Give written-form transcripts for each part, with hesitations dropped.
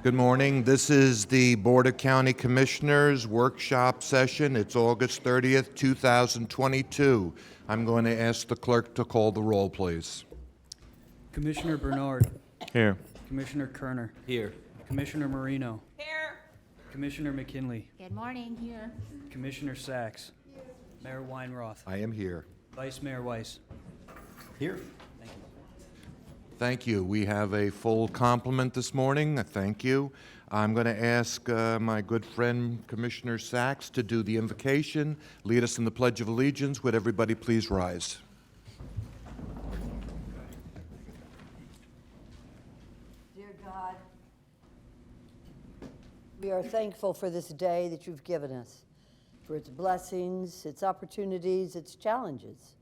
Good morning. This is the Board of County Commissioners workshop session. It's August 30th, 2022. I'm going to ask the clerk to call the roll, please. Commissioner Bernard. Here. Commissioner Kerner. Here. Commissioner Marino. Here. Commissioner McKinley. Good morning, here. Commissioner Sachs. Mayor Weinroth. I am here. Vice Mayor Weiss. Here. Thank you. Thank you. We have a full complement this morning. Thank you. I'm going to ask my good friend Commissioner Sachs to do the invocation, lead us in the Pledge of Allegiance. Would everybody please rise? Dear God, we are thankful for this day that you've given us, for its blessings, its opportunities, its challenges.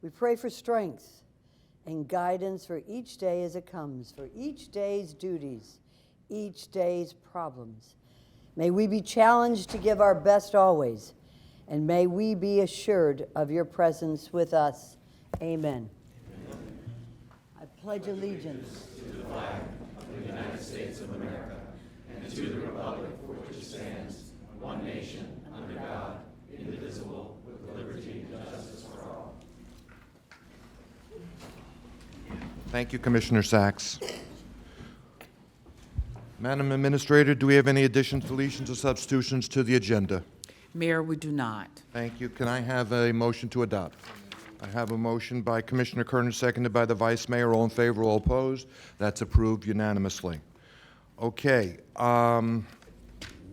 We pray for strength and guidance for each day as it comes, for each day's duties, each day's problems. May we be challenged to give our best always, and may we be assured of your presence with us. Amen. I pledge allegiance to the flag of the United States of America and to the republic for which it stands, one nation, under God, indivisible, with liberty and justice for all. Thank you, Commissioner Sachs. Madam Administrator, do we have any additions, deletions, or substitutions to the agenda? Mayor, we do not. Thank you. Can I have a motion to adopt? I have a motion by Commissioner Kerner, seconded by the Vice Mayor. All in favor, all opposed? That's approved unanimously. Okay.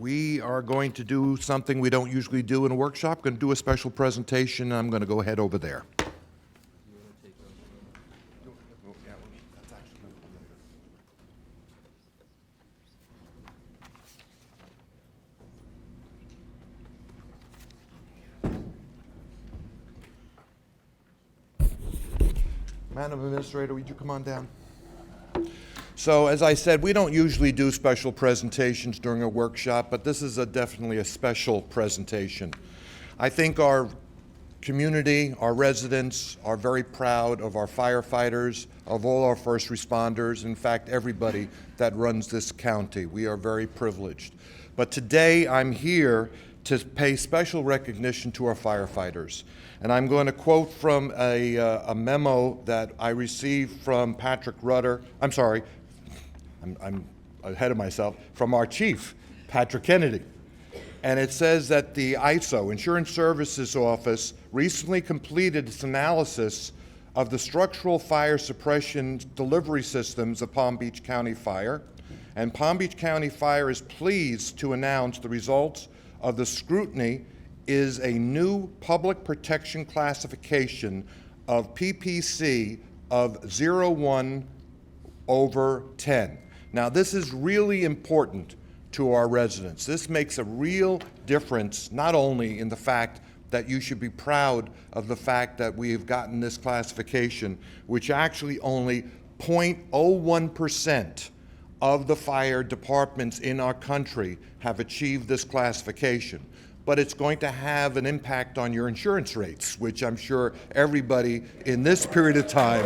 We are going to do something we don't usually do in a workshop. We're going to do a special presentation. I'm going to go ahead over there. Madam Administrator, would you come on down? So, as I said, we don't usually do special presentations during a workshop, but this is definitely a special presentation. I think our community, our residents, are very proud of our firefighters, of all our first responders, in fact, everybody that runs this county. We are very privileged. But today, I'm here to pay special recognition to our firefighters. And I'm going to quote from a memo that I received from Patrick Rudder. I'm sorry, I'm ahead of myself, from our chief, Patrick Kennedy. And it says that the ISO, Insurance Services Office, recently completed its analysis of the structural fire suppression delivery systems of Palm Beach County Fire. And Palm Beach County Fire is pleased to announce the results of the scrutiny is a new public protection classification of PPC of 01/10. Now, this is really important to our residents. This makes a real difference, not only in the fact that you should be proud of the fact that we have gotten this classification, which actually only 0.01% of the fire departments in our country have achieved this classification. But it's going to have an impact on your insurance rates, which I'm sure everybody in this period of time.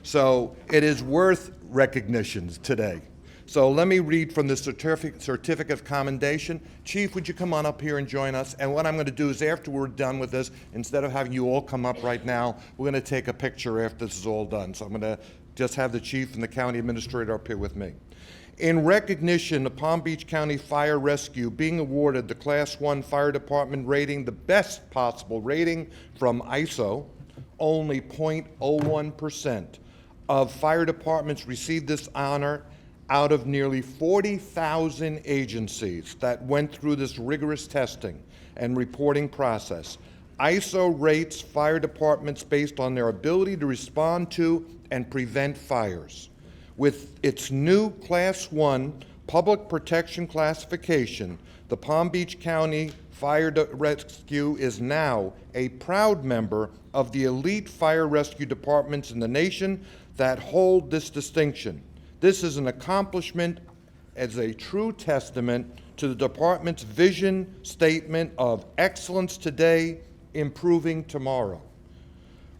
So it is worth recognition today. So let me read from the certificate of commendation. Chief, would you come on up here and join us? And what I'm going to do is, after we're done with this, instead of having you all come up right now, we're going to take a picture after this is all done. So I'm going to just have the chief and the county administrator up here with me. In recognition of Palm Beach County Fire Rescue being awarded the Class 1 Fire Department rating, the best possible rating from ISO, only 0.01% of fire departments received this honor out of nearly 40,000 agencies that went through this rigorous testing and reporting process. ISO rates fire departments based on their ability to respond to and prevent fires. With its new Class 1 public protection classification, the Palm Beach County Fire Rescue is now a proud member of the elite fire rescue departments in the nation that hold this distinction. This is an accomplishment as a true testament to the department's vision statement of excellence today, improving tomorrow.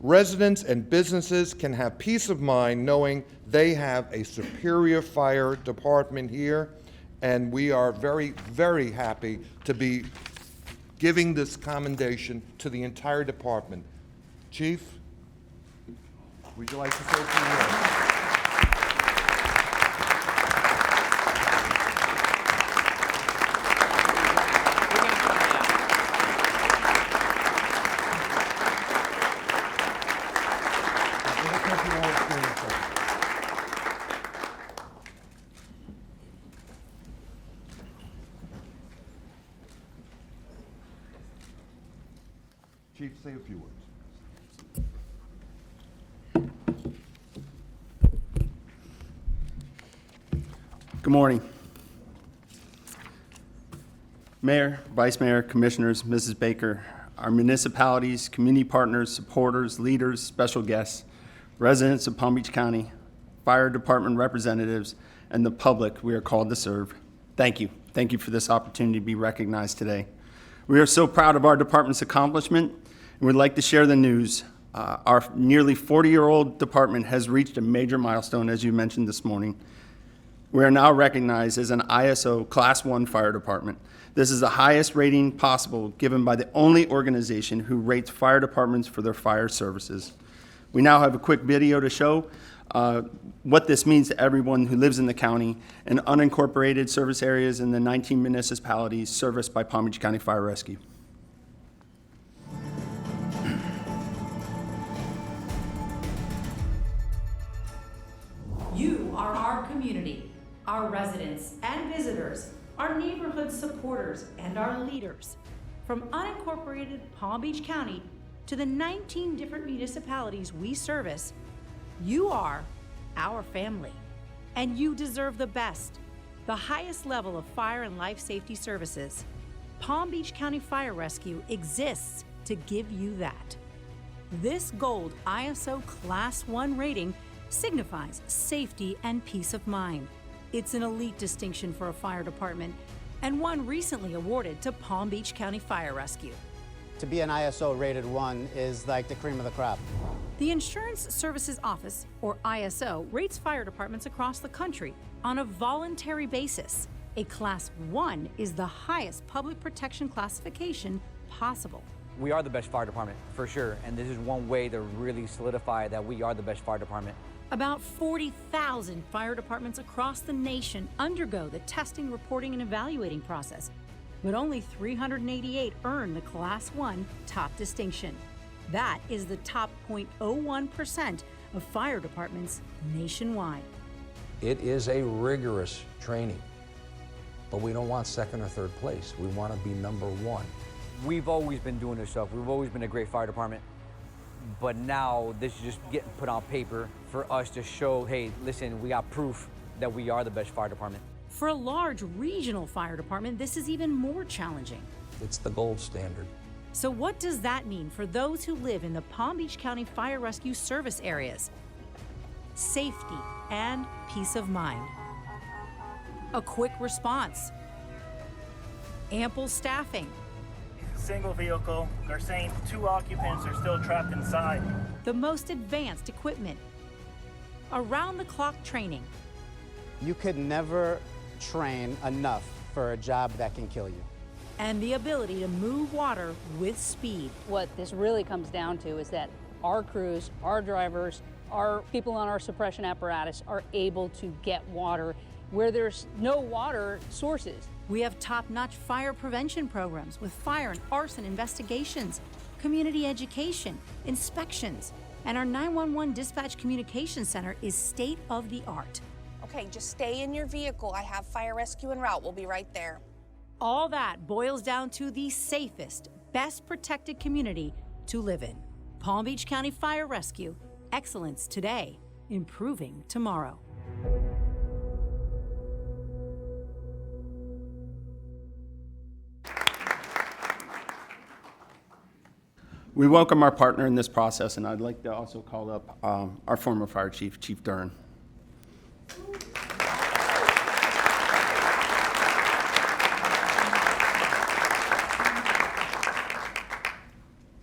Residents and businesses can have peace of mind knowing they have a superior fire department here, and we are very, very happy to be giving this commendation to the entire department. Chief, would you like to say a few words? Chief, say a few words. Good morning. Mayor, Vice Mayor, Commissioners, Mrs. Baker, our municipalities, community partners, supporters, leaders, special guests, residents of Palm Beach County, fire department representatives, and the public we are called to serve. Thank you. Thank you for this opportunity to be recognized today. We are so proud of our department's accomplishment, and we'd like to share the news. Our nearly 40-year-old department has reached a major milestone, as you mentioned this morning. We are now recognized as an ISO Class 1 fire department. This is the highest rating possible given by the only organization who rates fire departments for their fire services. We now have a quick video to show what this means to everyone who lives in the county and unincorporated service areas in the 19 municipalities serviced by Palm Beach County Fire Rescue. You are our community, our residents and visitors, our neighborhood supporters, and our leaders. From unincorporated Palm Beach County to the 19 different municipalities we service, you are our family, and you deserve the best, the highest level of fire and life safety services. Palm Beach County Fire Rescue exists to give you that. This gold ISO Class 1 rating signifies safety and peace of mind. It's an elite distinction for a fire department and one recently awarded to Palm Beach County Fire Rescue. To be an ISO rated 1 is like the cream of the crop. The Insurance Services Office, or ISO, rates fire departments across the country on a voluntary basis. A Class 1 is the highest public protection classification possible. We are the best fire department, for sure, and this is one way to really solidify that we are the best fire department. About 40,000 fire departments across the nation undergo the testing, reporting, and evaluating process, but only 388 earn the Class 1 top distinction. That is the top 0.01% of fire departments nationwide. It is a rigorous training, but we don't want second or third place. We want to be number one. We've always been doing this stuff. We've always been a great fire department, but now this is just getting put on paper for us to show, hey, listen, we got proof that we are the best fire department. For a large regional fire department, this is even more challenging. It's the gold standard. So what does that mean for those who live in the Palm Beach County Fire Rescue service areas? Safety and peace of mind. A quick response. Ample staffing. Single vehicle. They're saying 2 occupants are still trapped inside. The most advanced equipment. Around-the-clock training. You could never train enough for a job that can kill you. And the ability to move water with speed. What this really comes down to is that our crews, our drivers, our people on our suppression apparatus are able to get water where there's no water sources. We have top-notch fire prevention programs with fire and arson investigations, community education, inspections, and our 911 dispatch communication center is state-of-the-art. Okay, just stay in your vehicle. I have fire rescue en route. We'll be right there. All that boils down to the safest, best protected community to live in. Palm Beach County Fire Rescue, excellence today, improving tomorrow. We welcome our partner in this process, and I'd like to also call up our former fire chief, Chief Dern.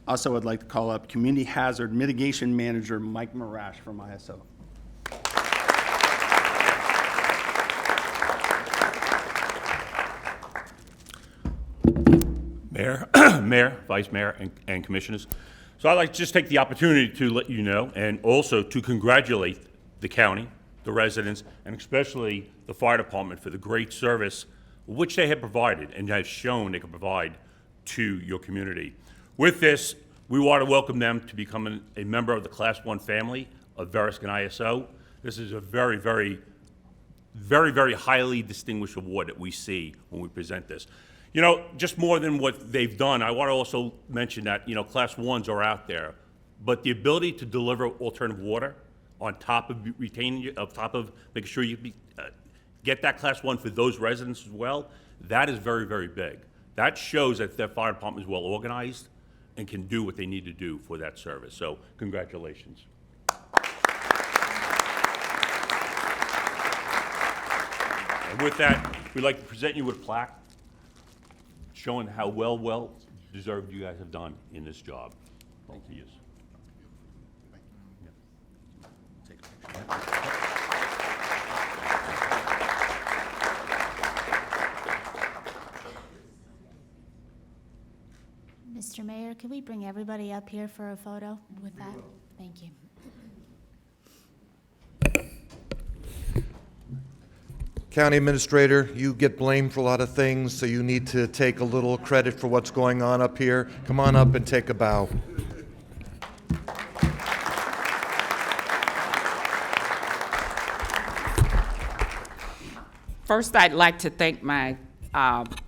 Also, I'd like to call up Community Hazard Mitigation Manager Mike Marash from ISO. Mayor, Mayor, Vice Mayor, and Commissioners. So I'd like to just take the opportunity to let you know and also to congratulate the county, the residents, and especially the fire department for the great service which they have provided and have shown they can provide to your community. With this, we want to welcome them to become a member of the Class 1 family of Verisk and ISO. This is a very, very, very, very highly distinguished award that we see when we present this. You know, just more than what they've done, I want to also mention that, you know, Class 1s are out there, but the ability to deliver alternative water on top of retaining, on top of making sure you get that Class 1 for those residents as well, that is very, very big. That shows that their fire department is well organized and can do what they need to do for that service. So congratulations. And with that, we'd like to present you with a plaque showing how well deserved you guys have done in this job. Thank you. Take a picture. Mr. Mayor, could we bring everybody up here for a photo with that? Thank you. County Administrator, you get blamed for a lot of things, so you need to take a little credit for what's going on up here. Come on up and take a bow. First, I'd like to thank my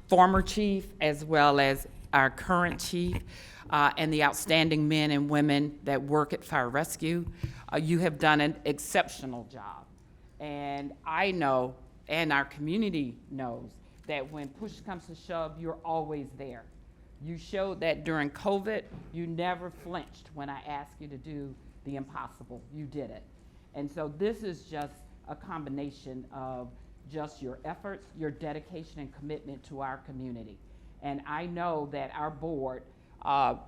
former chief as well as our current chief and the outstanding men and women that work at Fire Rescue. You have done an exceptional job. And I know, and our community knows, that when push comes to shove, you're always there. You showed that during COVID. You never flinched when I asked you to do the impossible. You did it. And so this is just a combination of just your efforts, your dedication and commitment to our community. And I know that our board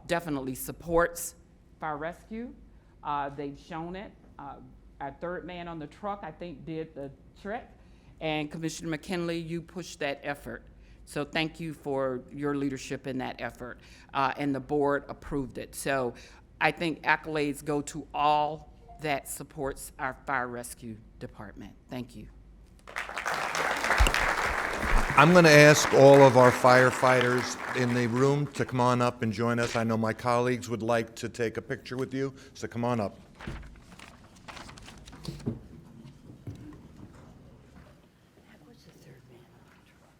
definitely supports Fire Rescue. They've shown it. Our third man on the truck, I think, did the trick. And Commissioner McKinley, you pushed that effort. So thank you for your leadership in that effort. And the board approved it. So I think accolades go to all that supports our Fire Rescue Department. Thank you. I'm going to ask all of our firefighters in the room to come on up and join us. I know my colleagues would like to take a picture with you, so come on up. What's the third man on the truck?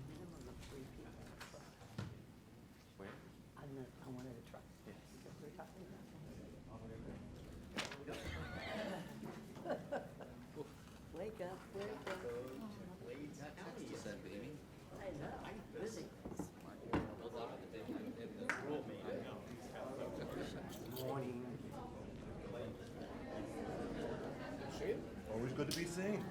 Minimum of 3 people on the truck. Where? On one of the trucks. Is that what we're talking about? Wake up, wake up. I know, I'm busy. Always good to be seen.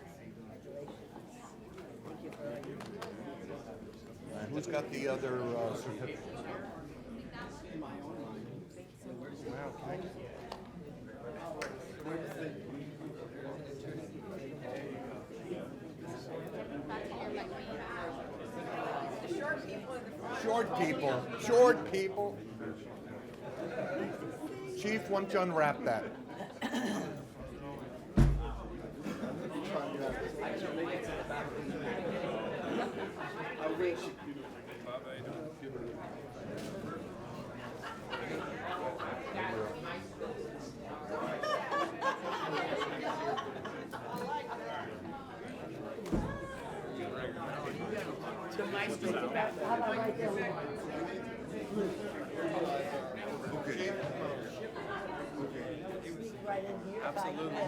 And who's got the other certificate? Wow, thank you. Short people. Chief, why don't you unwrap that? How about right there? Okay. Sneak right in here. Absolutely.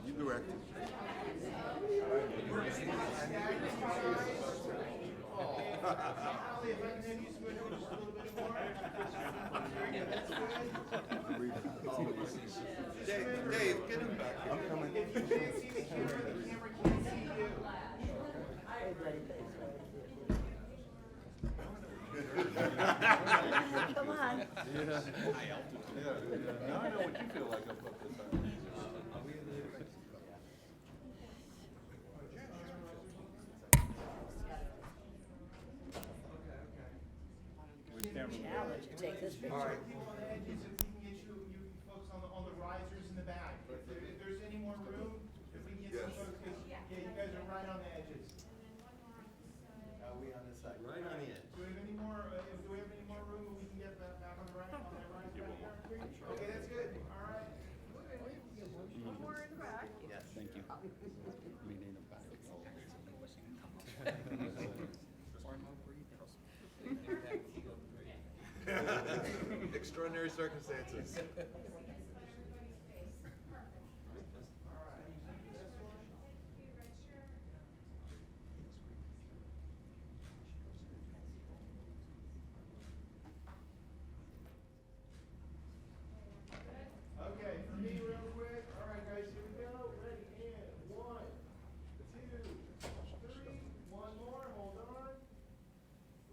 You directed. Dave, get him back here. I'm coming. Now I know what you feel like up this time. Challenge to take this picture. Folks on the risers in the back. If there's any more room, if we can get some folks, 'cause, yeah, you guys are right on the edges. Are we on this side? Right on the edge. Do we have any more, do we have any more room where we can get back on the right, on that riser right here? Okay, that's good, all right. One more in the back. Yes, thank you. We need them back. Extraordinary circumstances. Okay, for me real quick. All right, guys, here we go. Ready, and 1, 2, 3. One more, hold on.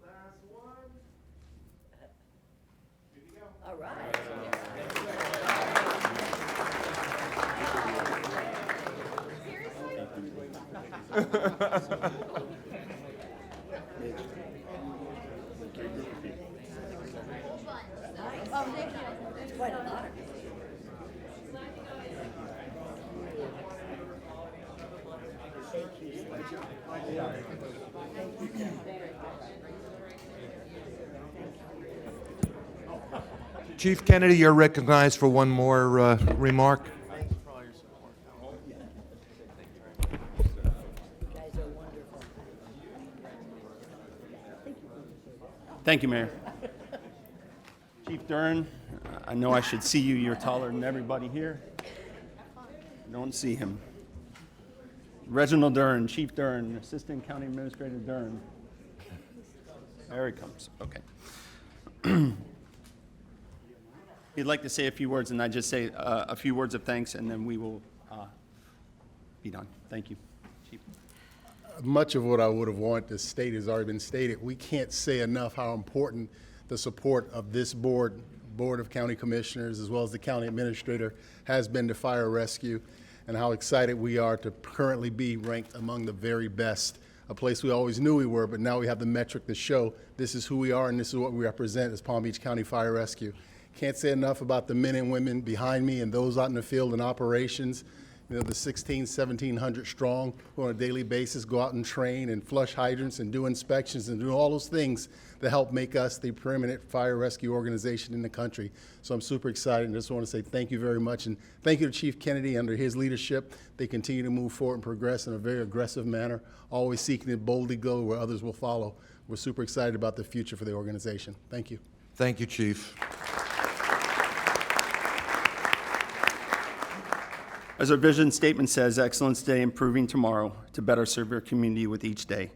Last one. Here we go. All right. It's quite an honor. Chief Kennedy, you're recognized for one more remark. Thank you, Mayor. Chief Duren, I know I should see you. You're taller than everybody here. I don't see him. Reginald Duren, Chief Duren, Assistant County Administrator Duren. There he comes. Okay. He'd like to say a few words, and I just say a few words of thanks, and then we will be done. Thank you, Chief. Much of what I would have wanted to state has already been stated. We can't say enough how important the support of this board of county commissioners, as well as the county administrator, has been to fire rescue, and how excited we are to currently be ranked among the very best, a place we always knew we were, but now we have the metric to show this is who we are and this is what we represent as Palm Beach County Fire Rescue. Can't say enough about the men and women behind me and those out in the field in operations. You know, the 1,700 strong who on a daily basis go out and train and flush hydrants and do inspections and do all those things that help make us the preeminent fire rescue organization in the country. So I'm super excited and just want to say thank you very much. And thank you to Chief Kennedy. Under his leadership, they continue to move forward and progress in a very aggressive manner, always seeking to boldly go where others will follow. We're super excited about the future for the organization. Thank you. Thank you, Chief. As our vision statement says, excellence today, improving tomorrow to better serve your community with each day.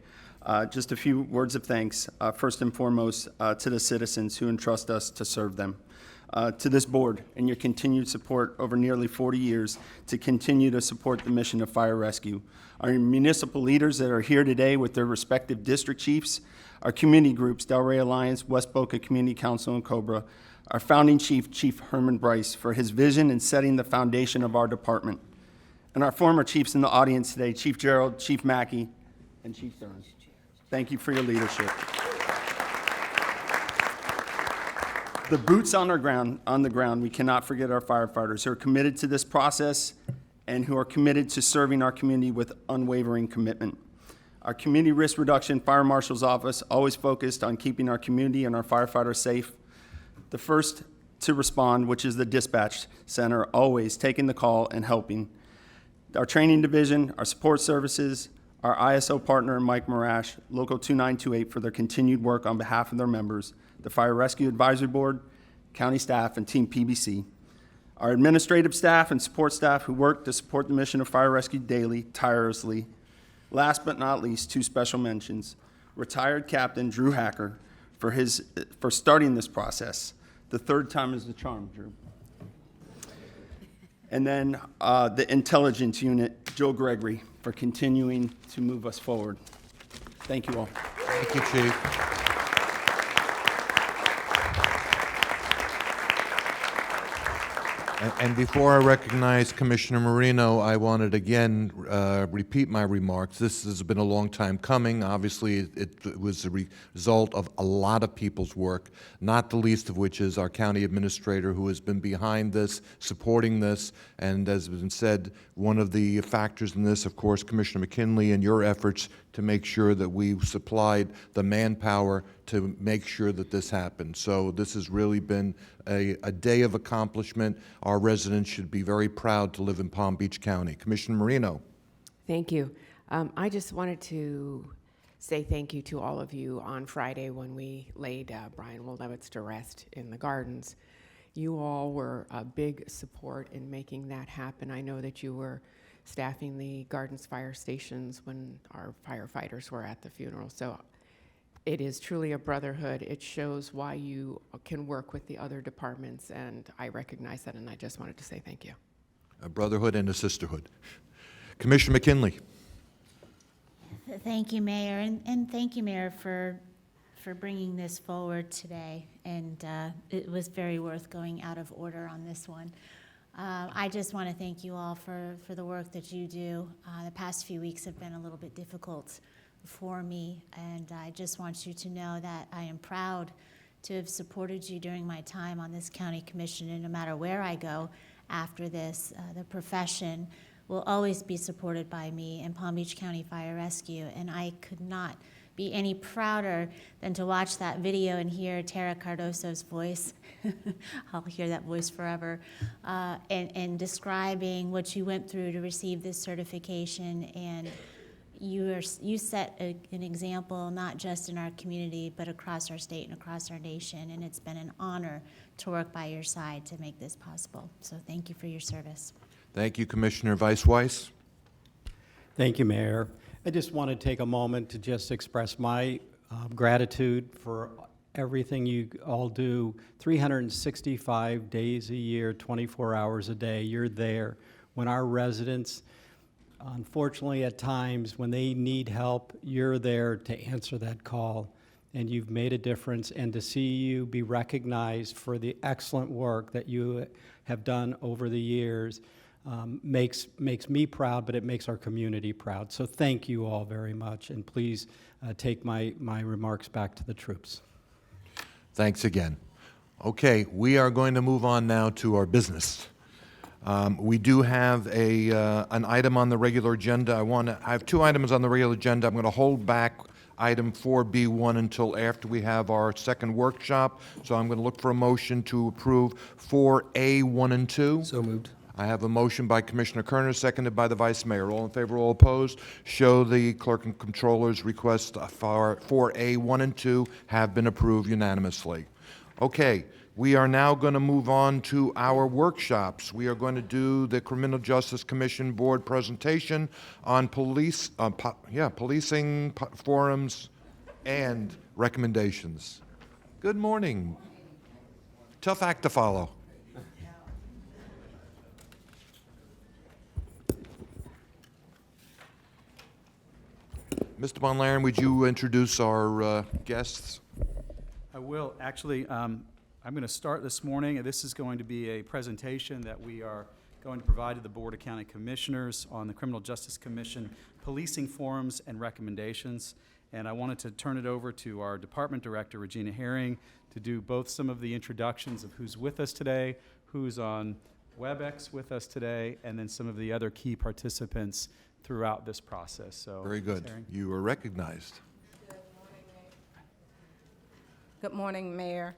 Just a few words of thanks, first and foremost, to the citizens who entrust us to serve them. To this board and your continued support over nearly 40 years to continue to support the mission of fire rescue. Our municipal leaders that are here today with their respective district chiefs, our community groups, Delray Alliance, West Boca Community Council, and Cobra, our founding chief, Chief Herman Bryce, for his vision in setting the foundation of our department. And our former chiefs in the audience today, Chief Gerald, Chief Mackey, and Chief Stearns. Thank you for your leadership. The boots on the ground, we cannot forget our firefighters who are committed to this process and who are committed to serving our community with unwavering commitment. Our Community Risk Reduction Fire Marshal's Office always focused on keeping our community and our firefighters safe. The first to respond, which is the dispatch center, always taking the call and helping. Our training division, our support services, our ISO partner, Mike Marash, Local 2928, for their continued work on behalf of their members, the Fire Rescue Advisory Board, county staff, and Team PBC. Our administrative staff and support staff who work to support the mission of fire rescue daily, tirelessly. Last but not least, two special mentions. Retired Captain Drew Hacker for starting this process. The third time is the charm, Drew. And then the intelligence unit, Joe Gregory, for continuing to move us forward. Thank you all. Thank you, Chief. And before I recognize Commissioner Marino, I wanted again repeat my remarks. This has been a long time coming. Obviously, it was the result of a lot of people's work, not the least of which is our county administrator, who has been behind this, supporting this, and as has been said, one of the factors in this, of course, Commissioner McKinley, and your efforts to make sure that we supplied the manpower to make sure that this happened. So this has really been a day of accomplishment. Our residents should be very proud to live in Palm Beach County. Commissioner Marino. Thank you. I just wanted to say thank you to all of you on Friday when we laid Brian Woldowitz to rest in the gardens. You all were a big support in making that happen. I know that you were staffing the Gardens fire stations when our firefighters were at the funeral. So it is truly a brotherhood. It shows why you can work with the other departments, and I recognize that, and I just wanted to say thank you. A brotherhood and a sisterhood. Commissioner McKinley. Thank you, Mayor, and thank you, Mayor, for bringing this forward today. And it was very worth going out of order on this one. I just want to thank you all for the work that you do. The past few weeks have been a little bit difficult for me, and I just want you to know that I am proud to have supported you during my time on this county commission, and no matter where I go after this, the profession will always be supported by me and Palm Beach County Fire Rescue, and I could not be any prouder than to watch that video and hear Tara Cardoso's voice. I'll hear that voice forever, and describing what you went through to receive this certification. And you set an example not just in our community, but across our state and across our nation, and it's been an honor to work by your side to make this possible. So thank you for your service. Thank you, Commissioner Vice Weiss. Thank you, Mayor. I just want to take a moment to just express my gratitude for everything you all do. 365 days a year, 24 hours a day, you're there. When our residents, unfortunately at times, when they need help, you're there to answer that call. And you've made a difference. And to see you be recognized for the excellent work that you have done over the years makes me proud, but it makes our community proud. So thank you all very much, and please take my remarks back to the troops. Thanks again. Okay, we are going to move on now to our business. We do have an item on the regular agenda. I have two items on the regular agenda. I'm going to hold back item 4B1 until after we have our second workshop. So I'm going to look for a motion to approve 4A1 and 2. So moved. I have a motion by Commissioner Kerner, seconded by the Vice Mayor. All in favor, all opposed? Show the Clerk and Comptroller's request for 4A1 and 2 have been approved unanimously. Okay, we are now going to move on to our workshops. We are going to do the Criminal Justice Commission Board presentation on policing forums and recommendations. Good morning. Tough act to follow. Mr. Von Laren, would you introduce our guests? I will. Actually, I'm going to start this morning. This is going to be a presentation that we are going to provide to the Board of County Commissioners on the Criminal Justice Commission policing forums and recommendations. And I wanted to turn it over to our Department Director, Regina Herring, to do both some of the introductions of who's with us today, who's on WebEx with us today, and then some of the other key participants throughout this process. So, very good. You are recognized. Good morning, Mayor,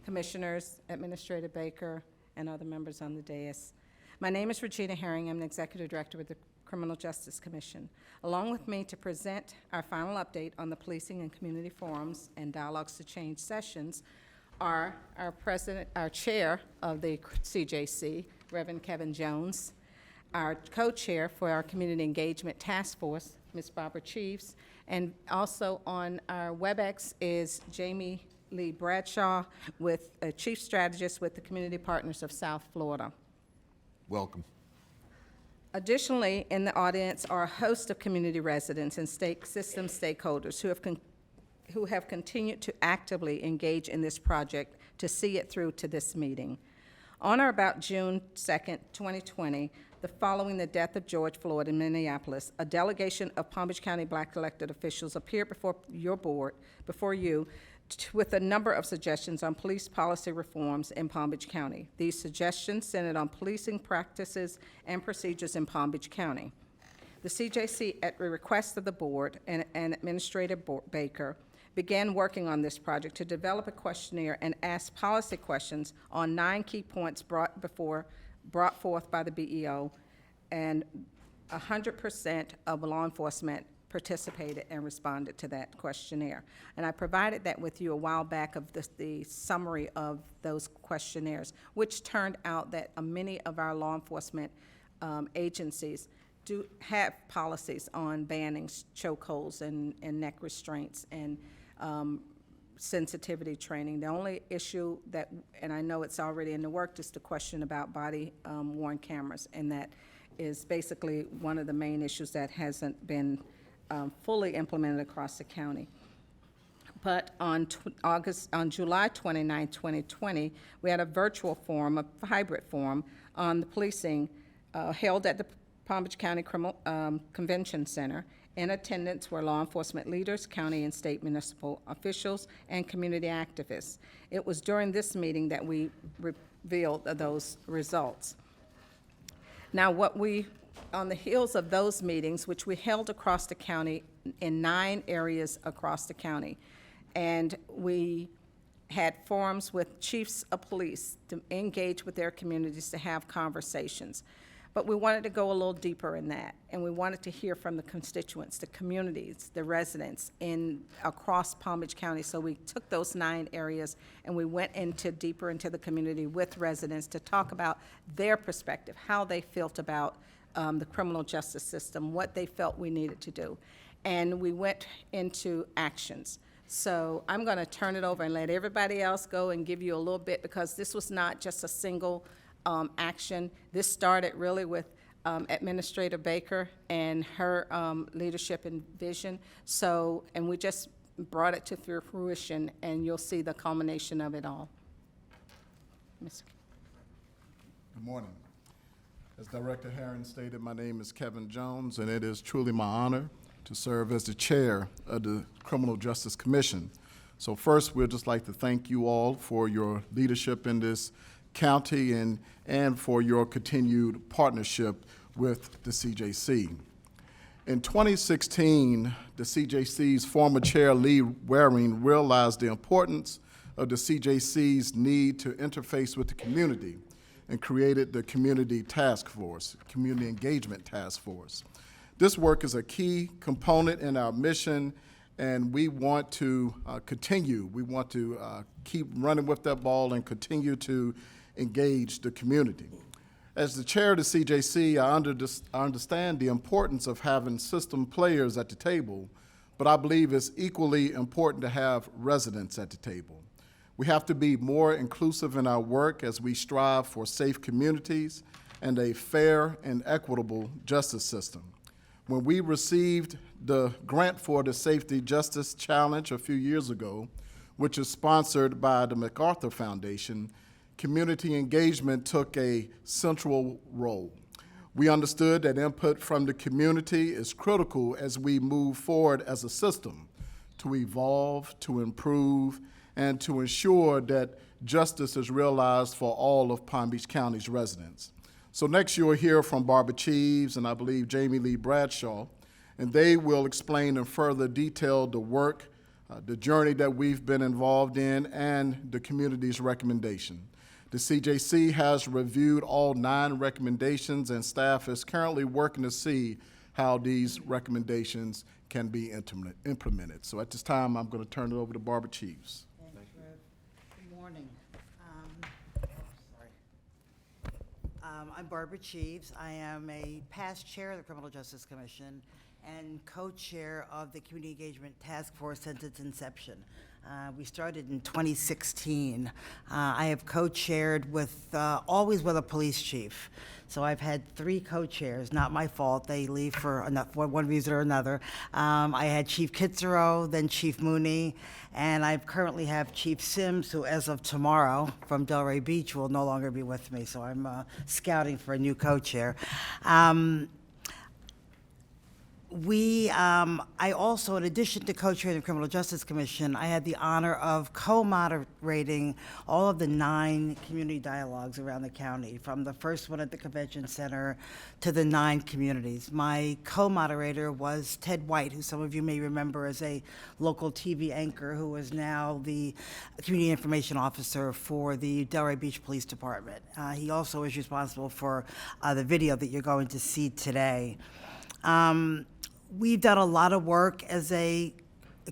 Commissioners, Administrator Baker, and other members on the dais. My name is Regina Herring. I'm the Executive Director with the Criminal Justice Commission. Along with me to present our final update on the policing and community forums and Dialogues to Change sessions are our Chair of the CJC, Reverend Kevin Jones, our co-chair for our Community Engagement Task Force, Ms. Barbara Chiefs, and also on our WebEx is Jamie Lee Bradshaw, with a Chief Strategist with the Community Partners of South Florida. Welcome. Additionally, in the audience are a host of community residents and state system stakeholders who have continued to actively engage in this project to see it through to this meeting. On or about June 2nd, 2020, following the death of George Floyd in Minneapolis, a delegation of Palm Beach County Black elected officials appeared before you, with a number of suggestions on police policy reforms in Palm Beach County. These suggestions centered on policing practices and procedures in Palm Beach County. The CJC, at the request of the board and Administrator Baker, began working on this project to develop a questionnaire and ask policy questions on 9 key points brought forth by the BEO, and 100% of law enforcement participated and responded to that questionnaire. And I provided that with you a while back of the summary of those questionnaires, which turned out that many of our law enforcement agencies do have policies on banning chokeholds and neck restraints and sensitivity training. The only issue that, and I know it's already in the work, is the question about body-worn cameras, and that is basically one of the main issues that hasn't been fully implemented across the county. But on July 29, 2020, we had a virtual forum, a hybrid forum, on the policing held at the Palm Beach County Criminal Convention Center. In attendance were law enforcement leaders, county and state municipal officials, and community activists. It was during this meeting that we revealed those results. Now, on the heels of those meetings, which we held across the county in 9 areas across the county, and we had forums with chiefs of police to engage with their communities to have conversations. But we wanted to go a little deeper in that, and we wanted to hear from the constituents, the communities, the residents across Palm Beach County. So we took those 9 areas and we went deeper into the community with residents to talk about their perspective, how they felt about the criminal justice system, what they felt we needed to do. And we went into actions. So I'm going to turn it over and let everybody else go and give you a little bit, because this was not just a single action. This started really with Administrator Baker and her leadership and vision. So, and we just brought it to fruition, and you'll see the culmination of it all. Good morning. As Director Herron stated, my name is Kevin Jones, and it is truly my honor to serve as the chair of the Criminal Justice Commission. So first, we'd just like to thank you all for your leadership in this county and for your continued partnership with the CJC. In 2016, the CJC's former chair, Lee Waring, realized the importance of the CJC's need to interface with the community and created the Community Task Force, Community Engagement Task Force. This work is a key component in our mission, and we want to continue. We want to keep running with that ball and continue to engage the community. As the chair of the CJC, I understand the importance of having system players at the table, but I believe it's equally important to have residents at the table. We have to be more inclusive in our work as we strive for safe communities and a fair and equitable justice system. When we received the grant for the Safety Justice Challenge a few years ago, which is sponsored by the MacArthur Foundation, community engagement took a central role. We understood that input from the community is critical as we move forward as a system to evolve, to improve, and to ensure that justice is realized for all of Palm Beach County's residents. So next you'll hear from Barbara Cheeves and I believe Jamie Lee Bradshaw, and they will explain in further detail the work, the journey that we've been involved in, and the community's recommendation. The CJC has reviewed all 9 recommendations, and staff is currently working to see how these recommendations can be implemented. So at this time, I'm going to turn it over to Barbara Cheeves. Good morning. I'm Barbara Cheeves. I am a past chair of the Criminal Justice Commission, and co-chair of the Community Engagement Task Force since its inception. We started in 2016. I have co-chaired with, always with a police chief. So I've had 3 co-chairs, not my fault, they leave for one reason or another. I had Chief Kitzero, then Chief Mooney, and I currently have Chief Sims, who as of tomorrow from Delray Beach will no longer be with me, so I'm scouting for a new co-chair. I also, in addition to co-chairing the Criminal Justice Commission, I had the honor of co-moderating all of the 9 community dialogues around the county, from the first one at the Convention Center to the 9 communities. My co-moderator was Ted White, who some of you may remember as a local TV anchor who is now the Community Information Officer for the Delray Beach Police Department. He also is responsible for the video that you're going to see today. We've done a lot of work as a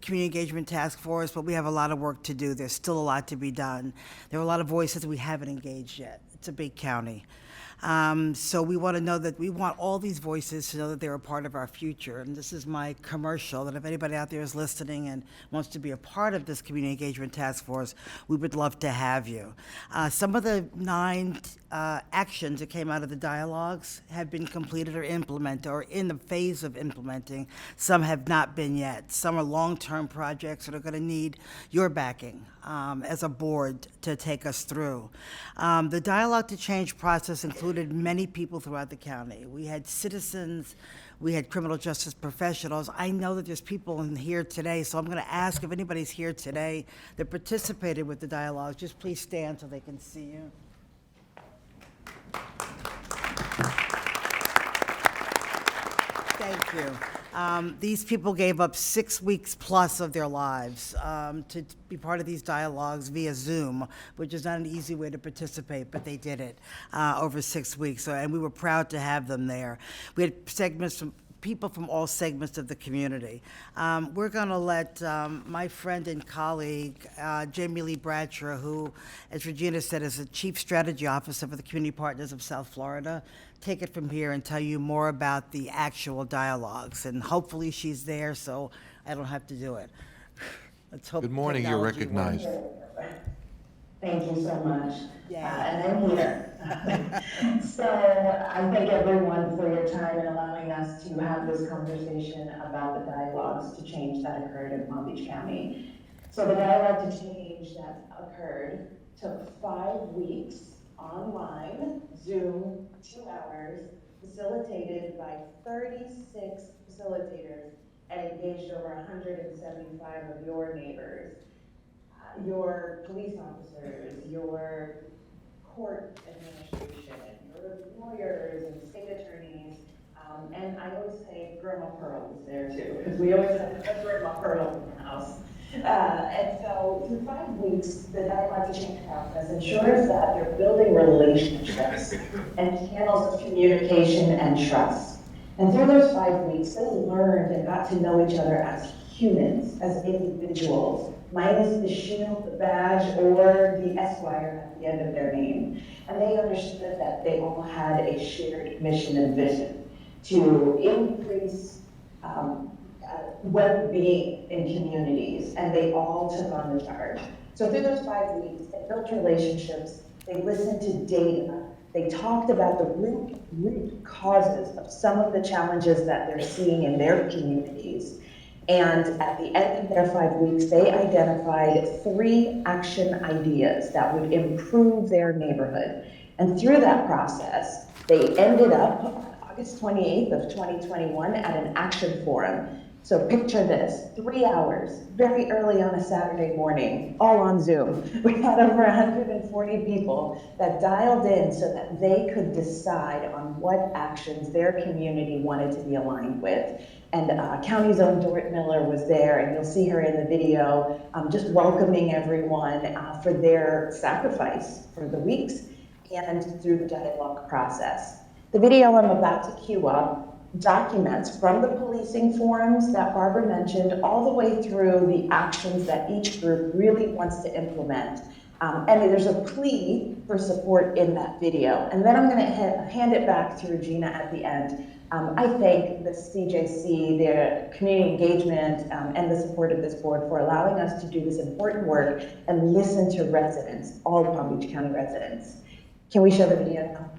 community engagement task force, but we have a lot of work to do. There's still a lot to be done. There are a lot of voices we haven't engaged yet. It's a big county. So we want to know that we want all these voices to know that they're a part of our future. And this is my commercial, that if anybody out there is listening and wants to be a part of this community engagement task force, we would love to have you. Some of the 9 actions that came out of the dialogues have been completed or implemented or in the phase of implementing. Some have not been yet. Some are long-term projects that are going to need your backing as a board to take us through. The Dialogue to Change process included many people throughout the county. We had citizens, we had criminal justice professionals. I know that there's people in here today, so I'm going to ask if anybody's here today that participated with the dialogue, just please stand so they can see you. Thank you. These people gave up 6 weeks plus of their lives to be part of these dialogues via Zoom, which is not an easy way to participate, but they did it over 6 weeks, and we were proud to have them there. We had segments from people from all segments of the community. We're going to let my friend and colleague, Jamie Lee Bradshaw, who, as Regina said, is the Chief Strategy Officer for the Community Partners of South Florida, take it from here and tell you more about the actual dialogues. And hopefully she's there, so I don't have to do it. Let's hope. Good morning, you're technology recognized. works. Thank you so much. Yay. And I'm here. So I thank everyone for your time and allowing us to have this conversation about the dialogues to change that occurred in Palm Beach County. So the dialogue to change that occurred took 5 weeks online, Zoom, 2 hours, facilitated by 36 facilitators and engaged over 175 of your neighbors. Your police officers, your court administration, your lawyers and state attorneys, and I always say Grandma Pearl was there too, because we always have a Grandma Pearl in the house. And so through 5 weeks, the Dialogue to Change process ensures that they're building relationships and channels of communication and trust. And through those 5 weeks, they learned and got to know each other as humans, as individuals, minus the shield, the badge, or the Esquire at the end of their name. And they understood that they all had a shared mission and vision to increase well-being in communities, and they all took on the charge. So through those 5 weeks, they built relationships, they listened to data, they talked about the root causes of some of the challenges that they're seeing in their communities. And at the end of their 5 weeks, they identified 3 action ideas that would improve their neighborhood. And through that process, they ended up on August 28th of 2021 at an action forum. So picture this, 3 hours, very early on a Saturday morning, all on Zoom. We had over 140 people that dialed in so that they could decide on what actions their community wanted to be aligned with. And County's own Dorit Miller was there, and you'll see her in the video, just welcoming everyone for their sacrifice for the weeks and through the dialogue process. The video I'm about to cue up documents from the policing forums that Barbara mentioned all the way through the actions that each group really wants to implement. And there's a plea for support in that video. And then I'm going to hand it back to Regina at the end I thank the CJC, their community engagement, and the support of this board for allowing us to do this important work and listen to residents, all Palm Beach County residents. Can we show the video now?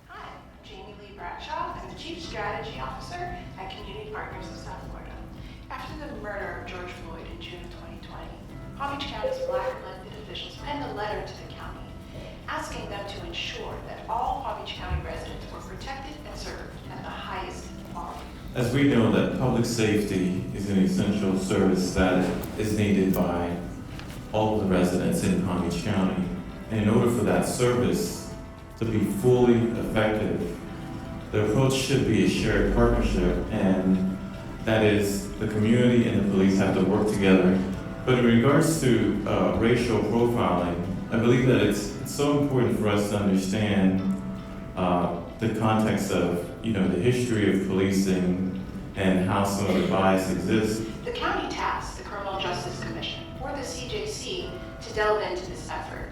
Hi, I'm Jamie Lee Bradshaw. I'm the Chief Strategy Officer at Community Partners of South Florida. After the murder of George Floyd in June of 2020, Palm Beach County's Black elected officials penned a letter to the county asking them to ensure that all Palm Beach County residents were protected and served at the highest quality. As we know that public safety is an essential service that is needed by all of the residents in Palm Beach County. And in order for that service to be fully effective, the approach should be a shared partnership, and that is the community and the police have to work together. But in regards to racial profiling, I believe that it's so important for us to understand the context of, the history of policing and how some of the bias exists. The county tasked the Criminal Justice Commission, or the CJC, to delve into this effort.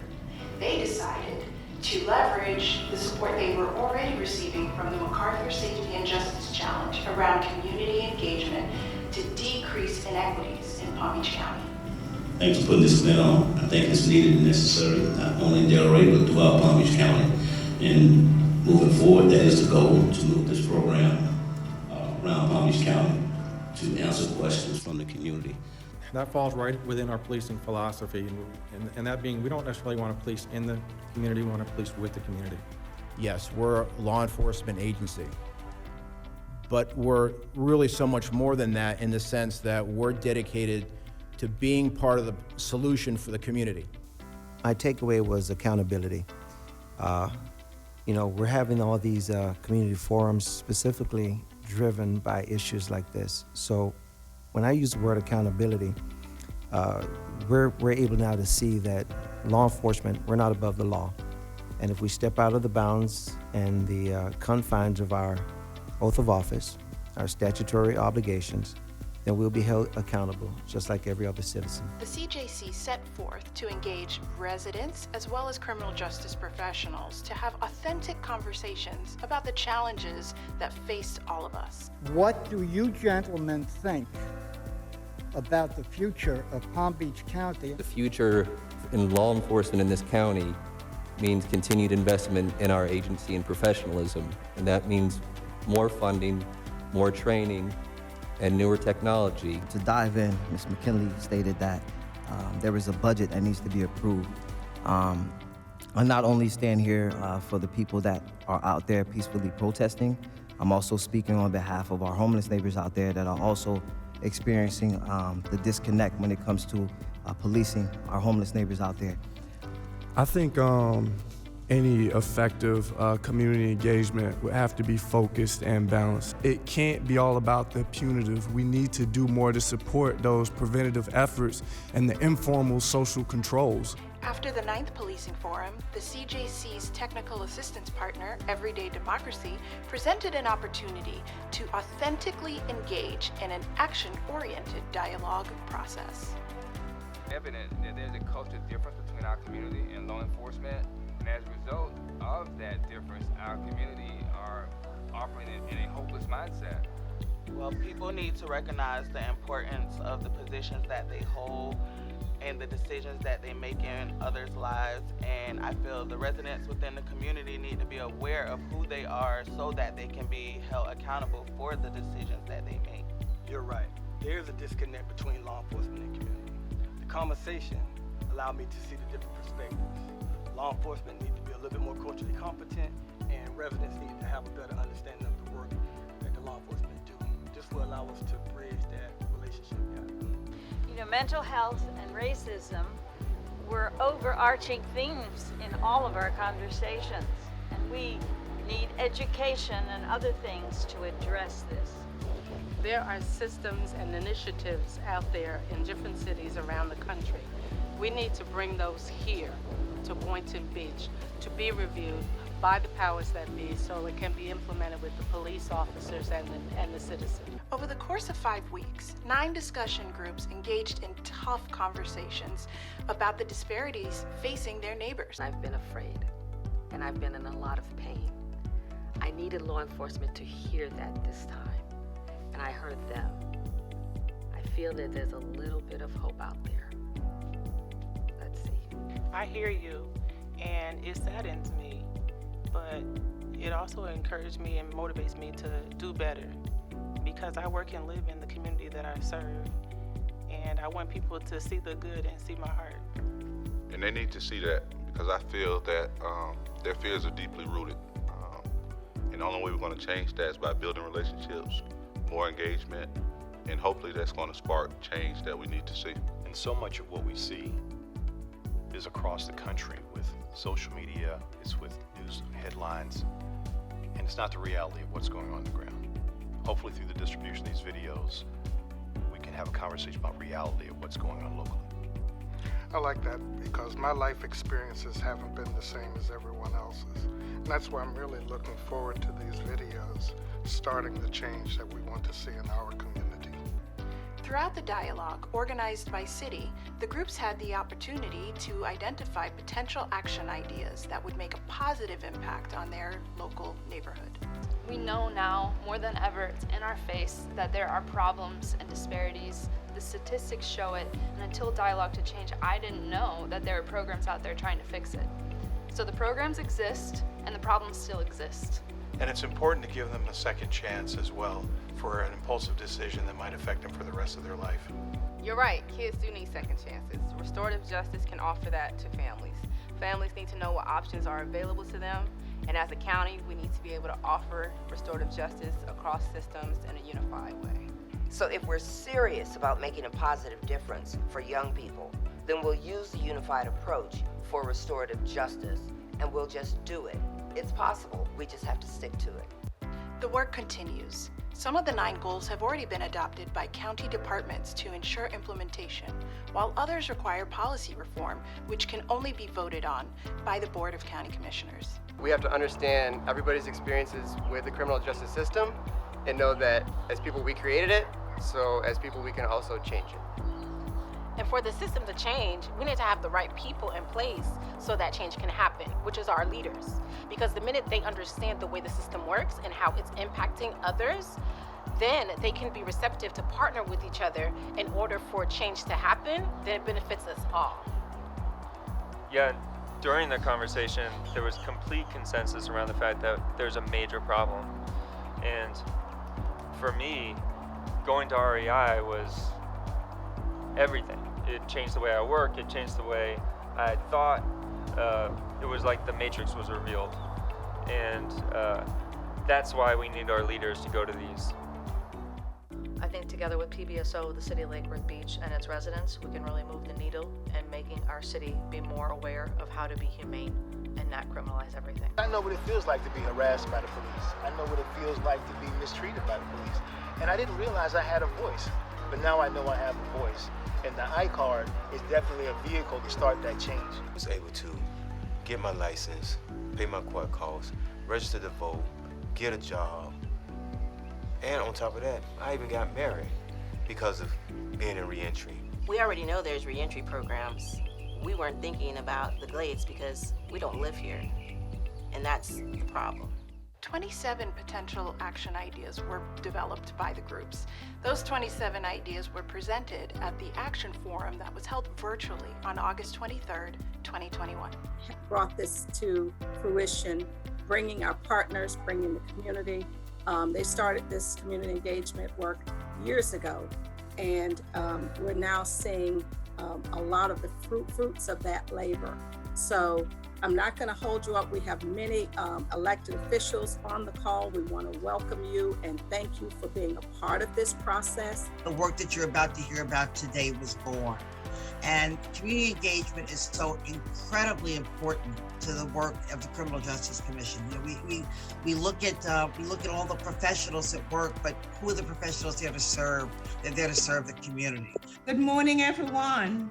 They decided to leverage the support they were already receiving from the MacArthur Safety and Justice Challenge around community engagement to decrease inequities in Palm Beach County. Thanks for putting this event on. I think it's needed and necessary, not only in Delray, but throughout Palm Beach County. And moving forward, that is the goal, to move this program around Palm Beach County to answer questions from the community. That falls right within our policing philosophy, and that being, we don't necessarily want to police in the community, we want to police with the community. Yes, we're a law enforcement agency, but we're really so much more than that in the sense that we're dedicated to being part of the solution for the community. My takeaway was accountability. We're having all these community forums specifically driven by issues like this. So when I use the word accountability, we're able now to see that law enforcement, we're not above the law. And if we step out of the bounds and the confines of our oath of office, our statutory obligations, then we'll be held accountable, just like every other citizen. The CJC set forth to engage residents as well as criminal justice professionals to have authentic conversations about the challenges that face all of us. What do you gentlemen think about the future of Palm Beach County? The future in law enforcement in this county means continued investment in our agency and professionalism, and that means more funding, more training, and newer technology. To dive in, Ms. McKinley stated that there is a budget that needs to be approved. I not only stand here for the people that are out there peacefully protesting, I'm also speaking on behalf of our homeless neighbors out there that are also experiencing the disconnect when it comes to policing our homeless neighbors out there. I think any effective community engagement would have to be focused and balanced. It can't be all about the punitive. We need to do more to support those preventative efforts and the informal social controls. After the 9th Policing Forum, the CJC's technical assistance partner, Everyday Democracy, presented an opportunity to authentically engage in an action-oriented dialogue process. Evident that there's a cultural difference between our community and law enforcement. And as a result of that difference, our community are operating in a hopeless mindset. Well, people need to recognize the importance of the positions that they hold and the decisions that they make in others' lives. And I feel the residents within the community need to be aware of who they are so that they can be held accountable for the decisions that they make. You're right. There's a disconnect between law enforcement and community. The conversation allowed me to see the different perspectives. Law enforcement need to be a little bit more culturally competent, and residents need to have a better understanding of the work that the law enforcement do. This will allow us to bridge that relationship gap. Mental health and racism were overarching themes in all of our conversations, and we need education and other things to address this. There are systems and initiatives out there in different cities around the country. We need to bring those here to Boynton Beach to be reviewed by the powers that be so it can be implemented with the police officers and the citizens. Over the course of 5 weeks, 9 discussion groups engaged in tough conversations about the disparities facing their neighbors. I've been afraid, and I've been in a lot of pain. I needed law enforcement to hear that this time, and I heard them. I feel that there's a little bit of hope out there. Let's see. I hear you, and it saddens me, but it also encourages me and motivates me to do better, because I work and live in the community that I serve, and I want people to see the good and see my heart. And they need to see that, because I feel that their fears are deeply rooted. And the only way we're going to change that is by building relationships, more engagement, and hopefully that's going to spark change that we need to see. And so much of what we see is across the country with social media, it's with news headlines, and it's not the reality of what's going on the ground. Hopefully through the distribution of these videos, we can have a conversation about reality of what's going on locally. I like that because my life experiences haven't been the same as everyone else's. And that's why I'm really looking forward to these videos, starting the change that we want to see in our community. Throughout the dialogue, organized by city, the groups had the opportunity to identify potential action ideas that would make a positive impact on their local neighborhood. We know now, more than ever, it's in our face that there are problems and disparities. The statistics show it, and until Dialogue to Change, I didn't know that there are programs out there trying to fix it. So the programs exist, and the problems still exist. And it's important to give them a second chance as well for an impulsive decision that might affect them for the rest of their life. You're right, kids do need second chances. Restorative justice can offer that to families. Families need to know what options are available to them, and as a county, we need to be able to offer restorative justice across systems in a unified way. So if we're serious about making a positive difference for young people, then we'll use the unified approach for restorative justice, and we'll just do it. It's possible, we just have to stick to it. The work continues. Some of the 9 goals have already been adopted by county departments to ensure implementation, while others require policy reform, which can only be voted on by the Board of County Commissioners. We have to understand everybody's experiences with the criminal justice system and know that as people we created it, so as people we can also change it. And for the system to change, we need to have the right people in place so that change can happen, which is our leaders. Because the minute they understand the way the system works and how it's impacting others, then they can be receptive to partner with each other in order for change to happen. Then it benefits us all. Yeah, during the conversation, there was complete consensus around the fact that there's a major problem. And for me, going to REI was everything. It changed the way I work, it changed the way I thought. It was like the Matrix was revealed. And that's why we need our leaders to go to these. I think together with PBSO, the City of Lake Worth Beach, and its residents, we can really move the needle in making our city be more aware of how to be humane and not criminalize everything. I know what it feels like to be harassed by the police. I know what it feels like to be mistreated by the police. And I didn't realize I had a voice, but now I know I have a voice. And the iCard is definitely a vehicle to start that change. I was able to get my license, pay my court costs, register to vote, get a job, and on top of that, I even got married because of being in reentry. We already know there's reentry programs. We weren't thinking about the Glades because we don't live here, and that's the problem. 27 potential action ideas were developed by the groups. Those 27 ideas were presented at the Action Forum that was held virtually on August 23rd, 2021. Brought this to fruition, bringing our partners, bringing the community. They started this community engagement work years ago, and we're now seeing a lot of the fruits of that labor. So I'm not going to hold you up. We have many elected officials on the call. We want to welcome you and thank you for being a part of this process. The work that you're about to hear about today was born. And community engagement is so incredibly important to the work of the Criminal Justice Commission. You know, we look at all the professionals at work, but who are the professionals there to serve? They're there to serve the community. Good morning, everyone.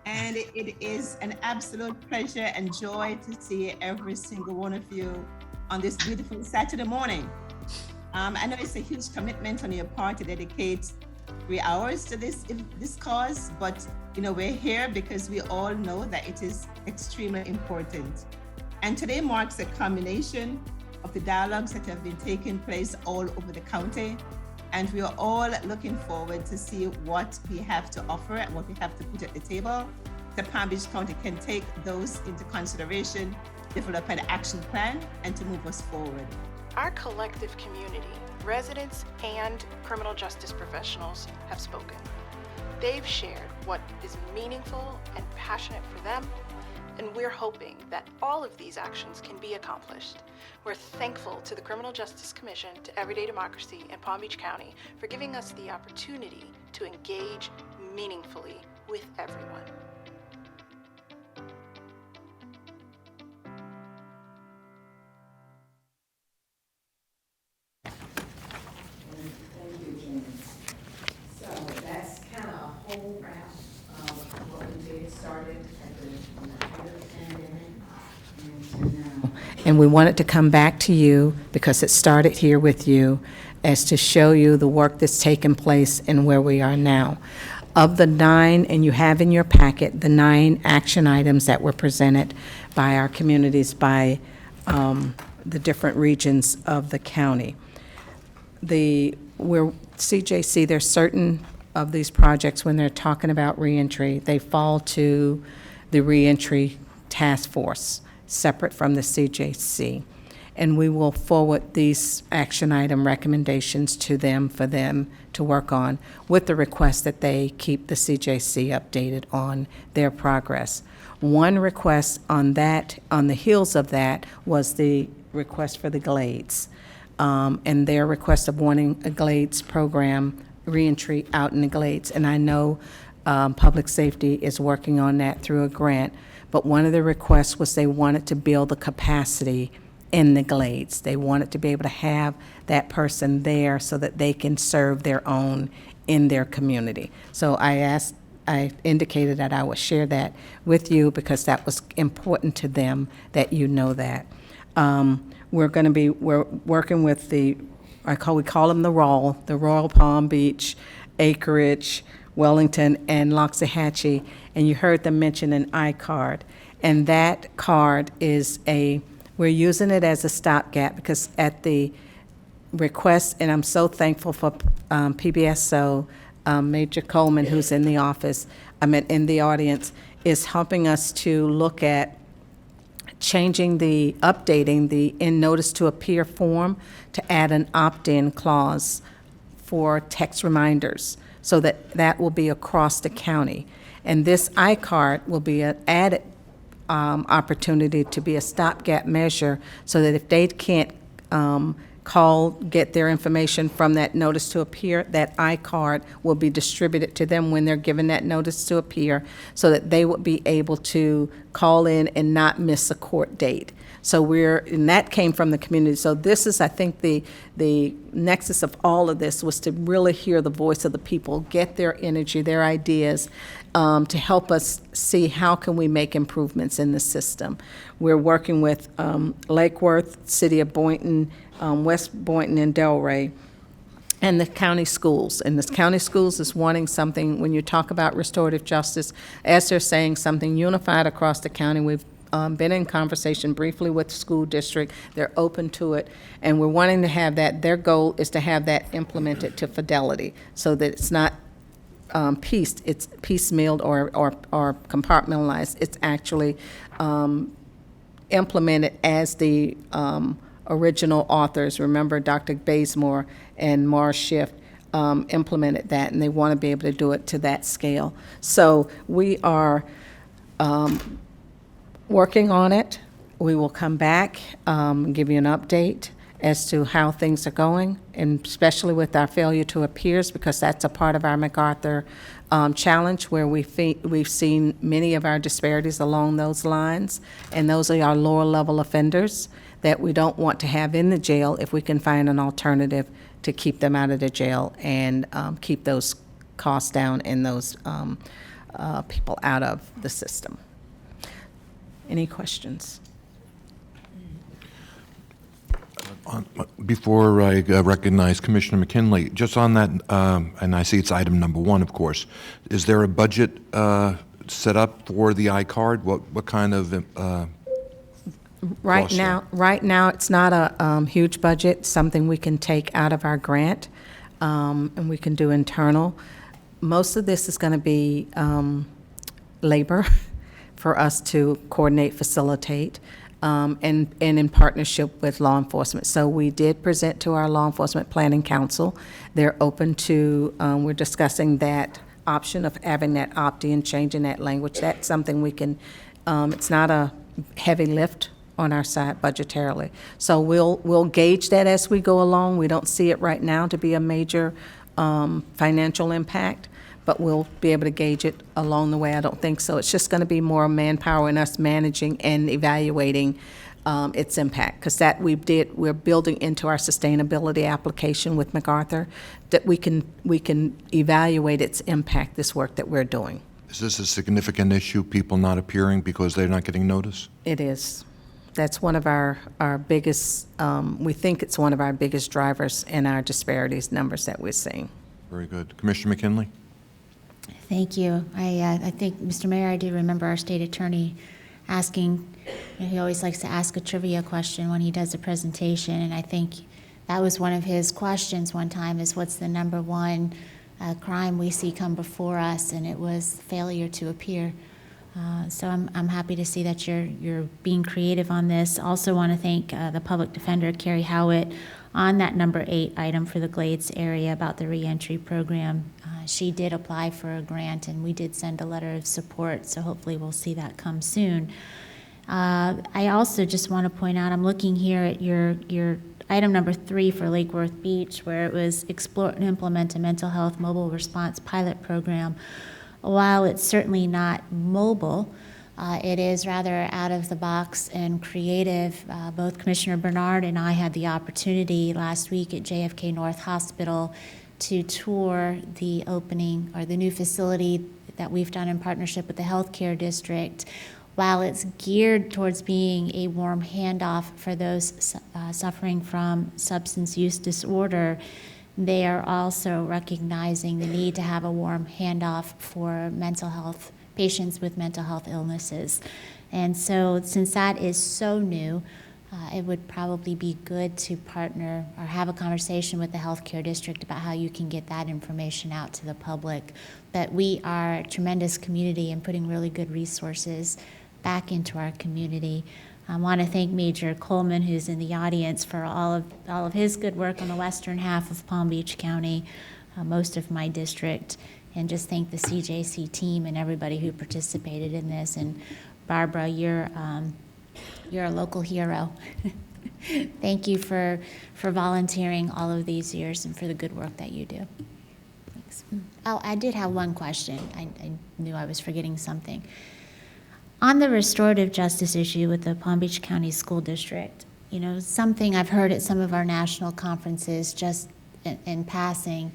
And it is an absolute pleasure and joy to see every single one of you on this beautiful Saturday morning. I know it's a huge commitment on your part to dedicate 3 hours to this cause, but we're here because we all know that it is extremely important. And today marks a culmination of the dialogues that have been taking place all over the county. And we are all looking forward to see what we have to offer and what we have to put at the table. The Palm Beach County can take those into consideration, develop an action plan, and to move us forward. Our collective community, residents and criminal justice professionals, have spoken. They've shared what is meaningful and passionate for them, and we're hoping that all of these actions can be accomplished. We're thankful to the Criminal Justice Commission, to Everyday Democracy in Palm Beach County for giving us the opportunity to engage meaningfully with everyone. Thank you, Jenny. So that's kind of a whole wrap of what we did, started at the height of the pandemic and to now. And we wanted to come back to you because it started here with you as to show you the work that's taken place and where we are now. Of the 9, and you have in your packet, the 9 action items that were presented by our communities, by the different regions of the county. CJC, there's certain of these projects when they're talking about reentry, they fall to the reentry task force, separate from the CJC. And we will forward these action item recommendations to them for them to work on, with the request that they keep the CJC updated on their progress. One request on that, on the heels of that, was the request for the Glades. And their request of wanting a Glades program, reentry out in the Glades. And I know Public Safety is working on that through a grant. But one of the requests was they wanted to build the capacity in the Glades. They wanted to be able to have that person there so that they can serve their own in their community. So I indicated that I would share that with you because that was important to them, that you know that. We're working with we call them the Royal Palm Beach, Acreage, Wellington, and Loxahatchee, and you heard them mention an iCard. And that card is we're using it as a stopgap because at the request, and I'm so thankful for PBSO, Major Coleman, who's in the office, in the audience, is helping us to look at updating the in notice to appear form to add an opt-in clause for text reminders so that will be across the county. And this iCard will be an added opportunity to be a stopgap measure so that if they can't get their information from that notice to appear, that iCard will be distributed to them when they're given that notice to appear so that they will be able to call in and not miss a court date. So and that came from the community. So this is, I think, the nexus of all of this was to really hear the voice of the people, get their energy, their ideas, to help us see how can we make improvements in the system. We're working with Lake Worth, City of Boynton, West Boynton, and Delray, and the county schools. And the county schools is wanting something, when you talk about restorative justice, as they're saying, something unified across the county. We've been in conversation briefly with the school district. They're open to it, and we're wanting to have that. Their goal is to have that implemented to fidelity so that it's not it's piecemealed or compartmentalized. It's actually implemented as the original authors. Remember, Dr. Bazemore and Mars Schiff implemented that, and they want to be able to do it to that scale. So we are working on it. We will come back and give you an update as to how things are going, and especially with our failure to appears, because that's a part of our MacArthur challenge where we've seen many of our disparities along those lines, and those are our lower level offenders that we don't want to have in the jail if we can find an alternative to keep them out of the jail and keep those costs down and those people out of the system. Any questions? Before I recognize Commissioner McKinley, just on that, and I see it's item number 1, of course, is there a budget set up for the iCard? What kind of Right cost now, it's not a huge budget, something we can take out of our grant, and we can do internal. Most of this is going to be labor for us to coordinate, facilitate, and in partnership with law enforcement. So we did present to our Law Enforcement Planning Council. They're open to, we're discussing that option of having that opt-in, changing that language. That's something we can, it's not a heavy lift on our side budgetarily. So we'll gauge that as we go along. We don't see it right now to be a major financial impact, but we'll be able to gauge it along the way. I don't think so. It's just going to be more manpower in us managing and evaluating its impact, because that we're building into our sustainability application with MacArthur that we can evaluate its impact, this work that we're doing. Is this a significant issue, people not appearing because they're not getting notice? It is. That's one of our biggest, we think it's one of our biggest drivers in our disparities numbers that we're seeing. Very good. Commissioner McKinley? Thank you. I think, Mr. Mayor, I do remember our state attorney asking, he always likes to ask a trivia question when he does a presentation, and I think that was one of his questions one time, is what's the number one crime we see come before us, and it was failure to appear. So I'm happy to see that you're being creative on this. Also want to thank the public defender, Carrie Howitt, on that number 8 item for the Glades area about the reentry program. She did apply for a grant, and we did send a letter of support, so hopefully we'll see that come soon. I also just want to point out, I'm looking here at your item number 3 for Lake Worth Beach, where it was explore and implement a mental health mobile response pilot program. While it's certainly not mobile, it is rather out of the box and creative. Both Commissioner Bernard and I had the opportunity last week at JFK North Hospital to tour the opening or the new facility that we've done in partnership with the healthcare district. While it's geared towards being a warm handoff for those suffering from substance use disorder, they are also recognizing the need to have a warm handoff for mental health patients with mental health illnesses. And so since that is so new, it would probably be good to partner or have a conversation with the healthcare district about how you can get that information out to the public. But we are a tremendous community and putting really good resources back into our community. I want to thank Major Coleman, who's in the audience, for all of his good work on the western half of Palm Beach County, most of my district, and just thank the CJC team and everybody who participated in this. And Barbara, you're a local hero. Thank you for volunteering all of these years and for the good work that you do. Thanks. Oh, I did have one question. I knew I was forgetting something. On the restorative justice issue with the Palm Beach County School District, something I've heard at some of our national conferences just in passing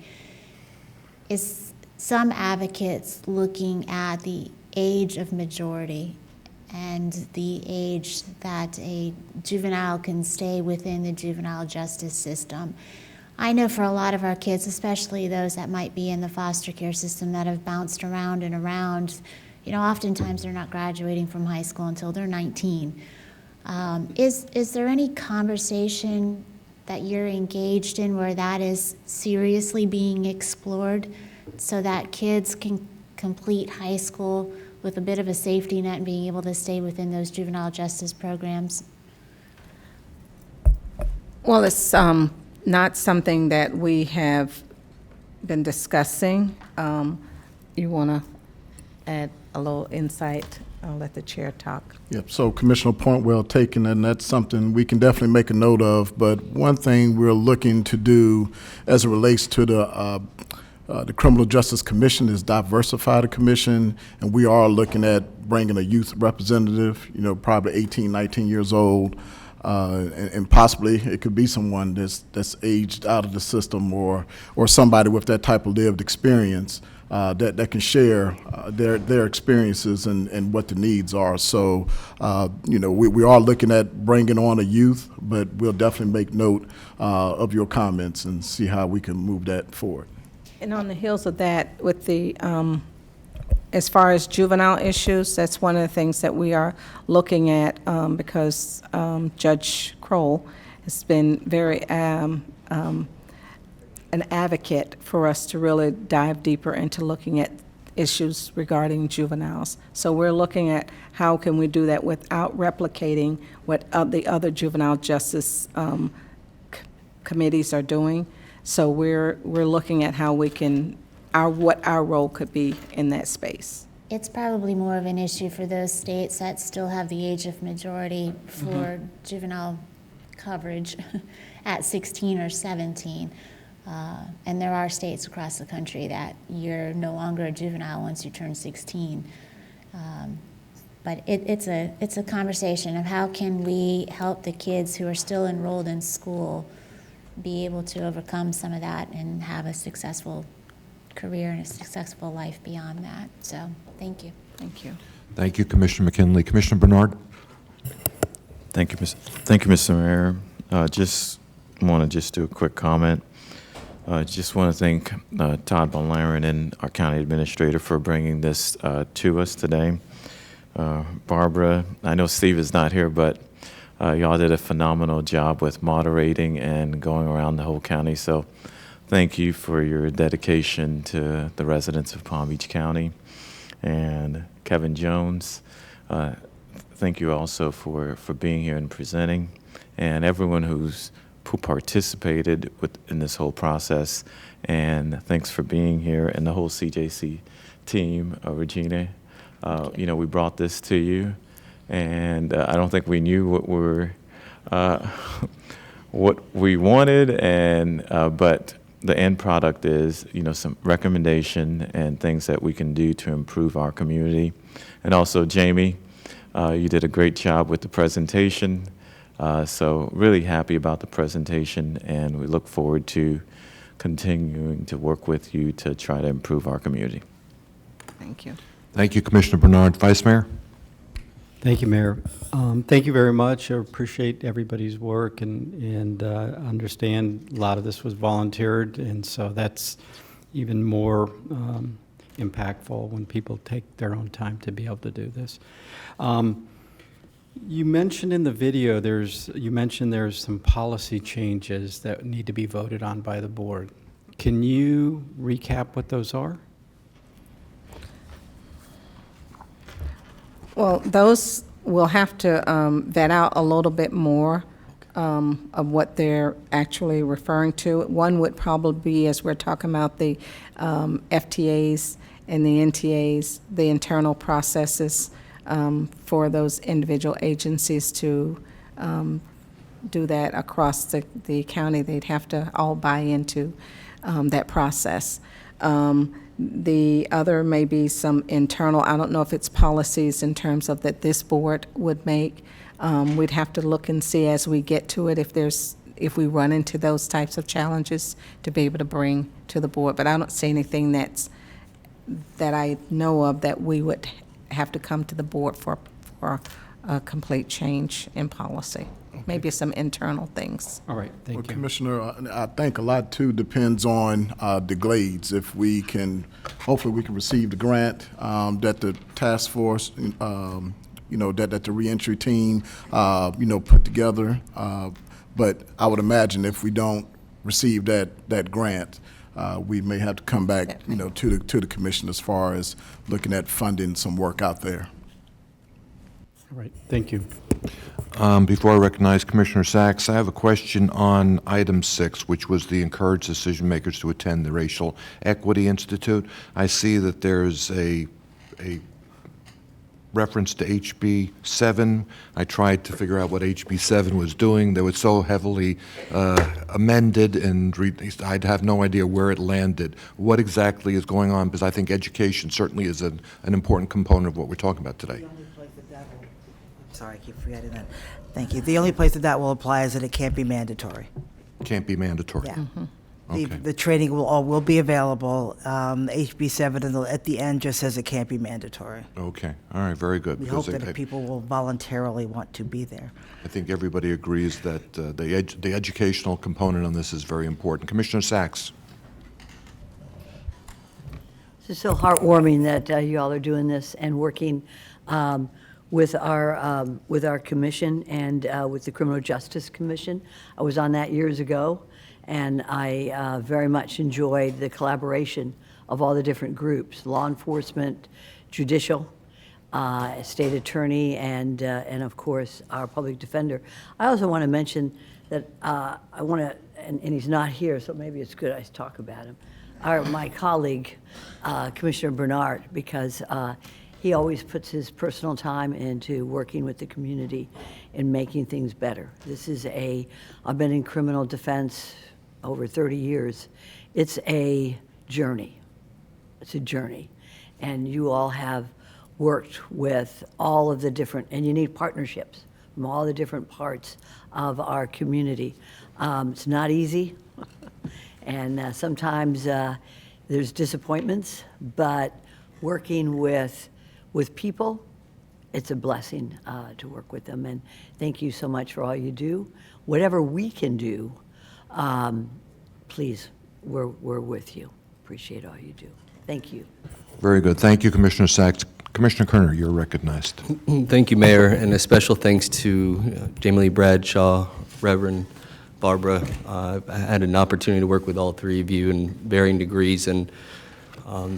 is some advocates looking at the age of majority and the age that a juvenile can stay within the juvenile justice system. I know for a lot of our kids, especially those that might be in the foster care system that have bounced around and around, oftentimes they're not graduating from high school until they're 19. Is there any conversation that you're engaged in where that is seriously being explored so that kids can complete high school with a bit of a safety net and being able to stay within those juvenile justice programs? Well, it's not something that we have been discussing. You want to add a little insight? I'll let the chair talk. Yep, so Commissioner Point well taken, and that's something we can definitely make a note of. But one thing we're looking to do as it relates to the Criminal Justice Commission is diversify the commission, and we are looking at bringing a youth representative, probably 18, 19 years old, and possibly it could be someone that's aged out of the system, or somebody with that type of lived experience that can share their experiences and what the needs are. So, we are looking at bringing on a youth, but we'll definitely make note of your comments and see how we can move that forward. And on the heels of that, with the, as far as juvenile issues, that's one of the things that we are looking at, because Judge Kroll has been very an advocate for us to really dive deeper into looking at issues regarding juveniles. So we're looking at how can we do that without replicating what the other juvenile justice committees are doing. So we're looking at how we can, what our role could be in that space. It's probably more of an issue for those states that still have the age of majority for juvenile coverage at 16 or 17. And there are states across the country that you're no longer a juvenile once you turn 16. But it's a conversation of how can we help the kids who are still enrolled in school be able to overcome some of that and have a successful career and a successful life beyond that. So, thank you. Thank you. Thank you, Commissioner McKinley. Commissioner Bernard? Thank you, Mr. Mayor. Just want to do a quick comment. Just want to thank Todd Von Laren and our county administrator for bringing this to us today. Barbara, I know Steve is not here, but y'all did a phenomenal job with moderating and going around the whole county. So thank you for your dedication to the residents of Palm Beach County. And Kevin Jones, thank you also for being here and presenting. And everyone who participated in this whole process. And thanks for being here, and the whole CJC team, Regina. We brought this to you, and I don't think we knew what we wanted, and but the end product is some recommendation and things that we can do to improve our community. And also, Jamie, you did a great job with the presentation. So really happy about the presentation, and we look forward to continuing to work with you to try to improve our community. Thank you. Thank you, Commissioner Bernard. Vice Mayor? Thank you, Mayor. Thank you very much. I appreciate everybody's work and understand a lot of this was volunteered, and so that's even more impactful when people take their own time to be able to do this. You mentioned in the video there's some policy changes that need to be voted on by the board. Can you recap what those are? Well, those will have to vet out a little bit more of what they're actually referring to. One would probably be, as we're talking about the FTAs and the NTAs, the internal processes for those individual agencies to do that across the county. They'd have to all buy into that process. The other may be some internal, I don't know if it's policies in terms of that this board would make. We'd have to look and see as we get to it if we run into those types of challenges to be able to bring to the board. But I don't see anything that I know of that we would have to come to the board for a complete change in policy. Okay. Maybe some internal things. All right, thank you. Commissioner, I think a lot too depends on the Glades. If we can, hopefully we can receive the grant that the task force, that the reentry team, put together. But I would imagine if we don't receive that grant, we may have to come back, to the commission as far as looking at funding some work out there. All right, thank you. Before I recognize Commissioner Sachs, I have a question on item 6, which was the encourage decision makers to attend the Racial Equity Institute. I see that there's a reference to HB 7. I tried to figure out what HB 7 was doing. They were so heavily amended, and I'd have no idea where it landed. What exactly is going on? Because I think education certainly is an important component of what we're talking about today. sorry, I keep forgetting that. Thank you. The only place that will apply is that it can't be mandatory. Can't be mandatory. Yeah. Okay. The training will be available. HB 7 at the end just says it can't be mandatory. Okay, all right, very good. We hope because that people will voluntarily want to be there. I think everybody agrees that the educational component on this is very important. Commissioner Sachs. It's so heartwarming that you all are doing this and working with our commission and with the Criminal Justice Commission. I was on that years ago, and I very much enjoyed the collaboration of all the different groups: law enforcement, judicial, state attorney, and of course our public defender. I also want to mention that I want to, and he's not here, so maybe it's good I talk about him. My colleague, Commissioner Bernard, because he always puts his personal time into working with the community and making things better. I've been in criminal defense over 30 years. It's a journey. It's a journey. And you all have worked with all of the different, and you need partnerships from all the different parts of our community. It's not easy. And sometimes there's disappointments, but working with people, it's a blessing to work with them. And thank you so much for all you do. Whatever we can do, please, we're with you. Appreciate all you do. Thank you. Very good. Thank you, Commissioner Sachs. Commissioner Kerner, you're recognized. Thank you, Mayor, and a special thanks to Jamie Lee Bradshaw, Reverend Barbara. I had an opportunity to work with all three of you in varying degrees, and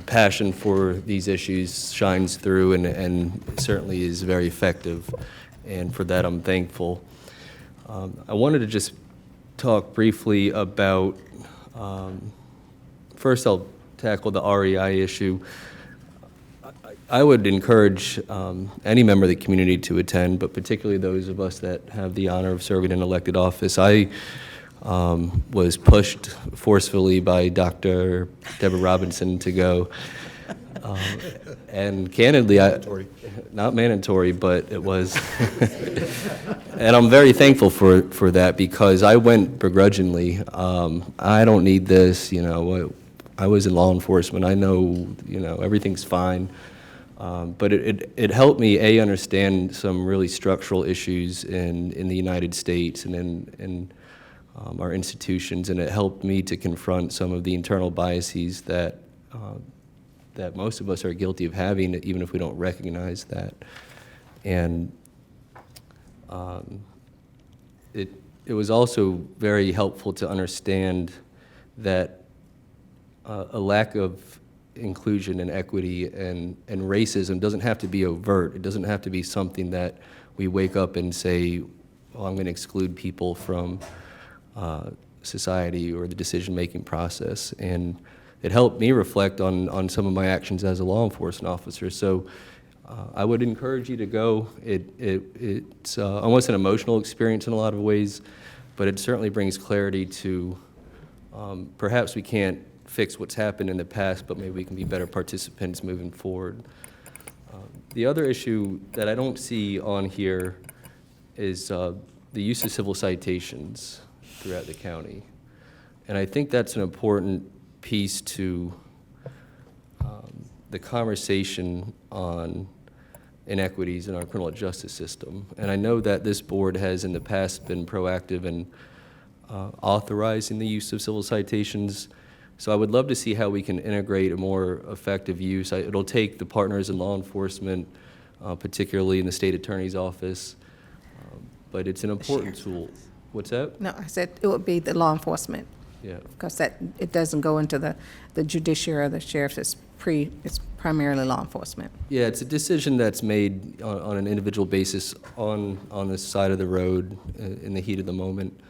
passion for these issues shines through and certainly is very effective, and for that I'm thankful. I wanted to just talk briefly about, first I'll tackle the REI issue. I would encourage any member of the community to attend, but particularly those of us that have the honor of serving in elected office. I was pushed forcefully by Dr. Deborah Robinson to go. And candidly, not mandatory, but it was. And I'm very thankful for that, because I went begrudgingly. I don't need this, I was in law enforcement. I know, everything's fine. But it helped me, understand some really structural issues in the United States and in our institutions, and it helped me to confront some of the internal biases that most of us are guilty of having, even if we don't recognize that. And it was also very helpful to understand that a lack of inclusion and equity and racism doesn't have to be overt. It doesn't have to be something that we wake up and say, well, I'm going to exclude people from society or the decision-making process. And it helped me reflect on some of my actions as a law enforcement officer. So I would encourage you to go. It's almost an emotional experience in a lot of ways, but it certainly brings clarity to perhaps we can't fix what's happened in the past, but maybe we can be better participants moving forward. The other issue that I don't see on here is the use of civil citations throughout the county. And I think that's an important piece to the conversation on inequities in our criminal justice system. And I know that this board has in the past been proactive in authorizing the use of civil citations. So I would love to see how we can integrate a more effective use. It'll take the partners in law enforcement, particularly in the state attorney's office, but it's an important tool. What's that? No, I said it would be the law enforcement. Yeah. Because it doesn't go into the judiciary or the sheriff's. It's primarily law enforcement. Yeah, it's a decision that's made on an individual basis on this side of the road in the heat of the moment.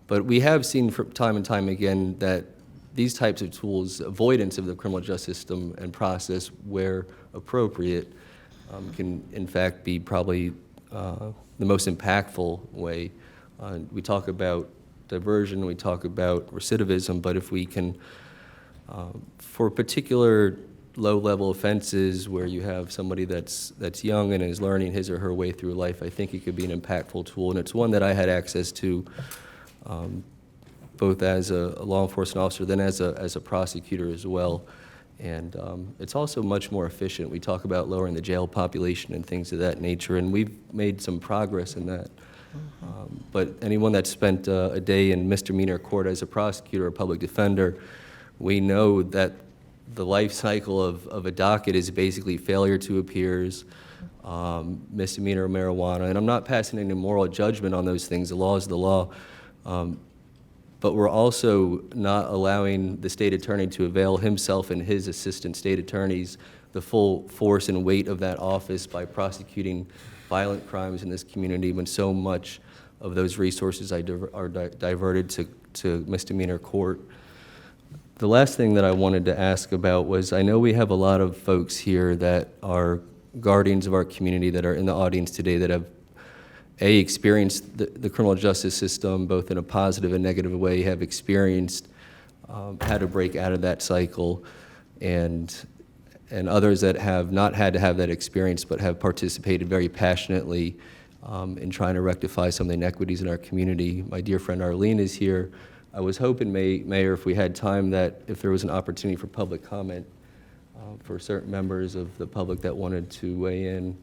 But we have seen from time and time again that these types of tools, avoidance of the criminal justice system and process where appropriate, can in fact be probably the most impactful way. We talk about diversion, we talk about recidivism, but if we can, for particular low-level offenses where you have somebody that's young and is learning his or her way through life, I think it could be an impactful tool, and it's one that I had access to both as a law enforcement officer, then as a prosecutor as well. And it's also much more efficient. We talk about lowering the jail population and things of that nature, and we've made some progress in that. But anyone that's spent a day in misdemeanor court as a prosecutor or public defender, we know that the life cycle of a docket is basically failure to appears, misdemeanor marijuana, and I'm not passing any moral judgment on those things. The law is the law. But we're also not allowing the state attorney to avail himself and his assistant state attorneys the full force and weight of that office by prosecuting violent crimes in this community when so much of those resources are diverted to misdemeanor court. The last thing that I wanted to ask about was, I know we have a lot of folks here that are guardians of our community that are in the audience today that have experienced the criminal justice system both in a positive and negative way, have experienced how to break out of that cycle, and others that have not had to have that experience but have participated very passionately in trying to rectify some of the inequities in our community. My dear friend Arlene is here. I was hoping, Mayor, if we had time, that if there was an opportunity for public comment for certain members of the public that wanted to weigh in.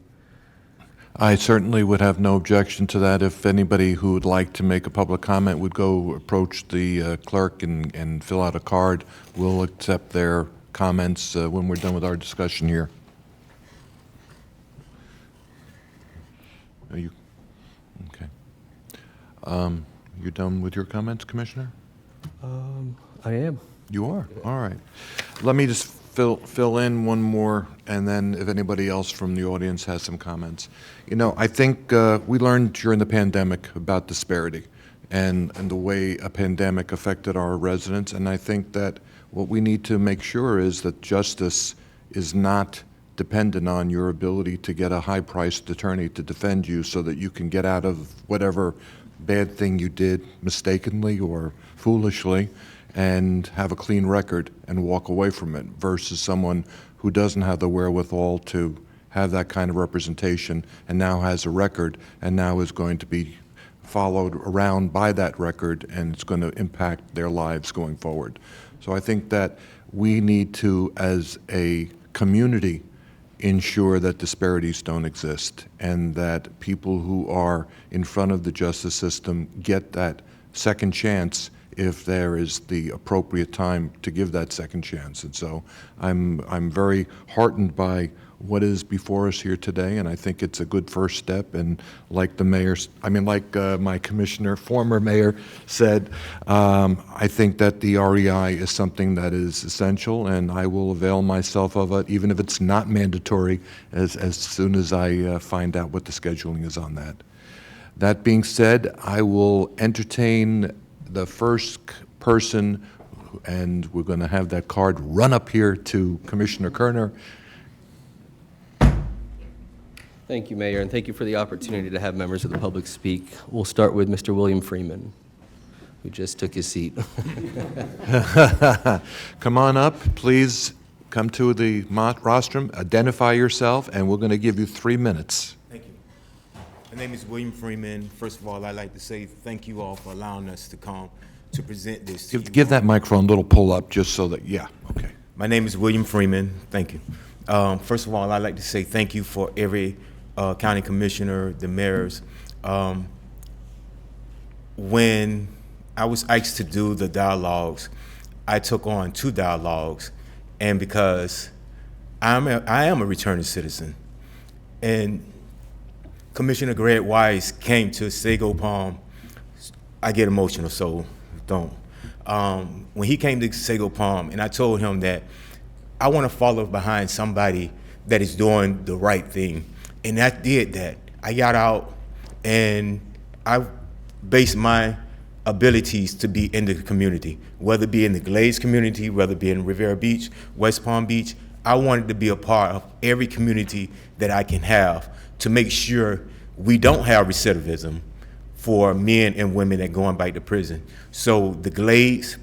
I certainly would have no objection to that. If anybody who would like to make a public comment would go approach the clerk and fill out a card, we'll accept their comments when we're done with our discussion here. Are you okay? You're done with your comments, Commissioner? I am. You are? All right. Let me just fill in one more, and then if anybody else from the audience has some comments. You know, I think we learned during the pandemic about disparity and the way a pandemic affected our residents, and I think that what we need to make sure is that justice is not dependent on your ability to get a high-priced attorney to defend you so that you can get out of whatever bad thing you did mistakenly or foolishly and have a clean record and walk away from it, versus someone who doesn't have the wherewithal to have that kind of representation and now has a record and now is going to be followed around by that record, and it's going to impact their lives going forward. So I think that we need to, as a community, ensure that disparities don't exist and that people who are in front of the justice system get that second chance if there is the appropriate time to give that second chance. And so I'm very heartened by what is before us here today, and I think it's a good first step. And like the mayor, my commissioner, former mayor said, I think that the REI is something that is essential, and I will avail myself of it, even if it's not mandatory, as soon as I find out what the scheduling is on that. That being said, I will entertain the first person, and we're going to have that card run up here to Commissioner Kerner. Thank you, Mayor, and thank you for the opportunity to have members of the public speak. We'll start with Mr. William Freeman, who just took his seat. Come on up, please. Come to the rostrum, identify yourself, and we're going to give you 3 minutes. Thank you. My name is William Freeman. First of all, I'd like to say thank you all for allowing us to come to present this to you. Give that microphone a little pull up just so that, yeah, okay. My name is William Freeman. Thank you. First of all, I'd like to say thank you for every county commissioner, the mayors. When I was asked to do the dialogues, I took on 2 dialogues, and because I am a returning citizen, and Commissioner Greg Wise came to Sago Palm, I get emotional, so don't. When he came to Sago Palm, and I told him that I want to follow behind somebody that is doing the right thing, and I did that. I got out, and I based my abilities to be in the community, whether it be in the Glades community, whether it be in Riviera Beach, West Palm Beach. I wanted to be a part of every community that I can have to make sure we don't have recidivism for men and women that going back to prison. So the Glades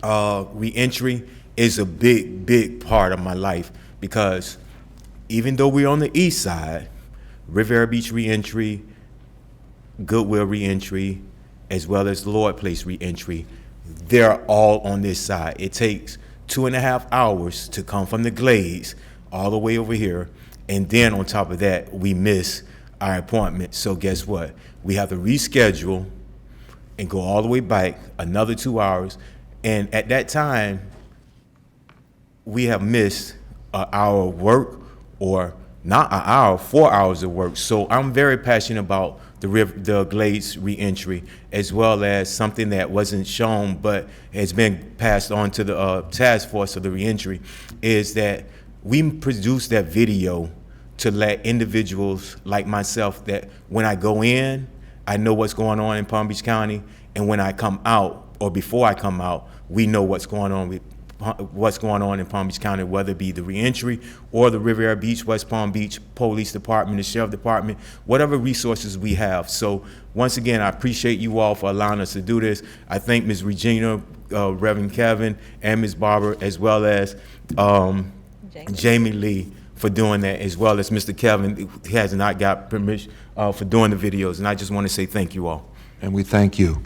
reentry is a big, big part of my life, because even though we're on the east side, Riviera Beach Reentry, Goodwill Reentry, as well as Lloyd Place Reentry, they're all on this side. It takes 2.5 hours to come from the Glades all the way over here, and then on top of that, we miss our appointment. So guess what? We have to reschedule and go all the way back another 2 hours, and at that time, we have missed an hour of work, or not an hour, 4 hours of work. So I'm very passionate about the Glades reentry, as well as something that wasn't shown but has been passed on to the task force of the reentry, is that we produce that video to let individuals like myself, that when I go in, I know what's going on in Palm Beach County, and when I come out, or before I come out, we know what's going on in Palm Beach County, whether it be the reentry or the Riviera Beach, West Palm Beach Police Department, the Sheriff Department, whatever resources we have. So once again, I appreciate you all for allowing us to do this. I thank Ms. Regina, Reverend Kevin, and Ms. Barber, as well as Jamie Lee, for doing that, as well as Mr. Kevin, who has not got permission for doing the videos. And I just want to say thank you all. And we thank you.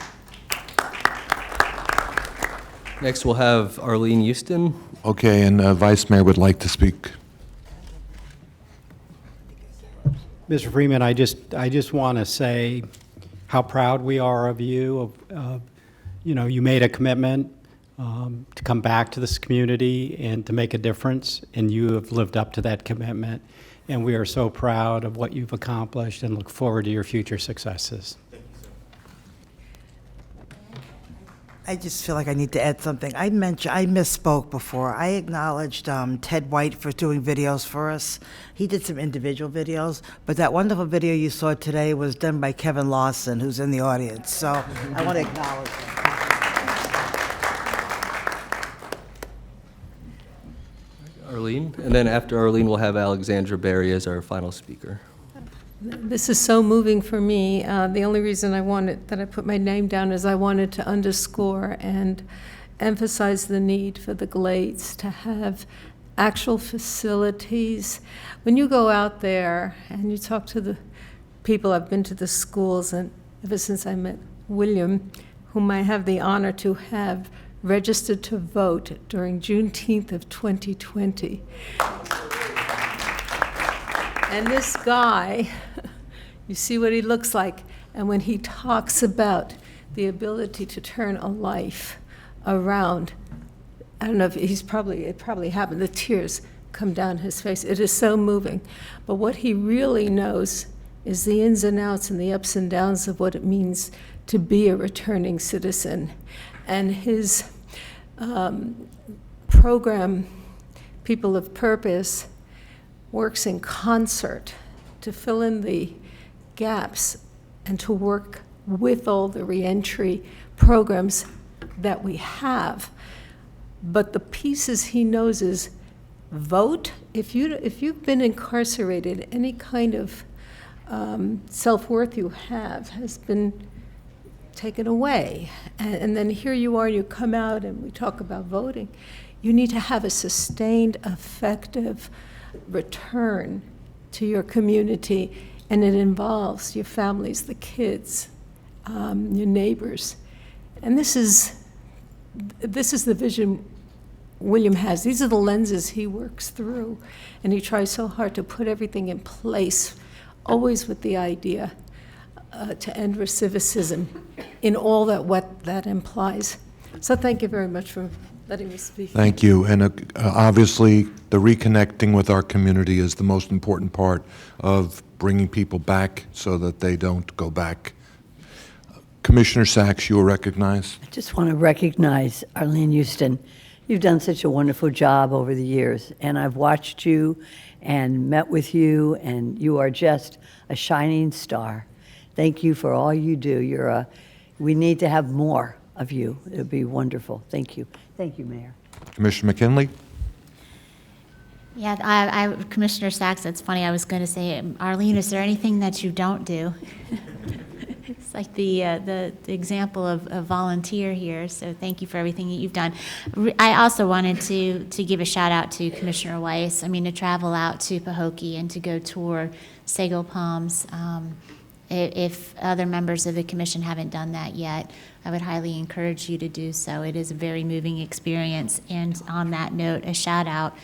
Next, we'll have Arlene Houston. Okay, and Vice Mayor would like to speak. Mr. Freeman, I just want to say how proud we are of you. You made a commitment to come back to this community and to make a difference, and you have lived up to that commitment. And we are so proud of what you've accomplished and look forward to your future successes. I just feel like I need to add something. I misspoke before. I acknowledged Ted White for doing videos for us. He did some individual videos, but that wonderful video you saw today was done by Kevin Lawson, who's in the audience. So I want to acknowledge him. Arlene, and then after Arlene, we'll have Alexandra Berry as our final speaker. This is so moving for me. The only reason that I put my name down is I wanted to underscore and emphasize the need for the Glades to have actual facilities. When you go out there and you talk to the people, I've been to the schools, and ever since I met William, whom I have the honor to have registered to vote during Juneteenth of 2020. And this guy, you see what he looks like, and when he talks about the ability to turn a life around, I don't know if it probably happened, the tears come down his face. It is so moving. But what he really knows is the ins and outs and the ups and downs of what it means to be a returning citizen. And his program, People of Purpose, works in concert to fill in the gaps and to work with all the reentry programs that we have. But the pieces he knows is vote. If you've been incarcerated, any kind of self-worth you have has been taken away. And then here you are, you come out and we talk about voting. You need to have a sustained, effective return to your community, and it involves your families, the kids, your neighbors. And this is the vision William has. These are the lenses he works through, and he tries so hard to put everything in place, always with the idea to end recidivism in all what that implies. So thank you very much for letting me speak. Thank you. And obviously, the reconnecting with our community is the most important part of bringing people back so that they don't go back. Commissioner Sachs, you are recognized. I just want to recognize Arlene Houston. You've done such a wonderful job over the years, and I've watched you and met with you, and you are just a shining star. Thank you for all you do. We need to have more of you. It would be wonderful. Thank you. Thank you, Mayor. Commissioner McKinley? Yeah, Commissioner Sachs, that's funny. I was going to say, Arlene, is there anything that you don't do? It's like the example of volunteer here, so thank you for everything that you've done. I also wanted to give a shout out to Commissioner Weiss. I mean, to travel out to Pahokee and to go tour Sago Palms. If other members of the commission haven't done that yet, I would highly encourage you to do so. It is a very moving experience. And on that note, a shout out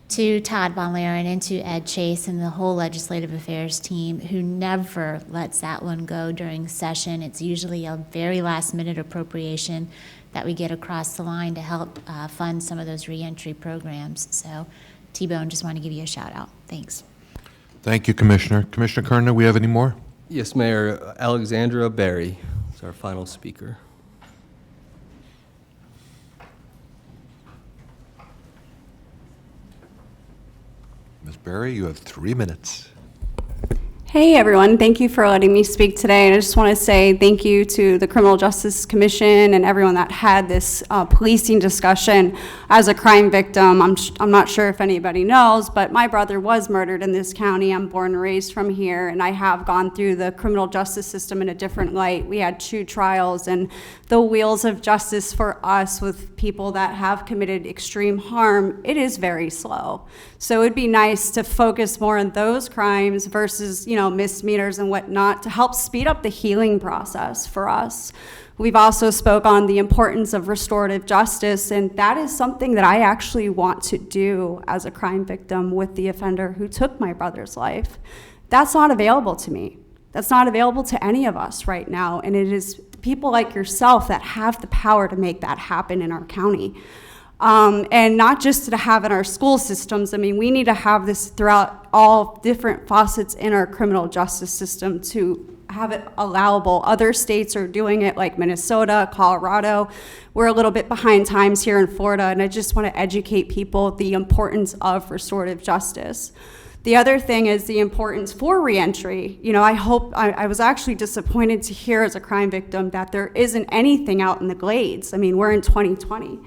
to Todd Von Laren and to Ed Chase and the whole Legislative Affairs team who never lets that one go during session. It's usually a very last minute appropriation that we get across the line to help fund some of those reentry programs. So T-Bone, just want to give you a shout out. Thanks. Thank you, Commissioner. Commissioner Kerner, we have any more? Yes, Mayor. Alexandra Berry is our final speaker. Ms. Berry, you have 3 minutes. Hey everyone, thank you for letting me speak today. And I just want to say thank you to the Criminal Justice Commission and everyone that had this policing discussion. As a crime victim, I'm not sure if anybody knows, but my brother was murdered in this county. I'm born and raised from here, and I have gone through the criminal justice system in a different light. We had 2 trials, and the wheels of justice for us with people that have committed extreme harm, it is very slow. So it'd be nice to focus more on those crimes versus, misdemeanors and whatnot to help speed up the healing process for us. We've also spoke on the importance of restorative justice, and that is something that I actually want to do as a crime victim with the offender who took my brother's life. That's not available to me. That's not available to any of us right now, and it is people like yourself that have the power to make that happen in our county. And not just to have in our school systems. I mean, we need to have this throughout all different facets in our criminal justice system to have it allowable. Other states are doing it, like Minnesota, Colorado. We're a little bit behind times here in Florida, and I just want to educate people the importance of restorative justice. The other thing is the importance for reentry. I was actually disappointed to hear as a crime victim that there isn't anything out in the glades. I mean, we're in 2020.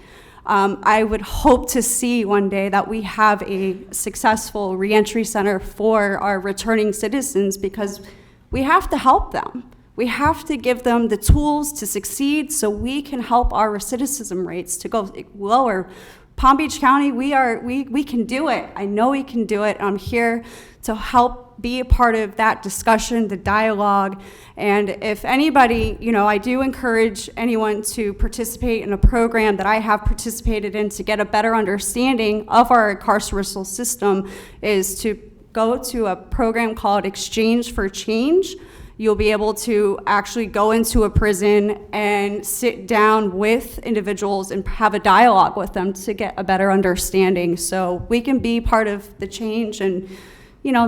I would hope to see one day that we have a successful reentry center for our returning citizens, because we have to help them. We have to give them the tools to succeed so we can help our recidivism rates to go lower. Palm Beach County, we can do it. I know we can do it. I'm here to help be a part of that discussion, the dialogue. And if anybody, I do encourage anyone to participate in a program that I have participated in to get a better understanding of our carceral system, is to go to a program called Exchange for Change. You'll be able to actually go into a prison and sit down with individuals and have a dialogue with them to get a better understanding. So we can be part of the change and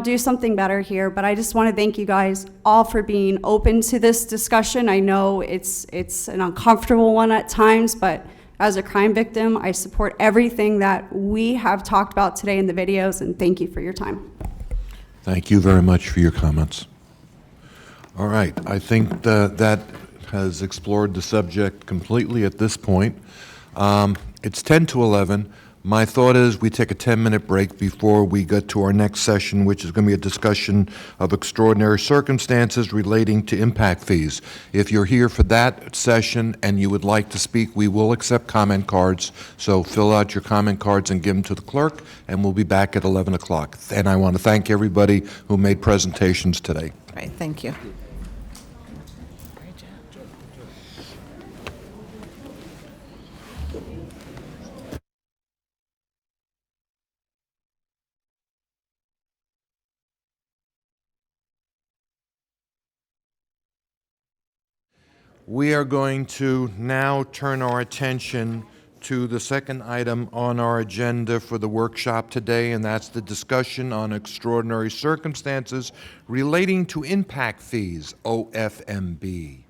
do something better here. But I just want to thank you guys all for being open to this discussion. I know it's an uncomfortable one at times, but as a crime victim, I support everything that we have talked about today in the videos, and thank you for your time. Thank you very much for your comments. All right, I think that has explored the subject completely at this point. It's 10 to 11. My thought is we take a 10-minute break before we get to our next session, which is going to be a discussion of extraordinary circumstances relating to impact fees. If you're here for that session and you would like to speak, we will accept comment cards. So fill out your comment cards and give them to the clerk, and we'll be back at 11 o'clock. And I want to thank everybody who made presentations today. Great, thank you. We are going to now turn our attention to the second item on our agenda for the workshop today, and that's the discussion on extraordinary circumstances relating to impact fees, OFMB.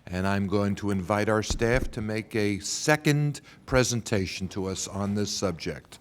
And I'm going to invite our staff to make a second presentation to us on this subject.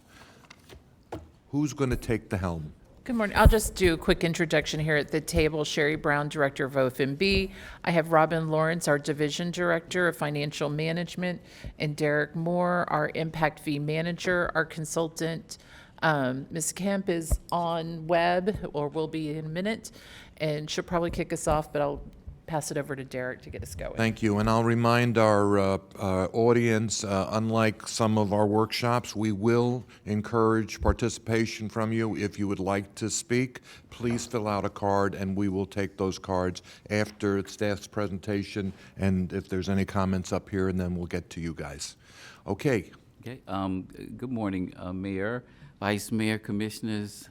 Who's going to take the helm? Good morning. I'll just do a quick introduction here at the table. Sherry Brown, Director of OFMB. I have Robin Lawrence, our Division Director of Financial Management, and Derek Moore, our Impact Fee Manager. Our consultant, Ms. Kemp, is on web, or will be in a minute, and she'll probably kick us off, but I'll pass it over to Derek to get us going. Thank you, and I'll remind our audience, unlike some of our workshops, we will encourage participation from you. If you would like to speak, please fill out a card, and we will take those cards after staff's presentation, and if there's any comments up here, and then we'll get to you guys. Okay. Okay. Good morning, Mayor, Vice Mayor, Commissioners,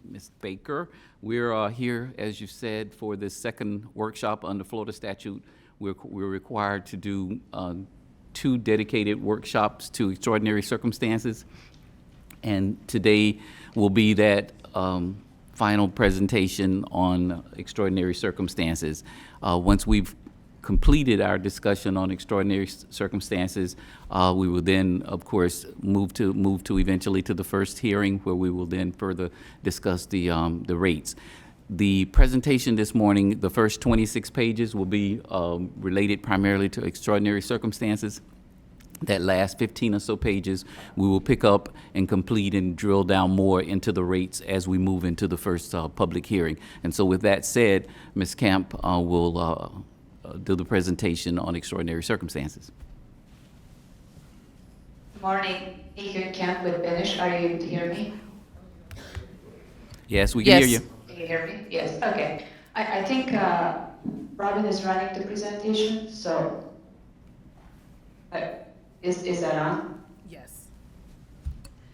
Ms. Baker. We're here, as you said, for this second workshop under Florida statute. We're required to do 2 dedicated workshops to extraordinary circumstances. And today will be that final presentation on extraordinary circumstances. Once we've completed our discussion on extraordinary circumstances, we will then, of course, move to eventually to the first hearing, where we will then further discuss the rates. The presentation this morning, the first 26 pages, will be related primarily to extraordinary circumstances. That last 15 or so pages, we will pick up and complete and drill down more into the rates as we move into the first public hearing. And so with that said, Ms. Camp will do the presentation on extraordinary circumstances. Good morning, Adrian Camp with Finish. Are you able to hear me? Yes, we can hear you. Can you hear me? Yes, okay. I think Robin is running the presentation, so is that on? Yes.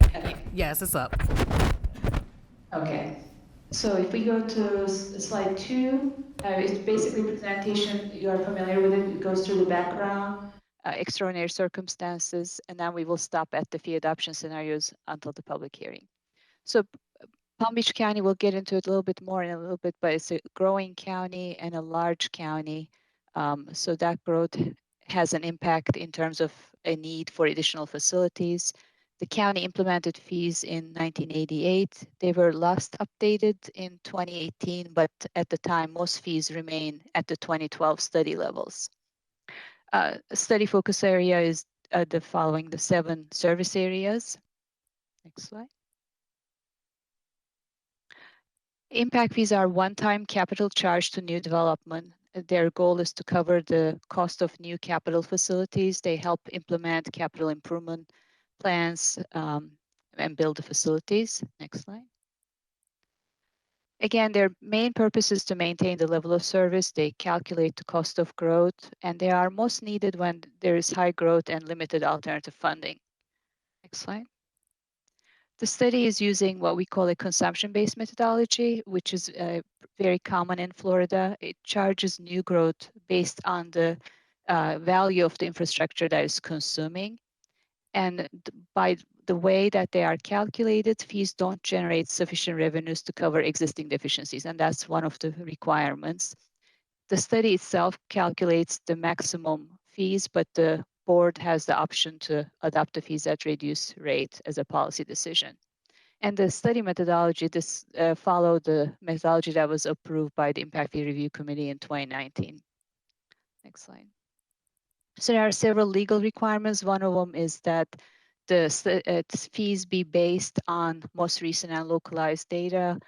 Okay. Yes, it's up. Okay. So if we go to slide 2, it's basically presentation. You are familiar with it. It goes through the background, extraordinary circumstances, and then we will stop at the fee adoption scenarios until the public hearing. So Palm Beach County, we'll get into it a little bit more in a little bit, but it's a growing county and a large county. So that growth has an impact in terms of a need for additional facilities. The county implemented fees in 1988. They were last updated in 2018, but at the time, most fees remain at the 2012 study levels. Study focus area is the following, the 7 service areas. Next slide. Impact fees are one-time capital charge to new development. Their goal is to cover the cost of new capital facilities. They help implement capital improvement plans and build the facilities. Next slide. Again, their main purpose is to maintain the level of service. They calculate the cost of growth, and they are most needed when there is high growth and limited alternative funding. Next slide. The study is using what we call a consumption-based methodology, which is very common in Florida. It charges new growth based on the value of the infrastructure that is consuming. And by the way that they are calculated, fees don't generate sufficient revenues to cover existing deficiencies, and that's one of the requirements. The study itself calculates the maximum fees, but the board has the option to adopt the fees at reduced rate as a policy decision. And the study methodology, this followed the methodology that was approved by the Impact Fee Review Committee in 2019. Next slide. So there are several legal requirements. One of them is that the fees be based on most recent and localized data.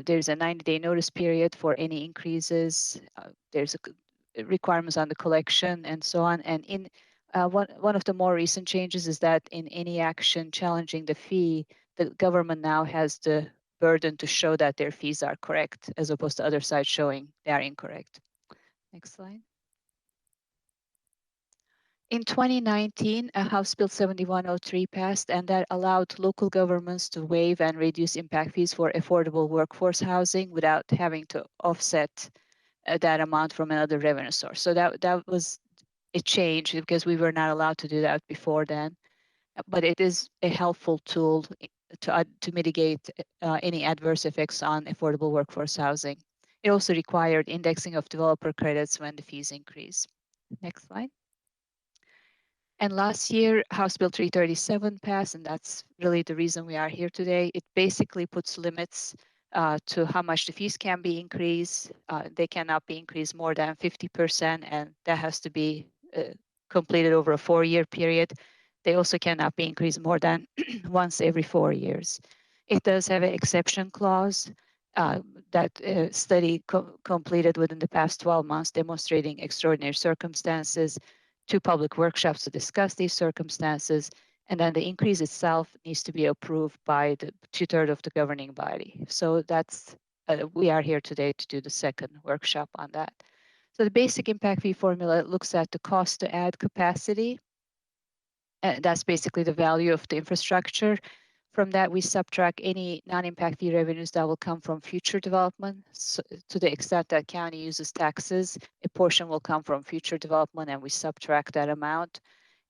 There's a 90-day notice period for any increases. There's requirements on the collection and so on. And in one of the more recent changes is that in any action challenging the fee, the government now has the burden to show that their fees are correct, as opposed to other sides showing they are incorrect. Next slide. In 2019, House Bill 7103 passed, and that allowed local governments to waive and reduce impact fees for affordable workforce housing without having to offset that amount from another revenue source. So that was a change, because we were not allowed to do that before then. But it is a helpful tool to mitigate any adverse effects on affordable workforce housing. It also required indexing of developer credits when the fees increase. Next slide. And last year, House Bill 337 passed, and that's really the reason we are here today. It basically puts limits to how much the fees can be increased. They cannot be increased more than 50%, and that has to be completed over a 4-year period. They also cannot be increased more than once every 4 years. It does have an exception clause, study completed within the past 12 months demonstrating extraordinary circumstances, 2 public workshops to discuss these circumstances, and then the increase itself needs to be approved by the 2/3 of the governing body. So that's, we are here today to do the second workshop on that. So the basic impact fee formula looks at the cost to add capacity. And that's basically the value of the infrastructure. From that, we subtract any non-impact fee revenues that will come from future development. So to the extent that county uses taxes, a portion will come from future development, and we subtract that amount.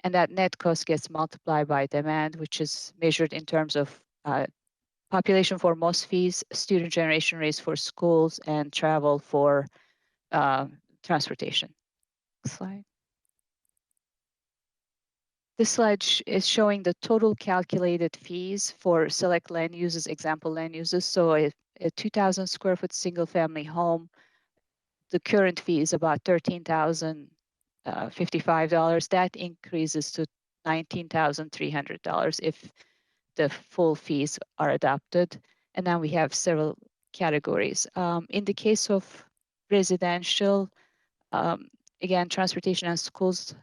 And that net cost gets multiplied by demand, which is measured in terms of population for most fees, student generation rates for schools, and travel for transportation. Next slide. This slide is showing the total calculated fees for select land uses, example land uses. So a 2,000 square foot single family home, the current fee is about $13,055. That increases to $19,300 if the full fees are adopted. And then we have several categories. In the case of residential, again, transportation and schools,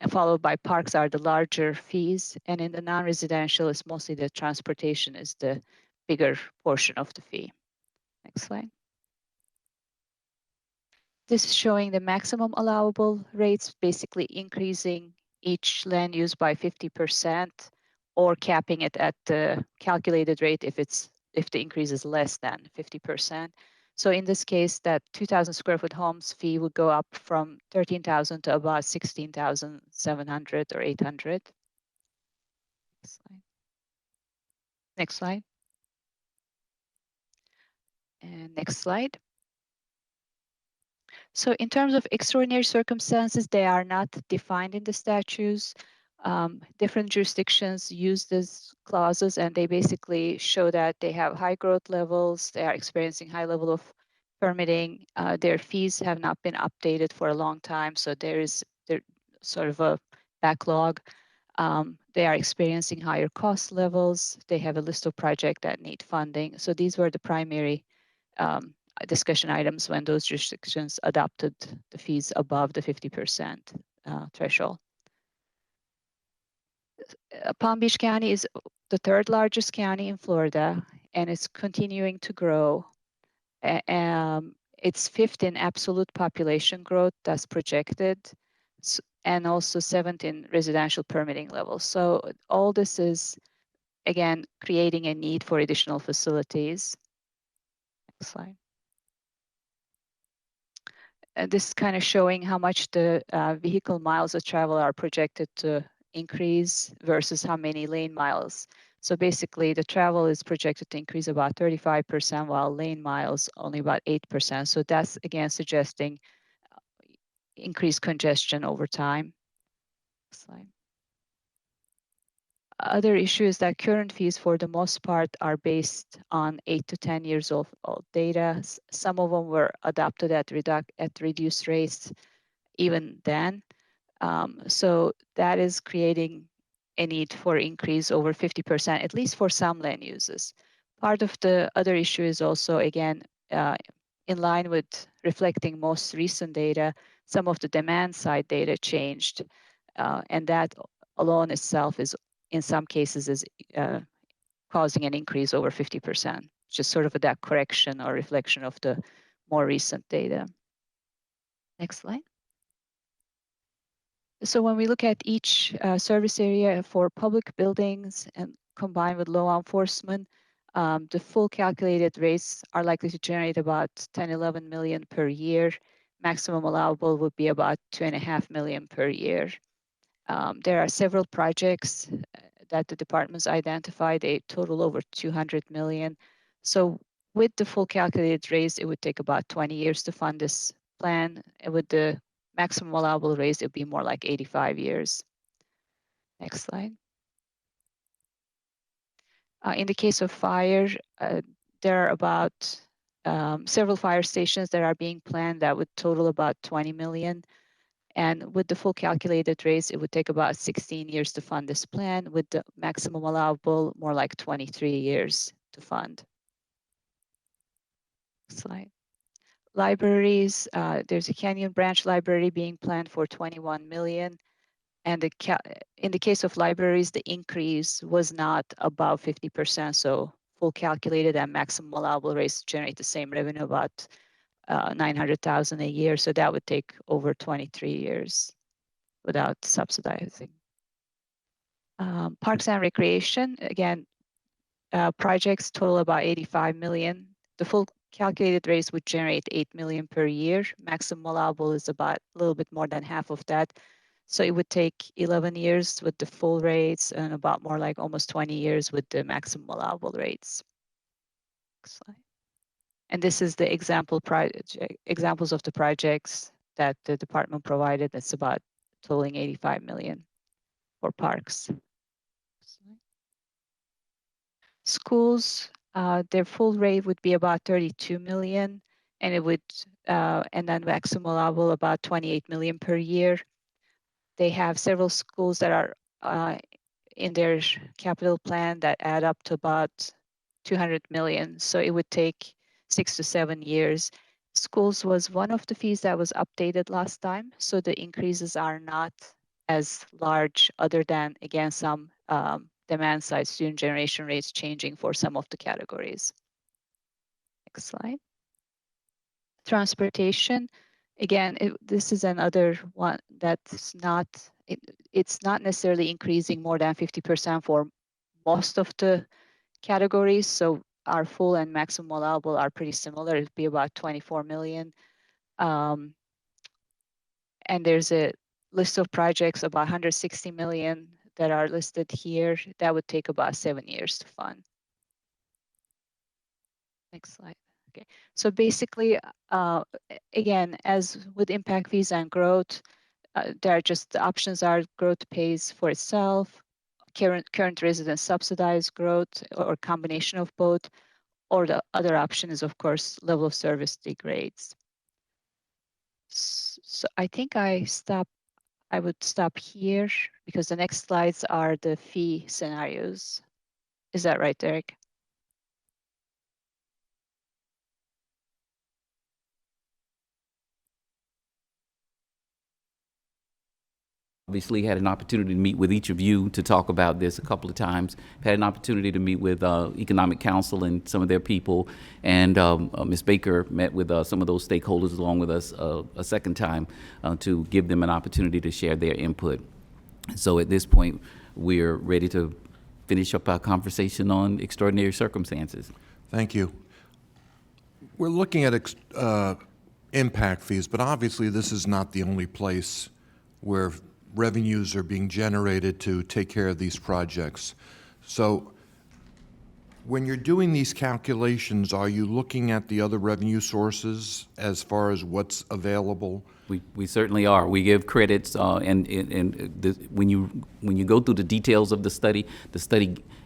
and followed by parks are the larger fees. And in the non-residential, it's mostly the transportation is the bigger portion of the fee. Next slide. This is showing the maximum allowable rates, basically increasing each land use by 50% or capping it at the calculated rate if the increase is less than 50%. So in this case, that 2,000 square foot homes fee would go up from 13,000 to about 16,700 or 800. Next slide. Next slide. And next slide. So in terms of extraordinary circumstances, they are not defined in the statutes. Different jurisdictions use these clauses, and they basically show that they have high growth levels, they are experiencing high level of permitting, their fees have not been updated for a long time, so there's sort of a backlog. They are experiencing higher cost levels, they have a list of projects that need funding. So these were the primary discussion items when those jurisdictions adopted the fees above the 50% threshold. Palm Beach County is the 3rd largest county in Florida, and it's continuing to grow. It's 5th in absolute population growth that's projected, and also 7th in residential permitting levels. So all this is, again, creating a need for additional facilities. Next slide. This is kind of showing how much the vehicle miles of travel are projected to increase versus how many lane miles. So basically the travel is projected to increase about 35%, while lane miles only about 8%. So that's again suggesting increased congestion over time. Next slide. Other issue is that current fees for the most part are based on 8 to 10 years old data. Some of them were adopted at reduced rates even then. So that is creating a need for increase over 50%, at least for some land uses. Part of the other issue is also, again, in line with reflecting most recent data, some of the demand side data changed, and that alone itself is, in some cases, is causing an increase over 50%, just sort of that correction or reflection of the more recent data. Next slide. So when we look at each service area for public buildings and combined with law enforcement, the full calculated rates are likely to generate about 10-11 million per year. Maximum allowable would be about 2.5 million per year. There are several projects that the departments identified, a total over 200 million. So with the full calculated rates, it would take about 20 years to fund this plan. And with the maximum allowable rates, it would be more like 85 years. Next slide. In the case of fire, there are about several fire stations that are being planned that would total about 20 million. And with the full calculated rates, it would take about 16 years to fund this plan, with the maximum allowable more like 23 years to fund. Slide. Libraries, there's a Canyon Branch Library being planned for 21 million. And in the case of libraries, the increase was not above 50%. So full calculated and maximum allowable rates generate the same revenue, about 900,000 a year. So that would take over 23 years without subsidizing. Parks and Recreation, again, projects total about 85 million. The full calculated rates would generate 8 million per year. Maximum allowable is about a little bit more than half of that. So it would take 11 years with the full rates and about more like almost 20 years with the maximum allowable rates. Next slide. And this is the examples of the projects that the department provided. That's about totaling 85 million for parks. Schools, their full rate would be about 32 million, and it would, and then maximum allowable about 28 million per year. They have several schools that are in their capital plan that add up to about 200 million. So it would take 6 to 7 years. Schools was one of the fees that was updated last time. So the increases are not as large, other than, again, some demand side student generation rates changing for some of the categories. Next slide. Transportation. Again, this is another one that's not, it's not necessarily increasing more than 50% for most of the categories. So our full and maximum allowable are pretty similar. It'd be about 24 million. And there's a list of projects, about 160 million that are listed here. That would take about 7 years to fund. Next slide. Okay, so basically, again, as with impact fees and growth, there are just the options are growth pays for itself, current resident subsidized growth, or combination of both, or the other option is, of course, level of service degrades. So I think I would stop here because the next slides are the fee scenarios. Is that right, Derek? Obviously, had an opportunity to meet with each of you to talk about this a couple of times. Had an opportunity to meet with Economic Council and some of their people, and Ms. Baker met with some of those stakeholders along with us a second time to give them an opportunity to share their input. So at this point, we're ready to finish up our conversation on extraordinary circumstances. Thank you. We're looking at impact fees, but obviously this is not the only place where revenues are being generated to take care of these projects. So when you're doing these calculations, are you looking at the other revenue sources as far as what's available? We certainly are. We give credits, when you go through the details of the study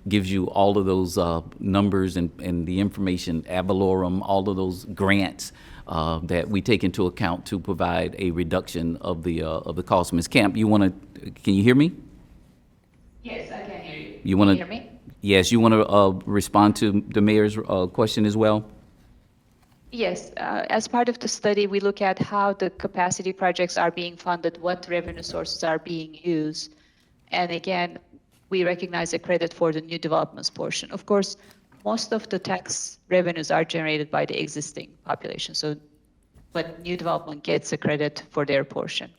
gives you all of those numbers and the information, ad valorem, all of those grants that we take into account to provide a reduction of the cost. Ms. Camp, can you hear me? Yes, I can hear you. You want to hear me? Yes, you want to respond to the mayor's question as well? Yes, as part of the study, we look at how the capacity projects are being funded, what revenue sources are being used. And again, we recognize a credit for the new developments portion. Of course, most of the tax revenues are generated by the existing population. So, but new development gets a credit for their portion.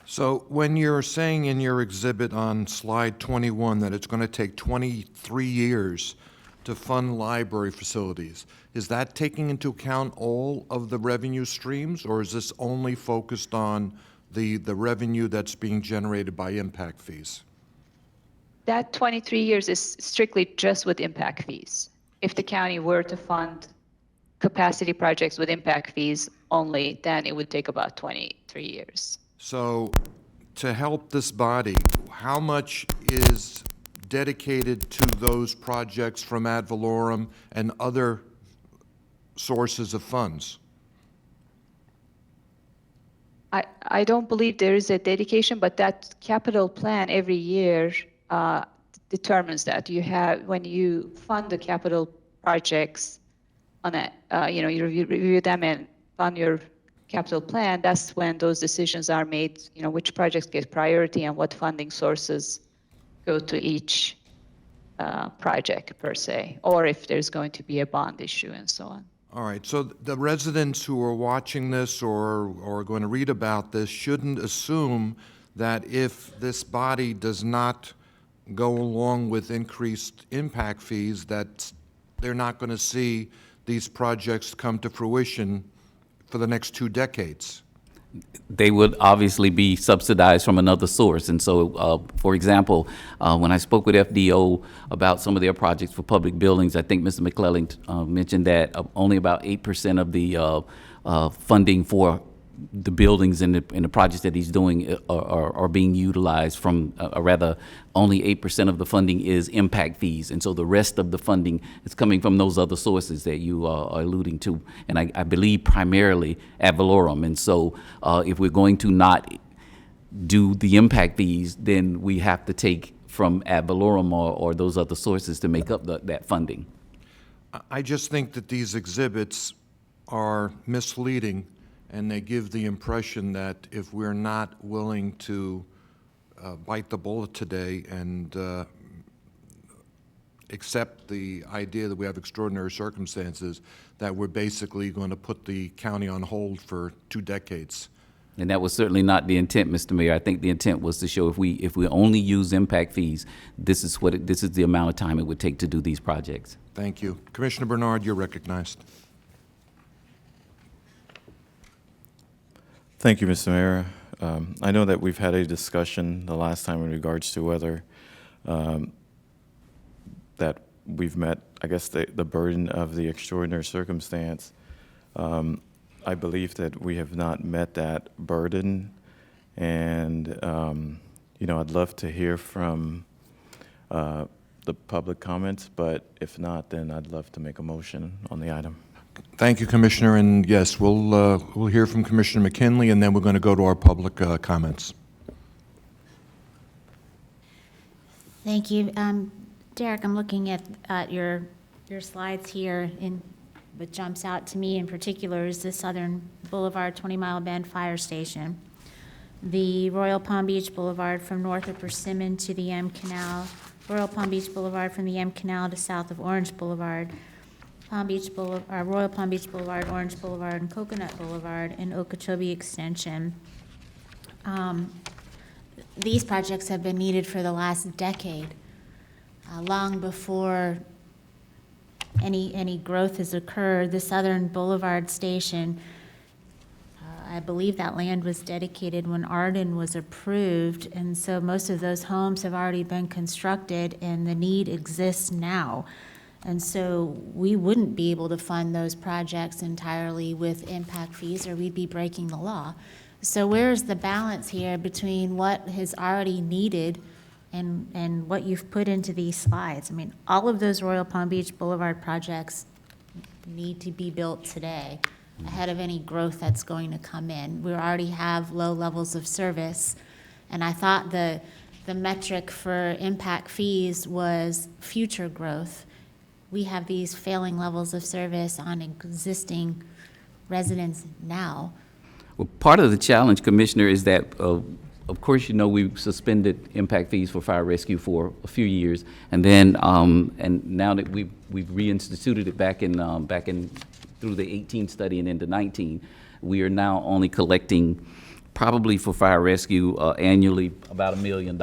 So when you're saying in your exhibit on slide 21 that it's going to take 23 years to fund library facilities, is that taking into account all of the revenue streams, or is this only focused on the revenue that's being generated by impact fees? That 23 years is strictly just with impact fees. If the county were to fund capacity projects with impact fees only, then it would take about 23 years. So to help this body, how much is dedicated to those projects from ad valorem and other sources of funds? I don't believe there is a dedication, but that capital plan every year determines that. You have, when you fund the capital projects, on it, you review them and on your capital plan, that's when those decisions are made, which projects get priority and what funding sources go to each project per se, or if there's going to be a bond issue and so on. All right, so the residents who are watching this or are going to read about this shouldn't assume that if this body does not go along with increased impact fees, that they're not going to see these projects come to fruition for the next 2 decades. They would obviously be subsidized from another source. And so, for example, when I spoke with FDO about some of their projects for public buildings, I think Mr. McClellan mentioned that only about 8% of the funding for the buildings and the projects that he's doing are being utilized from, rather, only 8% of the funding is impact fees. And so the rest of the funding is coming from those other sources that you are alluding to. And I believe primarily ad valorem. And so if we're going to not do the impact fees, then we have to take from ad valorem or those other sources to make up that funding. I just think that these exhibits are misleading, and they give the impression that if we're not willing to bite the bullet today and accept the idea that we have extraordinary circumstances, that we're basically going to put the county on hold for 2 decades. And that was certainly not the intent, Mr. Mayor. I think the intent was to show if we only use impact fees, this is the amount of time it would take to do these projects. Thank you. Commissioner Bernard, you're recognized. Thank you, Mr. Mayor. I know that we've had a discussion the last time in regards to whether that we've met, I guess, the burden of the extraordinary circumstance. I believe that we have not met that burden, and I'd love to hear from the public comments, but if not, then I'd love to make a motion on the item. Thank you, Commissioner, and yes, we'll hear from Commissioner McKinley, and then we're going to go to our public comments. Thank you. Derek, I'm looking at your slides here, and what jumps out to me in particular is the Southern Boulevard 20-mile band fire station, the Royal Palm Beach Boulevard from north of Persimmon to the M Canal, Royal Palm Beach Boulevard from the M Canal to south of Orange Boulevard, Royal Palm Beach Boulevard, Orange Boulevard, and Coconut Boulevard, and Okeechobee Extension. These projects have been needed for the last decade, long before any growth has occurred. The Southern Boulevard Station, I believe that land was dedicated when Arden was approved, and so most of those homes have already been constructed, and the need exists now. And so we wouldn't be able to fund those projects entirely with impact fees, or we'd be breaking the law. So where's the balance here between what is already needed and what you've put into these slides? I mean, all of those Royal Palm Beach Boulevard projects need to be built today ahead of any growth that's going to come in. We already have low levels of service, and I thought the metric for impact fees was future growth. We have these failing levels of service on existing residents now. Well, part of the challenge, Commissioner, is that, of course, we suspended impact fees for fire rescue for a few years, and then, and now that we've reinstituted it back in through the 18 study and into 19, we are now only collecting probably for fire rescue annually about $1 million,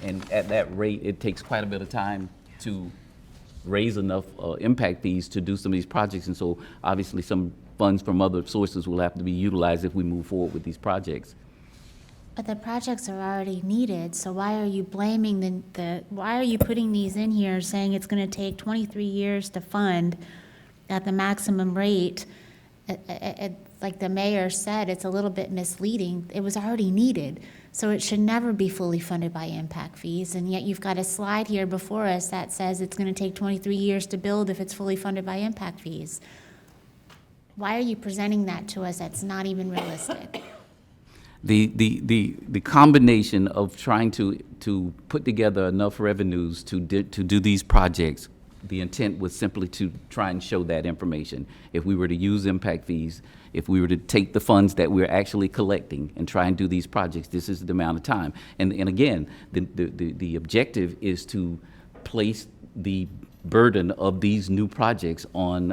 and at that rate, it takes quite a bit of time to raise enough impact fees to do some of these projects, and so obviously some funds from other sources will have to be utilized if we move forward with these projects. But the projects are already needed, so why are you blaming why are you putting these in here saying it's going to take 23 years to fund at the maximum rate? Like the mayor said, it's a little bit misleading. It was already needed, so it should never be fully funded by impact fees, and yet you've got a slide here before us that says it's going to take 23 years to build if it's fully funded by impact fees. Why are you presenting that to us? That's not even realistic. The combination of trying to put together enough revenues to do these projects the intent was simply to try and show that information. If we were to use impact fees, if we were to take the funds that we're actually collecting and try and do these projects, this is the amount of time. And again, the objective is to place the burden of these new projects on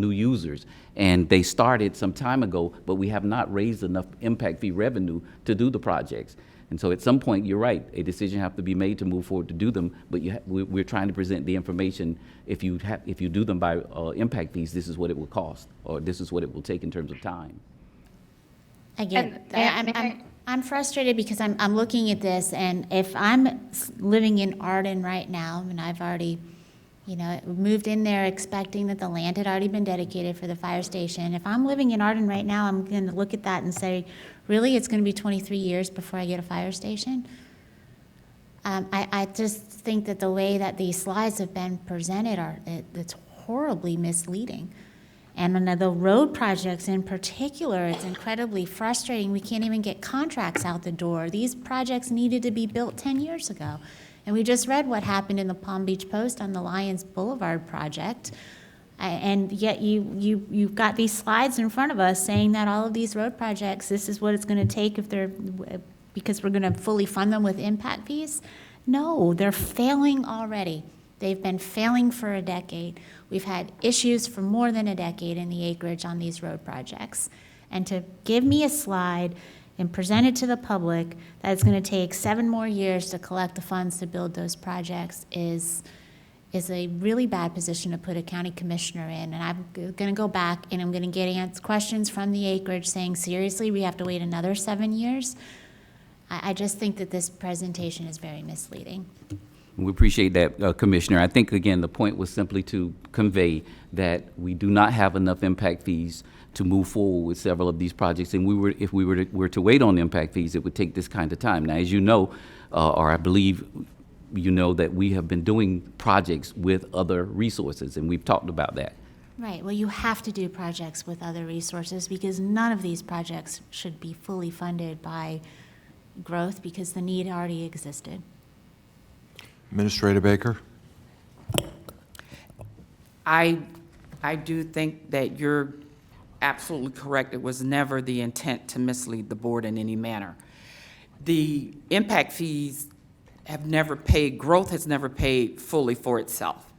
new users. And they started some time ago, but we have not raised enough impact fee revenue to do the projects. And so at some point, you're right, a decision has to be made to move forward to do them, but we're trying to present the information. If you do them by impact fees, this is what it will cost, or this is what it will take in terms of time. Again, I'm frustrated because I'm looking at this, and if I'm living in Arden right now, and I've already, moved in there expecting that the land had already been dedicated for the fire station. If I'm living in Arden right now, I'm going to look at that and say, really, it's going to be 23 years before I get a fire station? I just think that the way that these slides have been presented it's horribly misleading. And on the road projects in particular, it's incredibly frustrating. We can't even get contracts out the door. These projects needed to be built 10 years ago. And we just read what happened in the Palm Beach Post on the Lions Boulevard project. And yet you've got these slides in front of us saying that all of these road projects, this is what it's going to take because we're going to fully fund them with impact fees. No, they're failing already. They've been failing for a decade. We've had issues for more than a decade in the acreage on these road projects. And to give me a slide and present it to the public that it's going to take 7 more years to collect the funds to build those projects is a really bad position to put a county commissioner in. And I'm going to go back and I'm going to get questions from the acreage saying, seriously, we have to wait another 7 years? I just think that this presentation is very misleading. We appreciate that, Commissioner. I think, again, the point was simply to convey that we do not have enough impact fees to move forward with several of these projects. And if we were to wait on impact fees, it would take this kind of time. Now, as you know, or I believe you know, that we have been doing projects with other resources, and we've talked about that. Right. Well, you have to do projects with other resources because none of these projects should be fully funded by growth because the need already existed. Administrator Baker? I do think that you're absolutely correct. It was never the intent to mislead the board in any manner. The impact fees have never paid, growth has never paid fully for itself.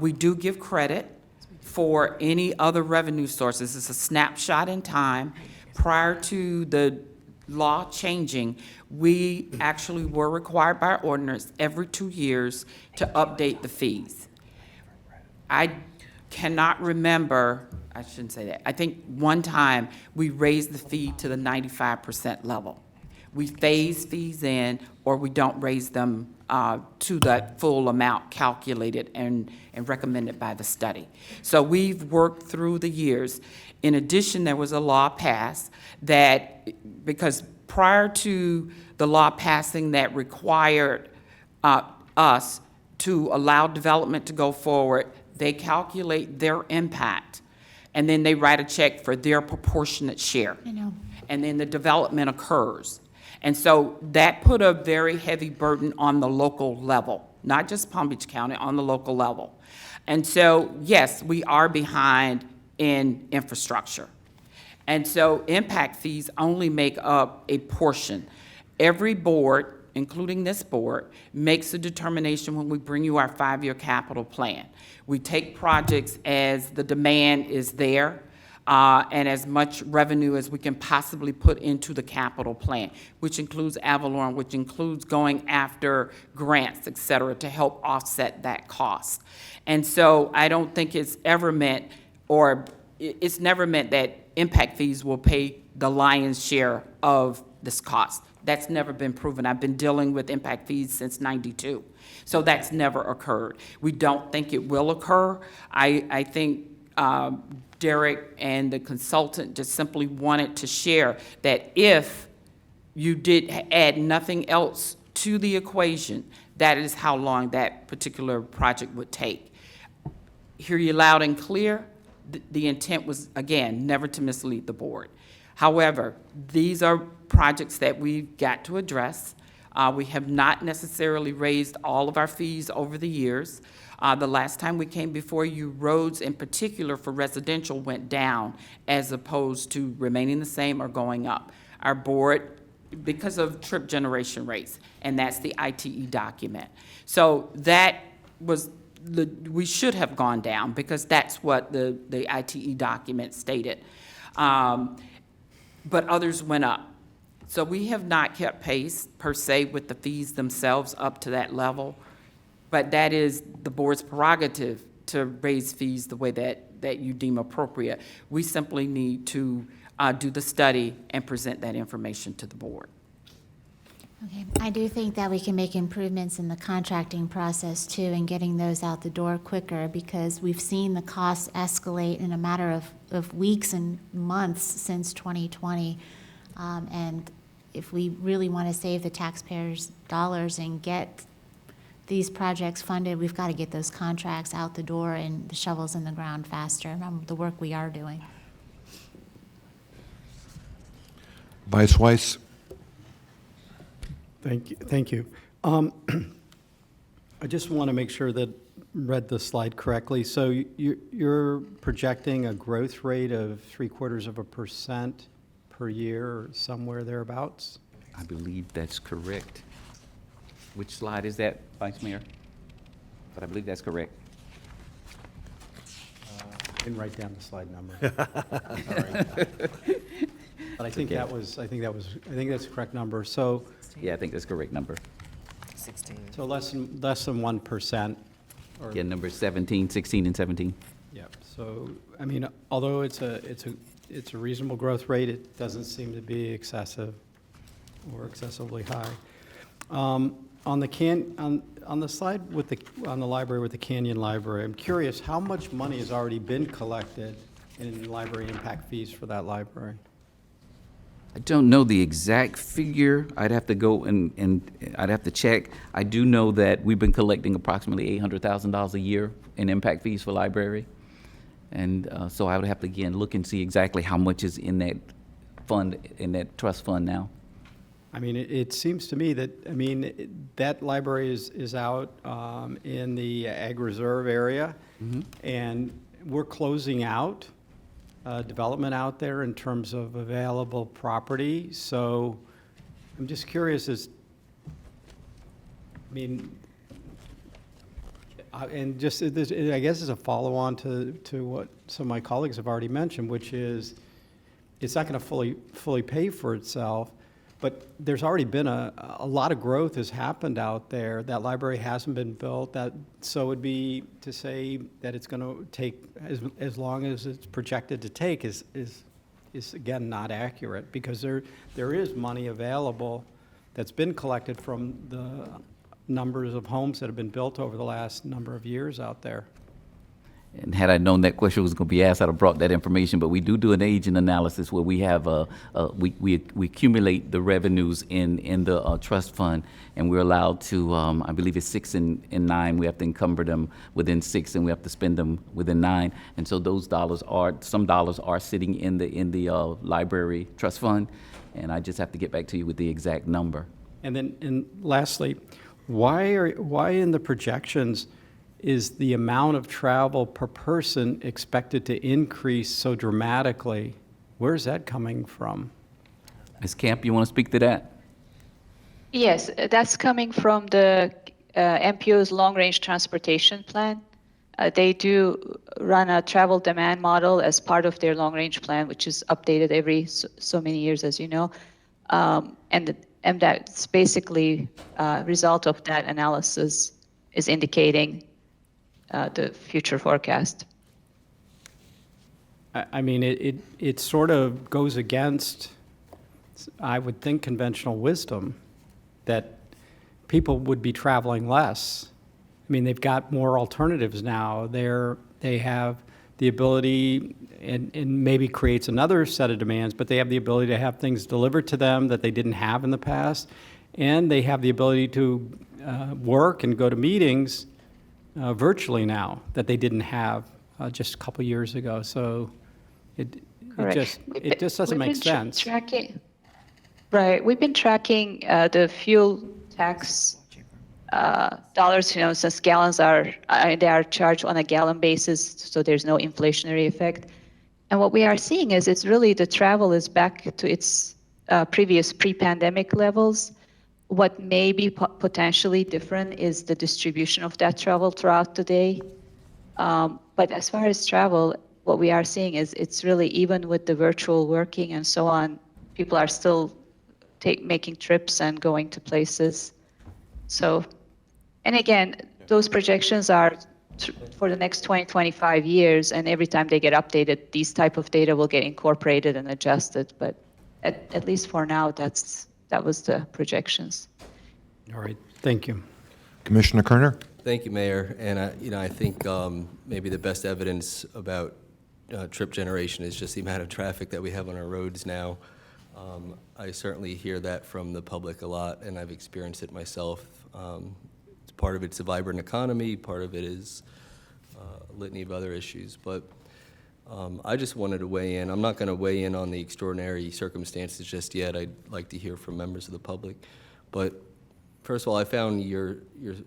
We do give credit for any other revenue sources. It's a snapshot in time. Prior to the law changing, we actually were required by ordinance every 2 years to update the fees. I cannot remember, I shouldn't say that, I think one time we raised the fee to the 95% level. We phase fees in, or we don't raise them to that full amount calculated and recommended by the study. So we've worked through the years. In addition, there was a law passed that, because prior to the law passing that required us to allow development to go forward, they calculate their impact, and then they write a check for their proportionate share. I know. And then the development occurs. And so that put a very heavy burden on the local level, not just Palm Beach County, on the local level. And so, yes, we are behind in infrastructure. And so impact fees only make up a portion. Every board, including this board, makes a determination when we bring you our 5-year capital plan. We take projects as the demand is there, and as much revenue as we can possibly put into the capital plan, which includes Avalon, which includes going after grants, et cetera, to help offset that cost. And so I don't think it's ever meant, or it's never meant that impact fees will pay the lion's share of this cost. That's never been proven. I've been dealing with impact fees since '92. So that's never occurred. We don't think it will occur. I think Derek and the consultant just simply wanted to share that if you did add nothing else to the equation, that is how long that particular project would take. Hear you loud and clear. The intent was, again, never to mislead the board. However, these are projects that we've got to address. We have not necessarily raised all of our fees over the years. The last time we came before you, roads in particular for residential went down as opposed to remaining the same or going up. Our board, because of trip generation rates, and that's the ITE document. So that was, we should have gone down because that's what the ITE document stated. But others went up. So we have not kept pace per se with the fees themselves up to that level. But that is the board's prerogative to raise fees the way that you deem appropriate. We simply need to do the study and present that information to the board. Okay, I do think that we can make improvements in the contracting process too and getting those out the door quicker because we've seen the costs escalate in a matter of weeks and months since 2020. And if we really want to save the taxpayers' dollars and get these projects funded, we've got to get those contracts out the door and the shovels in the ground faster, the work we are doing. Vice Weiss? Thank you. I just want to make sure that I read the slide correctly. So you're projecting a growth rate of 0.75% per year, or somewhere thereabouts? I believe that's correct. Which slide is that, Vice Mayor? But I believe that's correct. I didn't write down the slide number. But I think okay. I think that's the correct number. So. Yeah, I think that's the correct number. 16. So less than 1%. Or, Yeah, number 17, 16, and 17. yeah. So I mean, although it's a reasonable growth rate, it doesn't seem to be excessive or excessively high. On the slide on the library with the Canyon Library, I'm curious how much money has already been collected in library impact fees for that library? I don't know the exact figure. I'd have to go and I'd have to check. I do know that we've been collecting approximately $800,000 a year in impact fees for library. And so I would have to, again, look and see exactly how much is in that fund, in that trust fund now. I mean, it seems to me that, that library is out in the Ag Reserve area, and we're closing out development out there in terms of available property. So I'm just curious and just, I guess as a follow-on to what some of my colleagues have already mentioned, which is it's not going to fully pay for itself. But there's already been a lot of growth has happened out there. That library hasn't been built. So it'd be to say that it's going to take as long as it's projected to take is again not accurate, because there is money available that's been collected from the numbers of homes that have been built over the last number of years out there. And had I known that question was going to be asked, I'd have brought that information. But we do an aging analysis where we have we accumulate the revenues in the trust fund, and we're allowed to, I believe it's 6 and 9. We have to encumber them within 6, and we have to spend them within 9. And so those some dollars are sitting in the library trust fund, and I just have to get back to you with the exact number. And lastly, why in the projections is the amount of travel per person expected to increase so dramatically? Where's that coming from? Ms. Camp, you want to speak to that? Yes, that's coming from the MPO's long-range transportation plan. They do run a travel demand model as part of their long-range plan, which is updated every so many years, as you know. And that's basically a result of that analysis is indicating the future forecast. I mean, it sort of goes against, I would think, conventional wisdom that people would be traveling less. I mean, they've got more alternatives now. They have the ability, and maybe creates another set of demands, but they have the ability to have things delivered to them that they didn't have in the past, and they have the ability to work and go to meetings virtually now that they didn't have just a couple years ago. So it just doesn't make sense. Right. We've been tracking the fuel tax dollars, since gallons they are charged on a gallon basis, so there's no inflationary effect. And what we are seeing is it's really the travel is back to its previous pre-pandemic levels. What may be potentially different is the distribution of that travel throughout the day. But as far as travel, what we are seeing is it's really, even with the virtual working and so on, people are still making trips and going to places. So, and again, those projections are for the next 20, 25 years, and every time they get updated, these type of data will get incorporated and adjusted. But at least for now, that was the projections. All right, thank you. Commissioner Kerner? Thank you, Mayor. And I think maybe the best evidence about trip generation is just the amount of traffic that we have on our roads now. I certainly hear that from the public a lot, and I've experienced it myself. Part of it's a vibrant economy, part of it is a litany of other issues. But I just wanted to weigh in. I'm not going to weigh in on the extraordinary circumstances just yet. I'd like to hear from members of the public. But first of all, I found your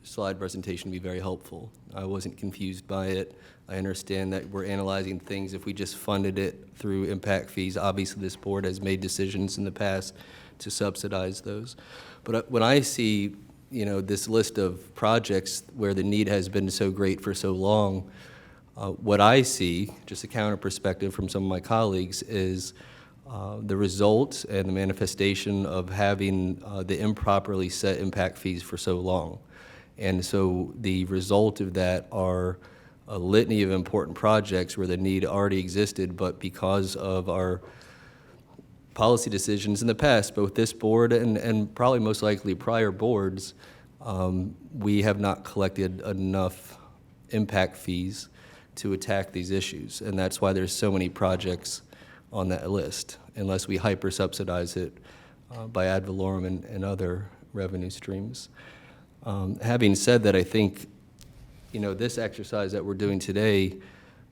slide presentation to be very helpful. I wasn't confused by it. I understand that we're analyzing things. If we just funded it through impact fees, obviously this board has made decisions in the past to subsidize those. But when I see, this list of projects where the need has been so great for so long, what I see, just a counter perspective from some of my colleagues, is the result and the manifestation of having the improperly set impact fees for so long. And so the result of that are a litany of important projects where the need already existed, but because of our policy decisions in the past, both this board and probably most likely prior boards, we have not collected enough impact fees to attack these issues. And that's why there's so many projects on that list, unless we hyper-subsidize it by ad valorem and other revenue streams. Having said that, I think, this exercise that we're doing today,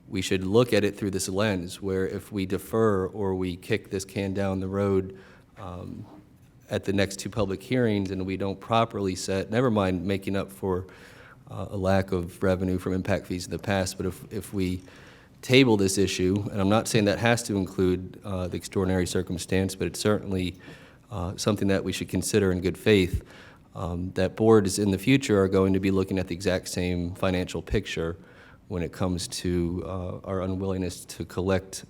we should look at it through this lens, where if we defer or we kick this can down the road at the next two public hearings and we don't properly set, never mind making up for a lack of revenue from impact fees in the past, but if we table this issue, and I'm not saying that has to include the extraordinary circumstance, but it's certainly something that we should consider in good faith, that boards in the future are going to be looking at the exact same financial picture when it comes to our unwillingness to collect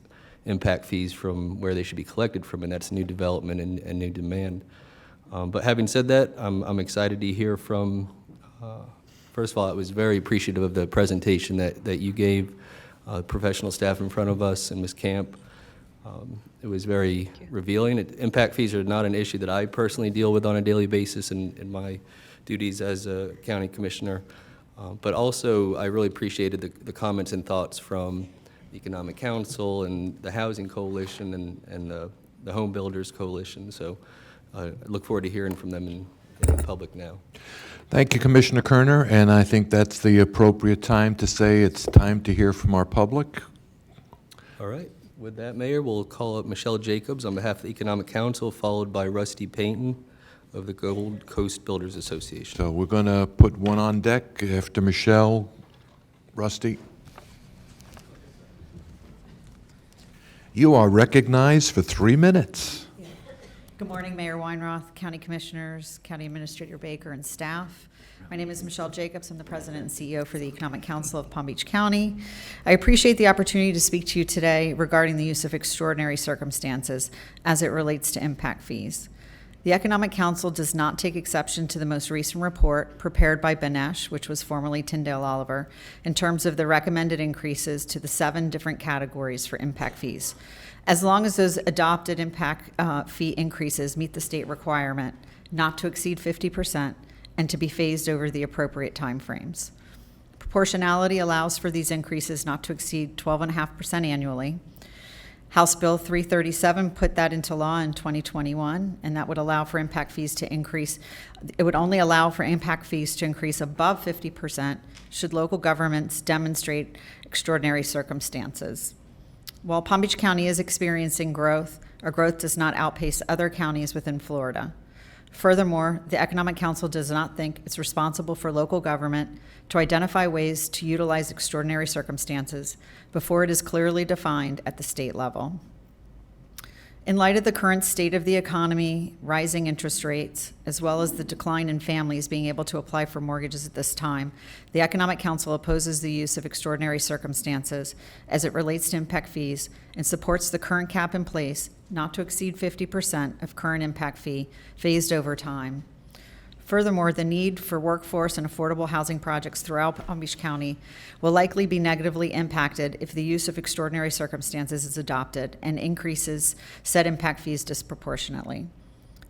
impact fees from where they should be collected from, and that's new development and new demand. But having said that, I'm excited to hear from, first of all, I was very appreciative of the presentation that you gave, professional staff in front of us and Ms. Camp. It was very revealing. Impact fees are not an issue that I personally deal with on a daily basis in my duties as a county commissioner. But also, I really appreciated the comments and thoughts from the Economic Council and the Housing Coalition and the Home Builders Coalition. So I look forward to hearing from them in the public now. Thank you, Commissioner Kerner, and I think that's the appropriate time to say it's time to hear from our public. All right. With that, Mayor, we'll call up Michelle Jacobs on behalf of the Economic Council, followed by Rusty Payton of the Gold Coast Builders Association. So we're going to put one on deck after Michelle. Rusty. You are recognized for 3 minutes. Good morning, Mayor Weinroth, County Commissioners, County Administrator Baker, and staff. My name is Michelle Jacobs. I'm the President and CEO for the Economic Council of Palm Beach County. I appreciate the opportunity to speak to you today regarding the use of extraordinary circumstances as it relates to impact fees. The Economic Council does not take exception to the most recent report prepared by Benesh, which was formerly Tyndale Oliver, in terms of the recommended increases to the 7 different categories for impact fees, as long as those adopted impact fee increases meet the state requirement not to exceed 50% and to be phased over the appropriate timeframes. Proportionality allows for these increases not to exceed 12.5% annually. House Bill 337 put that into law in 2021, and that would allow for impact fees to increase. It would only allow for impact fees to increase above 50% should local governments demonstrate extraordinary circumstances. While Palm Beach County is experiencing growth, our growth does not outpace other counties within Florida. Furthermore, the Economic Council does not think it's responsible for local government to identify ways to utilize extraordinary circumstances before it is clearly defined at the state level. In light of the current state of the economy, rising interest rates, as well as the decline in families being able to apply for mortgages at this time, the Economic Council opposes the use of extraordinary circumstances as it relates to impact fees and supports the current cap in place not to exceed 50% of current impact fee phased over time. Furthermore, the need for workforce and affordable housing projects throughout Palm Beach County will likely be negatively impacted if the use of extraordinary circumstances is adopted and increases said impact fees disproportionately.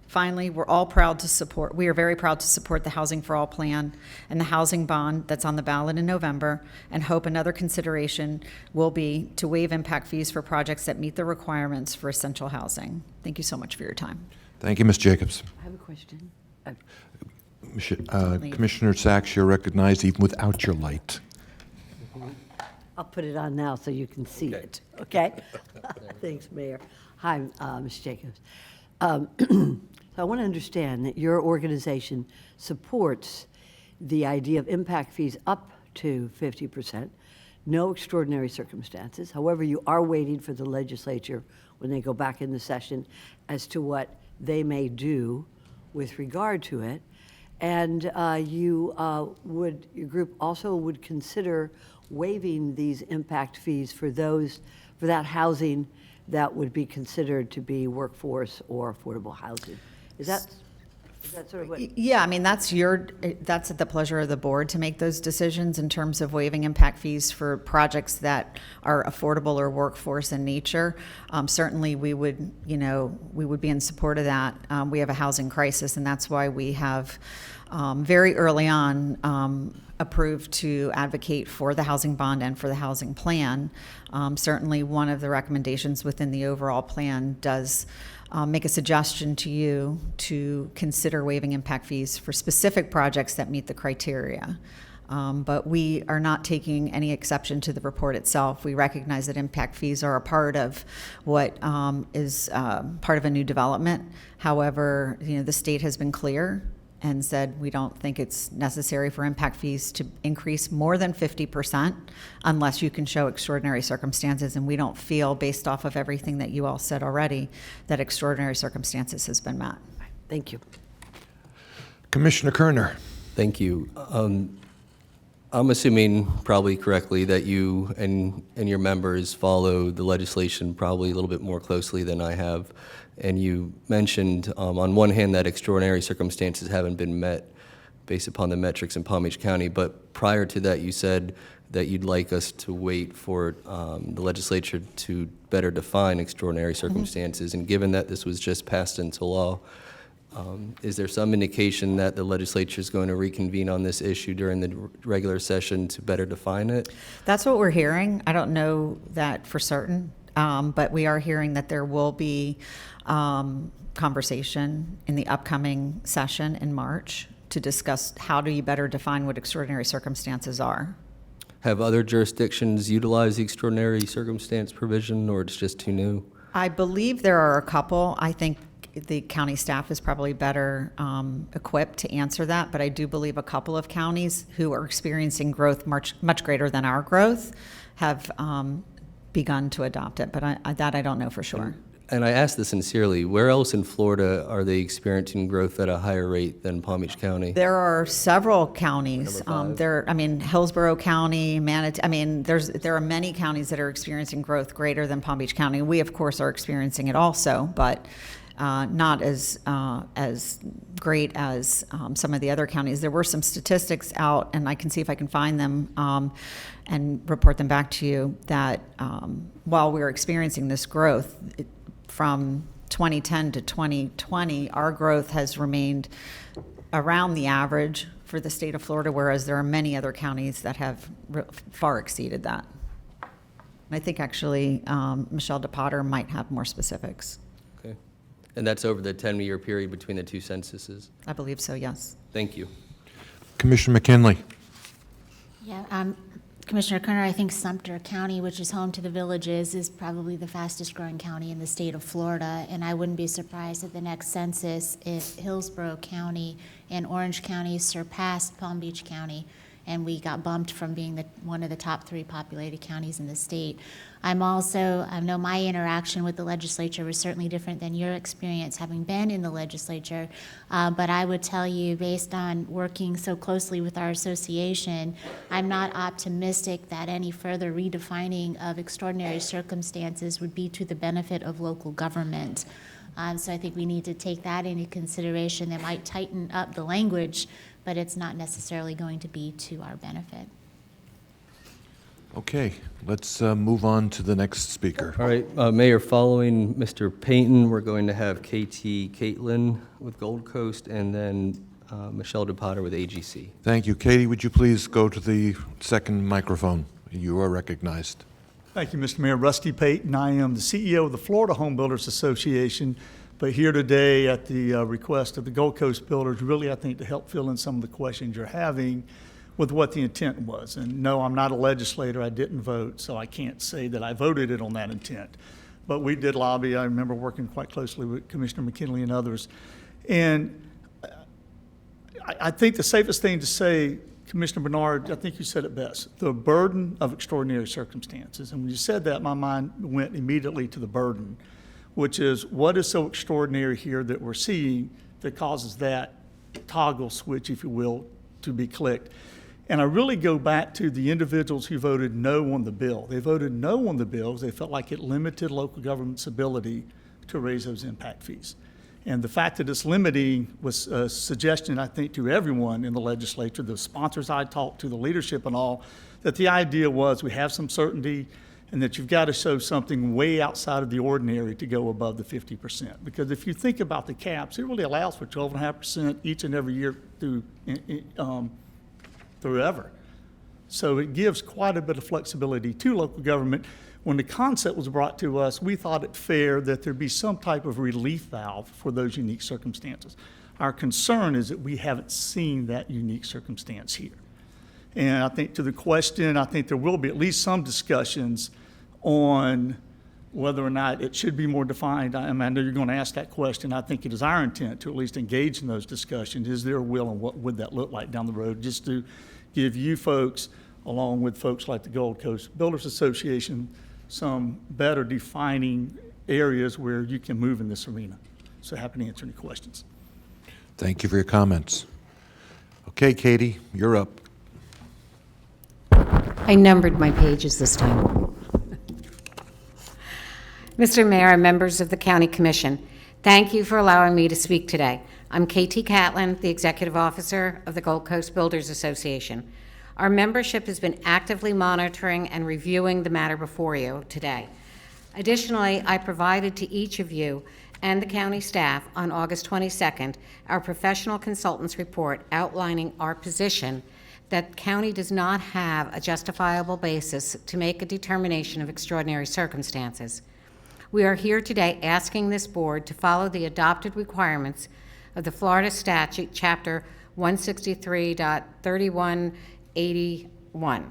Finally, we are very proud to support the Housing for All plan and the housing bond that's on the ballot in November, and hope another consideration will be to waive impact fees for projects that meet the requirements for essential housing. Thank you so much for your time. Thank you, Ms. Jacobs. I have a question. Commissioner Sachs, you're recognized even without your light. I'll put it on now so you can see it, okay? Thanks, Mayor. Hi, Ms. Jacobs. So I want to understand that your organization supports the idea of impact fees up to 50%, no extraordinary circumstances. However, you are waiting for the legislature, when they go back into session, as to what they may do with regard to it. And your group also would consider waiving these impact fees for that housing that would be considered to be workforce or affordable housing. Is that sort of what? Yeah, I mean, that's at the pleasure of the board to make those decisions in terms of waiving impact fees for projects that are affordable or workforce in nature. Certainly, we would be in support of that. We have a housing crisis, and that's why we have very early on approved to advocate for the housing bond and for the housing plan. Certainly, one of the recommendations within the overall plan does make a suggestion to you to consider waiving impact fees for specific projects that meet the criteria. But we are not taking any exception to the report itself. We recognize that impact fees are a part of what is part of a new development. However, the state has been clear and said we don't think it's necessary for impact fees to increase more than 50% unless you can show extraordinary circumstances. And we don't feel, based off of everything that you all said already, that extraordinary circumstances has been met. Thank you. Commissioner Kerner. Thank you. I'm assuming probably correctly that you and your members follow the legislation probably a little bit more closely than I have. And you mentioned, on one hand, that extraordinary circumstances haven't been met based upon the metrics in Palm Beach County. But prior to that, you said that you'd like us to wait for the legislature to better define extraordinary circumstances. And given that this was just passed into law, is there some indication that the legislature is going to reconvene on this issue during the regular session to better define it? That's what we're hearing. I don't know that for certain, but we are hearing that there will be conversation in the upcoming session in March to discuss how do you better define what extraordinary circumstances are. Have other jurisdictions utilized the extraordinary circumstance provision, or it's just too new? I believe there are a couple. I think the county staff is probably better equipped to answer that, but I do believe a couple of counties who are experiencing growth much greater than our growth have begun to adopt it, but I don't know for sure. And I ask this sincerely, where else in Florida are they experiencing growth at a higher rate than Palm Beach County? There are several counties. Hillsborough County, Manatee. There are many counties that are experiencing growth greater than Palm Beach County. We, of course, are experiencing it also, but not as great as some of the other counties. There were some statistics out, and I can see if I can find them and report them back to you, that while we're experiencing this growth, from 2010 to 2020, our growth has remained around the average for the state of Florida, whereas there are many other counties that have far exceeded that. And I think actually Michelle DePotter might have more specifics. Okay. And that's over the 10-year period between the two censuses? I believe so, yes. Thank you. Commissioner McKinley. Yeah, Commissioner Kerner, I think Sumter County, which is home to the Villages, is probably the fastest growing county in the state of Florida. And I wouldn't be surprised at the next census if Hillsborough County and Orange County surpassed Palm Beach County, and we got bumped from being one of the top 3 populated counties in the state. I know my interaction with the legislature was certainly different than your experience having been in the legislature, but I would tell you, based on working so closely with our association, I'm not optimistic that any further redefining of extraordinary circumstances would be to the benefit of local government. So I think we need to take that into consideration. That might tighten up the language, but it's not necessarily going to be to our benefit. Okay, let's move on to the next speaker. All right, Mayor, following Mr. Payton, we're going to have KT Caitlin with Gold Coast, and then Michelle DePotter with AGC. Thank you. Katie, would you please go to the second microphone? You are recognized. Thank you, Mr. Mayor. Rusty Payton. I am the CEO of the Florida Home Builders Association, but here today at the request of the Gold Coast Builders, really, I think, to help fill in some of the questions you're having with what the intent was. And no, I'm not a legislator. I didn't vote, so I can't say that I voted it on that intent. But we did lobby. I remember working quite closely with Commissioner McKinley and others. And I think the safest thing to say, Commissioner Bernard, I think you said it best, the burden of extraordinary circumstances. And when you said that, my mind went immediately to the burden, which is what is so extraordinary here that we're seeing that causes that toggle switch, if you will, to be clicked. And I really go back to the individuals who voted no on the bill. They voted no on the bill because they felt like it limited local government's ability to raise those impact fees. And the fact that it's limiting was a suggestion, I think, to everyone in the legislature, the sponsors I talked to, the leadership and all, that the idea was we have some certainty and that you've got to show something way outside of the ordinary to go above the 50%. Because if you think about the caps, it really allows for 12.5% each and every year through ever. So it gives quite a bit of flexibility to local government. When the concept was brought to us, we thought it fair that there be some type of relief valve for those unique circumstances. Our concern is that we haven't seen that unique circumstance here. And I think to the question, I think there will be at least some discussions on whether or not it should be more defined. I know you're going to ask that question. I think it is our intent to at least engage in those discussions. Is there a will, and what would that look like down the road, just to give you folks, along with folks like the Gold Coast Builders Association, some better defining areas where you can move in this arena. So happy to answer any questions. Thank you for your comments. Okay, Katie, you're up. I numbered my pages this time. Mr. Mayor and members of the County Commission, thank you for allowing me to speak today. I'm KT Catlin, the Executive Officer of the Gold Coast Builders Association. Our membership has been actively monitoring and reviewing the matter before you today. Additionally, I provided to each of you and the county staff on August 22nd our professional consultants report outlining our position that the county does not have a justifiable basis to make a determination of extraordinary circumstances. We are here today asking this board to follow the adopted requirements of the Florida Statute, Chapter 163.3181.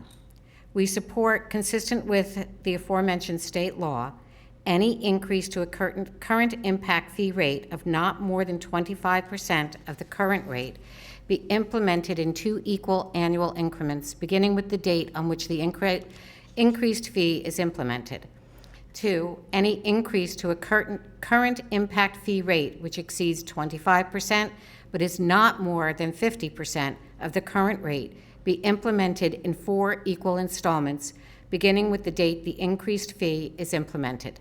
We support, consistent with the aforementioned state law, any increase to a current impact fee rate of not more than 25% of the current rate be implemented in 2 equal annual increments, beginning with the date on which the increased fee is implemented. 2, any increase to a current impact fee rate which exceeds 25% but is not more than 50% of the current rate be implemented in 4 equal installments, beginning with the date the increased fee is implemented.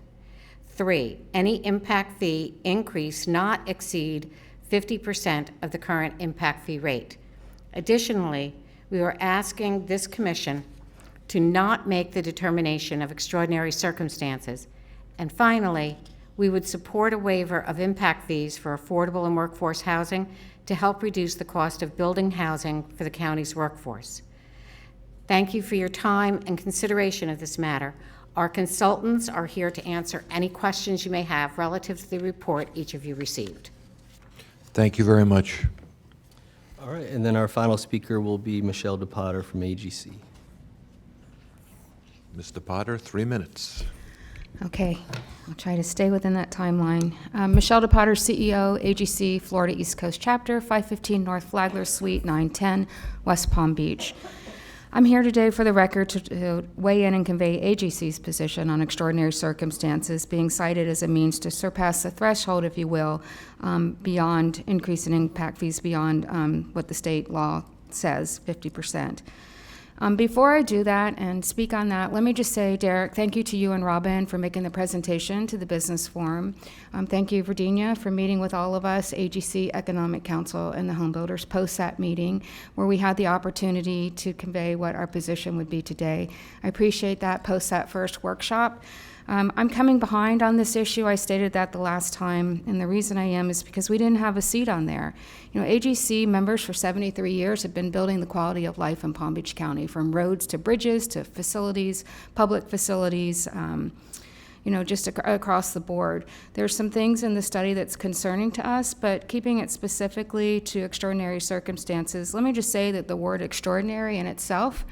3, any impact fee increase not exceed 50% of the current impact fee rate. Additionally, we are asking this commission to not make the determination of extraordinary circumstances. And finally, we would support a waiver of impact fees for affordable and workforce housing to help reduce the cost of building housing for the county's workforce. Thank you for your time and consideration of this matter. Our consultants are here to answer any questions you may have relative to the report each of you received. Thank you very much. All right, and then our final speaker will be Michelle DePotter from AGC. Mr. Potter, 3 minutes. Okay, I'll try to stay within that timeline. Michelle DePotter, CEO, AGC, Florida East Coast Chapter, 515 North Flagler Suite, 910, West Palm Beach. I'm here today for the record to weigh in and convey AGC's position on extraordinary circumstances being cited as a means to surpass the threshold, if you will, beyond increase in impact fees beyond what the state law says, 50%. Before I do that and speak on that, let me just say, Derek, thank you to you and Robin for making the presentation to the Business Forum. Thank you, Virginia, for meeting with all of us, AGC, Economic Council, and the Home Builders post that meeting, where we had the opportunity to convey what our position would be today. I appreciate that post that first workshop. I'm coming behind on this issue. I stated that the last time, and the reason I am is because we didn't have a seat on there. You know, AGC members for 73 years have been building the quality of life in Palm Beach County, from roads to bridges to facilities, public facilities, you know, just across the board. There's some things in the study that's concerning to us, but keeping it specifically to extraordinary circumstances, let me just say that the word extraordinary in itself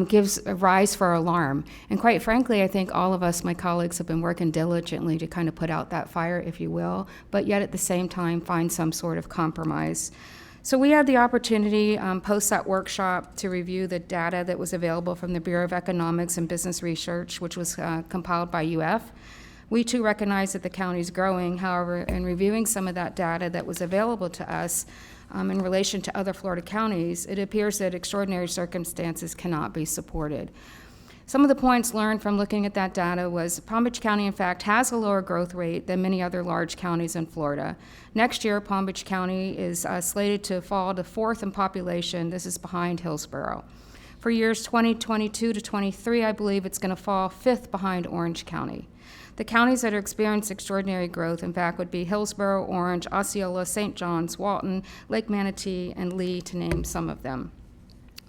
gives a rise for alarm. And quite frankly, I think all of us, my colleagues, have been working diligently to kind of put out that fire, if you will, but yet at the same time find some sort of compromise. So we had the opportunity post that workshop to review the data that was available from the Bureau of Economics and Business Research, which was compiled by UF. We too recognize that the county is growing. However, in reviewing some of that data that was available to us, in relation to other Florida counties, it appears that extraordinary circumstances cannot be supported. Some of the points learned from looking at that data was Palm Beach County, in fact, has a lower growth rate than many other large counties in Florida. Next year, Palm Beach County is slated to fall to 4th in population. This is behind Hillsborough. For years 2022 to 23, I believe it's going to fall 5th behind Orange County. The counties that are experiencing extraordinary growth, in fact, would be Hillsborough, Orange, Osceola, St. John's, Walton, Lake Manatee, and Lee, to name some of them.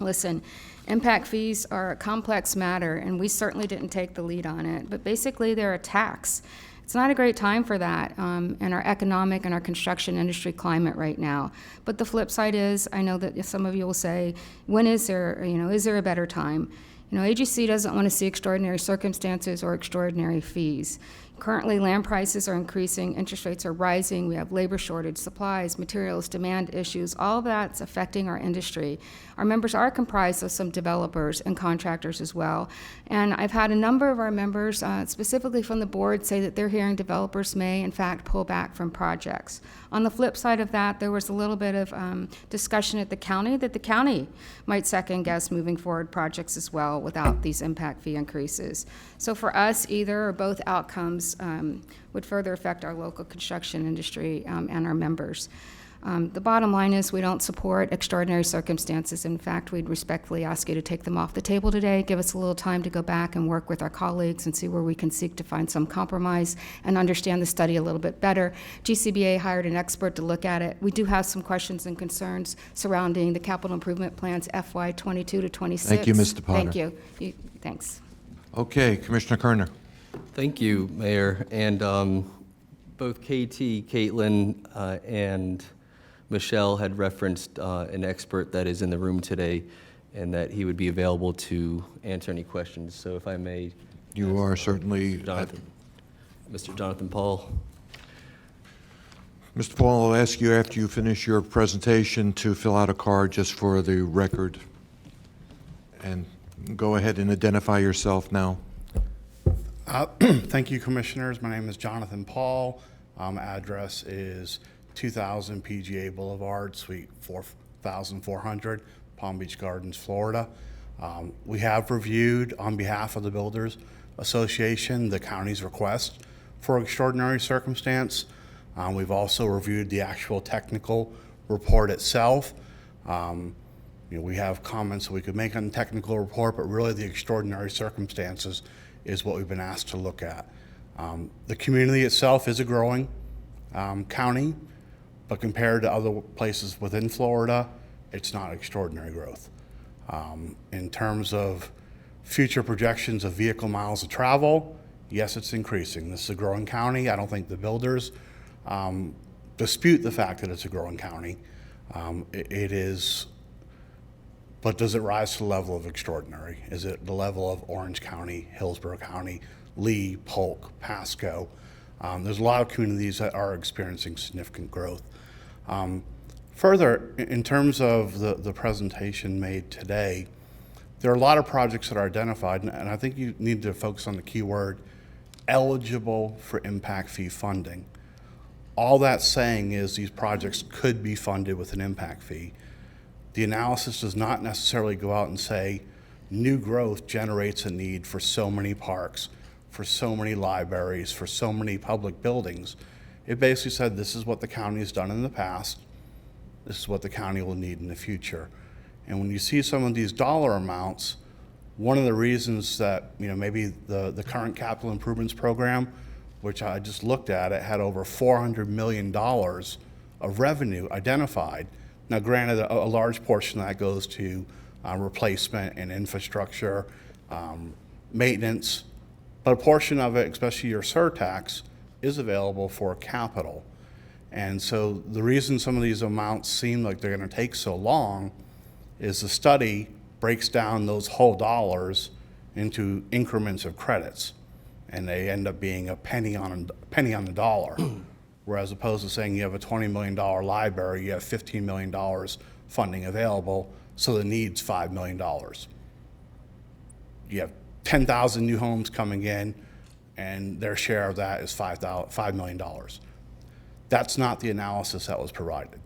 Listen, impact fees are a complex matter, and we certainly didn't take the lead on it, but basically they're a tax. It's not a great time for that in our economic and our construction industry climate right now. But the flip side is, I know that some of you will say, when is there, is there a better time? You know, AGC doesn't want to see extraordinary circumstances or extraordinary fees. Currently, land prices are increasing, interest rates are rising, we have labor shortage, supplies, materials, demand issues, all of that's affecting our industry. Our members are comprised of some developers and contractors as well. And I've had a number of our members, specifically from the board, say that they're hearing developers may, in fact, pull back from projects. On the flip side of that, there was a little bit of discussion at the county that the county might second guess moving forward projects as well without these impact fee increases. So for us, either or both outcomes would further affect our local construction industry and our members. The bottom line is we don't support extraordinary circumstances. In fact, we'd respectfully ask you to take them off the table today, give us a little time to go back and work with our colleagues and see where we can seek to find some compromise and understand the study a little bit better. GCBA hired an expert to look at it. We do have some questions and concerns surrounding the capital improvement plans FY 22 to 26. Thank you, Mr. Potter. Thank you. Thanks. Okay, Commissioner Kerner. Thank you, Mayor. And both KT, Caitlin, and Michelle had referenced an expert that is in the room today and that he would be available to answer any questions. So if I may. You are certainly. Mr. Jonathan Paul. Mr. Paul, I'll ask you after you finish your presentation to fill out a card just for the record. And go ahead and identify yourself now. Thank you, Commissioners. My name is Jonathan Paul. Address is 2000 PGA Boulevard, Suite 4400, Palm Beach Gardens, Florida. We have reviewed, on behalf of the Builders Association, the county's request for extraordinary circumstance. We've also reviewed the actual technical report itself. We have comments that we could make on the technical report, but really the extraordinary circumstances is what we've been asked to look at. The community itself is a growing county, but compared to other places within Florida, it's not extraordinary growth. In terms of future projections of vehicle miles of travel, yes, it's increasing. This is a growing county. I don't think the builders dispute the fact that it's a growing county. It is, but does it rise to the level of extraordinary? Is it the level of Orange County, Hillsborough County, Lee, Polk, Pasco? There's a lot of communities that are experiencing significant growth. Further, in terms of the presentation made today, there are a lot of projects that are identified, and I think you need to focus on the key word, eligible for impact fee funding. All that's saying is these projects could be funded with an impact fee. The analysis does not necessarily go out and say new growth generates a need for so many parks, for so many libraries, for so many public buildings. It basically said this is what the county has done in the past, this is what the county will need in the future. And when you see some of these dollar amounts, one of the reasons that, maybe the current capital improvements program, which I just looked at, it had over $400 million of revenue identified. Now, granted, a large portion of that goes to replacement and infrastructure, maintenance, but a portion of it, especially your surtax, is available for capital. And so the reason some of these amounts seem like they're going to take so long is the study breaks down those whole dollars into increments of credits, and they end up being a penny on the dollar. Whereas opposed to saying you have a $20 million library, you have $15 million funding available, so the need's $5 million. You have 10,000 new homes coming in, and their share of that is $5 million. That's not the analysis that was provided.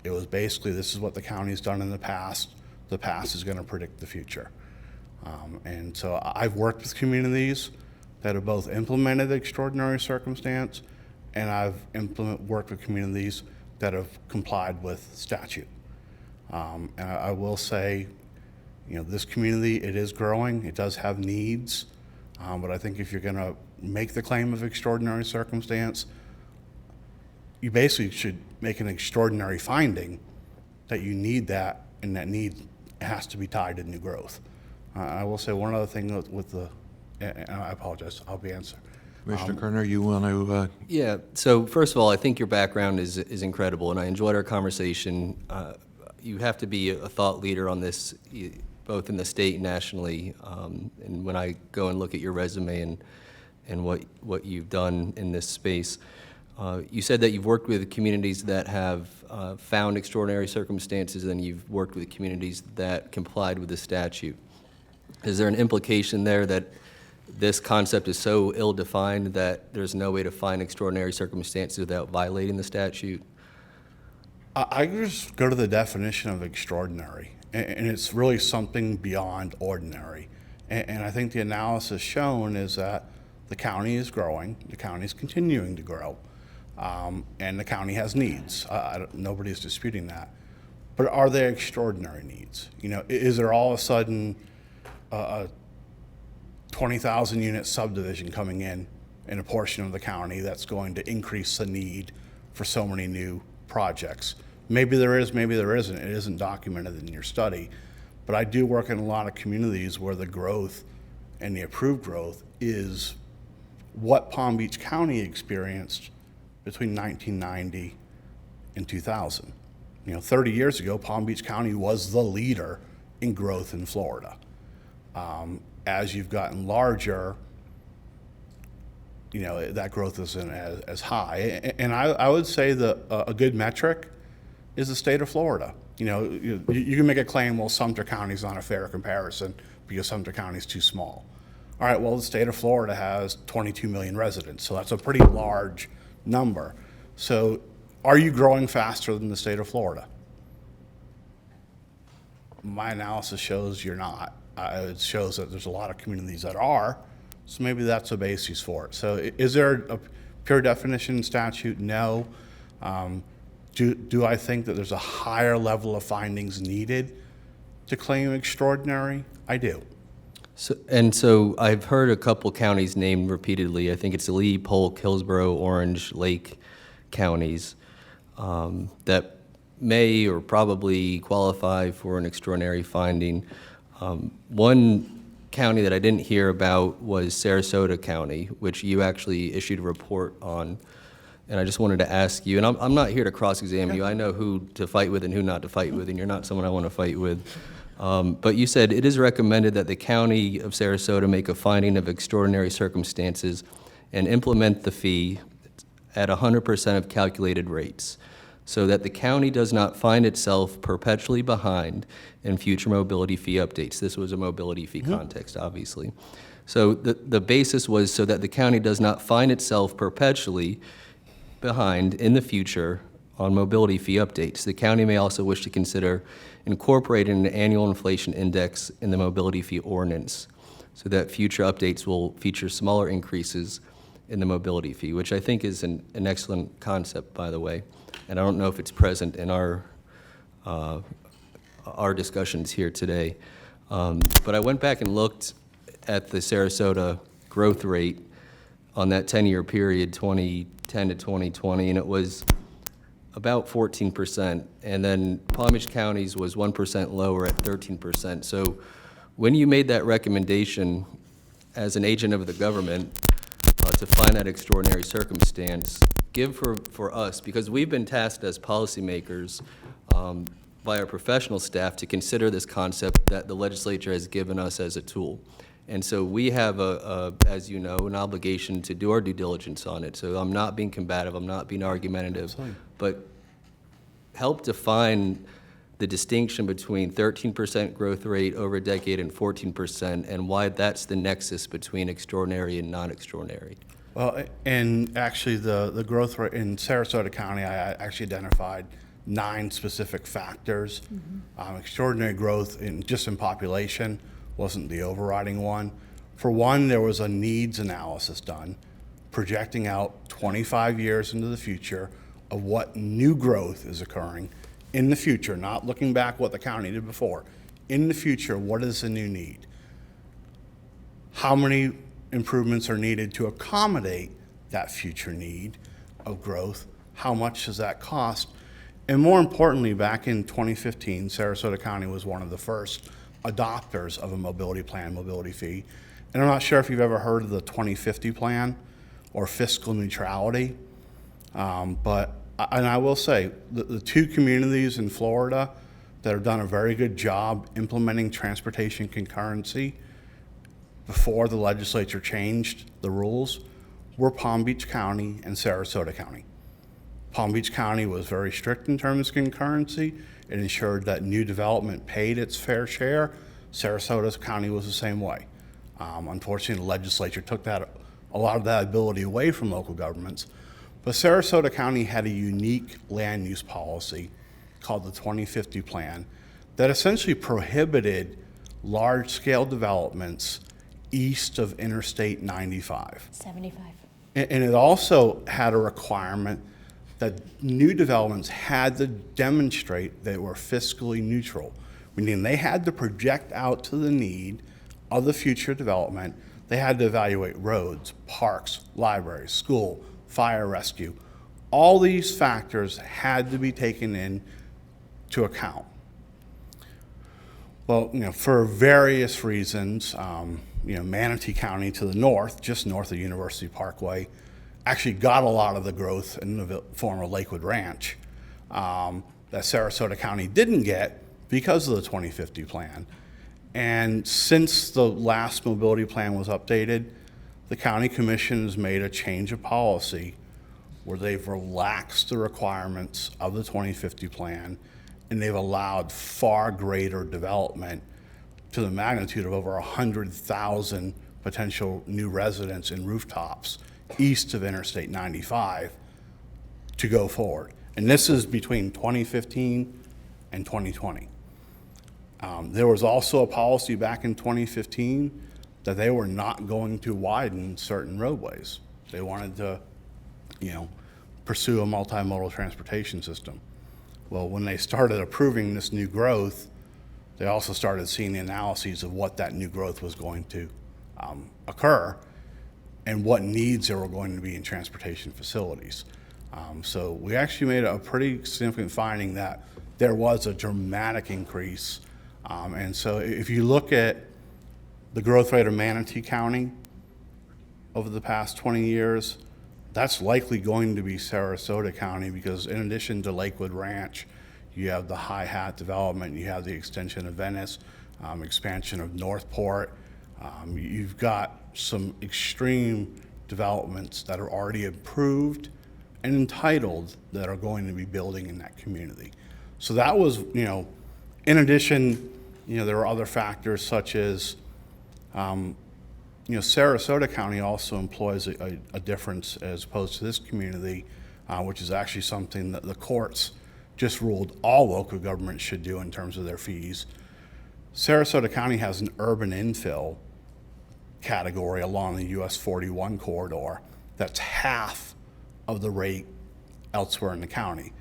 It was basically, this is what the county's done in the past is going to predict the future. And so I've worked with communities that have both implemented the extraordinary circumstance, and I've worked with communities that have complied with statute. And I will say, this community, it is growing, it does have needs, but I think if you're going to make the claim of extraordinary circumstance, you basically should make an extraordinary finding that you need that, and that need has to be tied to new growth. I will say one other thing with the, and I apologize, I'll be answering. Commissioner Kerner, you want to? Yeah, so first of all, I think your background is incredible, and I enjoyed our conversation. You have to be a thought leader on this, both in the state and nationally. And when I go and look at your resume and what you've done in this space, you said that you've worked with communities that have found extraordinary circumstances, and you've worked with communities that complied with the statute. Is there an implication there that this concept is so ill-defined that there's no way to find extraordinary circumstances without violating the statute? I just go to the definition of extraordinary, and it's really something beyond ordinary. And I think the analysis shown is that the county is growing, the county is continuing to grow, and the county has needs. Nobody's disputing that. But are they extraordinary needs? Is there all of a sudden a 20,000 unit subdivision coming in a portion of the county that's going to increase the need for so many new projects? Maybe there is, maybe there isn't. It isn't documented in your study. But I do work in a lot of communities where the growth and the approved growth is what Palm Beach County experienced between 1990 and 2000. 30 years ago, Palm Beach County was the leader in growth in Florida. As you've gotten larger, that growth isn't as high. And I would say that a good metric is the state of Florida. You can make a claim, well, Sumter County's not a fair comparison because Sumter County's too small. All right, well, the state of Florida has 22 million residents, so that's a pretty large number. So are you growing faster than the state of Florida? My analysis shows you're not. It shows that there's a lot of communities that are, so maybe that's a basis for it. So is there a pure definition statute? No. Do I think that there's a higher level of findings needed to claim extraordinary? I do. So I've heard a couple counties named repeatedly. I think it's Lee, Polk, Hillsborough, Orange, Lake counties that may or probably qualify for an extraordinary finding. One county that I didn't hear about was Sarasota County, which you actually issued a report on. And I just wanted to ask you, and I'm not here to cross-examine you. I know who to fight with and who not to fight with, and you're not someone I want to fight with. But you said it is recommended that the County of Sarasota make a finding of extraordinary circumstances and implement the fee at 100% of calculated rates, so that the county does not find itself perpetually behind in future mobility fee updates. This was a mobility fee context, obviously. So the basis was so that the county does not find itself perpetually behind in the future on mobility fee updates. The county may also wish to consider incorporating an annual inflation index in the mobility fee ordinance, so that future updates will feature smaller increases in the mobility fee, which I think is an excellent concept, by the way. And I don't know if it's present in our discussions here today. But I went back and looked at the Sarasota growth rate on that 10-year period, 2010 to 2020, and it was about 14%. And then Palm Beach County's was 1% lower at 13%. So when you made that recommendation as an agent of the government to find that extraordinary circumstance, give for us, because we've been tasked as policymakers by our professional staff to consider this concept that the legislature has given us as a tool. And so we have, as you know, an obligation to do our due diligence on it. So I'm not being combative, I'm not being argumentative, but help define the distinction between 13% growth rate over a decade and 14%, and why that's the nexus between extraordinary and non-extraordinary. Well, and actually the growth rate in Sarasota County, I actually identified 9 specific factors. Extraordinary growth just in population wasn't the overriding one. For one, there was a needs analysis done, projecting out 25 years into the future of what new growth is occurring in the future, not looking back what the county did before. In the future, what is the new need? How many improvements are needed to accommodate that future need of growth? How much does that cost? And more importantly, back in 2015, Sarasota County was one of the first adopters of a mobility plan, mobility fee. And I'm not sure if you've ever heard of the 2050 plan or fiscal neutrality, but I will say the 2 communities in Florida that have done a very good job implementing transportation concurrency before the legislature changed the rules were Palm Beach County and Sarasota County. Palm Beach County was very strict in terms of concurrency. It ensured that new development paid its fair share. Sarasota County was the same way. Unfortunately, the legislature took a lot of that ability away from local governments. But Sarasota County had a unique land use policy called the 2050 plan that essentially prohibited large-scale developments east of Interstate 95. 75. And it also had a requirement that new developments had to demonstrate they were fiscally neutral, meaning they had to project out to the need of the future development. They had to evaluate roads, parks, libraries, school, fire rescue. All these factors had to be taken into account. Well, for various reasons, Manatee County to the north, just north of University Parkway, actually got a lot of the growth in the former Lakewood Ranch that Sarasota County didn't get because of the 2050 plan. And since the last mobility plan was updated, the county commission has made a change of policy where they've relaxed the requirements of the 2050 plan, and they've allowed far greater development to the magnitude of over 100,000 potential new residents and rooftops east of Interstate 95 to go forward. And this is between 2015 and 2020. There was also a policy back in 2015 that they were not going to widen certain roadways. They wanted to, pursue a multimodal transportation system. Well, when they started approving this new growth, they also started seeing the analyses of what that new growth was going to occur and what needs there were going to be in transportation facilities. So we actually made a pretty significant finding that there was a dramatic increase. And so if you look at the growth rate of Manatee County over the past 20 years, that's likely going to be Sarasota County, because in addition to Lakewood Ranch, you have the Hi-Hat development, you have the extension of Venice, expansion of Northport. You've got some extreme developments that are already approved and entitled that are going to be building in that community. So that was, in addition, there are other factors such as, Sarasota County also employs a difference as opposed to this community, which is actually something that the courts just ruled all local governments should do in terms of their fees. Sarasota County has an urban infill category along the US 41 corridor that's half of the rate elsewhere in the county,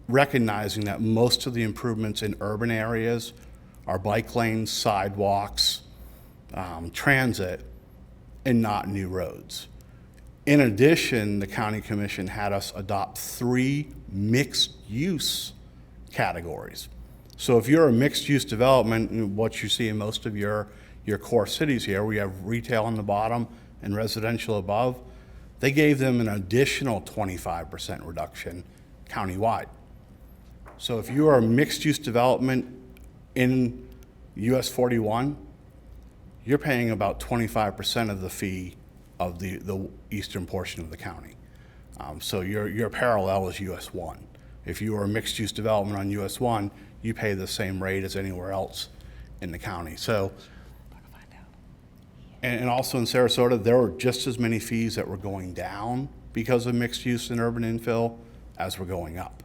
recognizing that most of the improvements in urban areas are bike lanes, sidewalks, transit, and not new roads. In addition, the county commission had us adopt 3 mixed-use categories. So if you're a mixed-use development, what you see in most of your core cities here, we have retail on the bottom and residential above, they gave them an additional 25% reduction countywide. So if you are a mixed-use development in US 41, you're paying about 25% of the fee of the eastern portion of the county. So your parallel is US 1. If you are a mixed-use development on US 1, you pay the same rate as anywhere else in the county. So, and also in Sarasota, there were just as many fees that were going down because of mixed use and urban infill as were going up.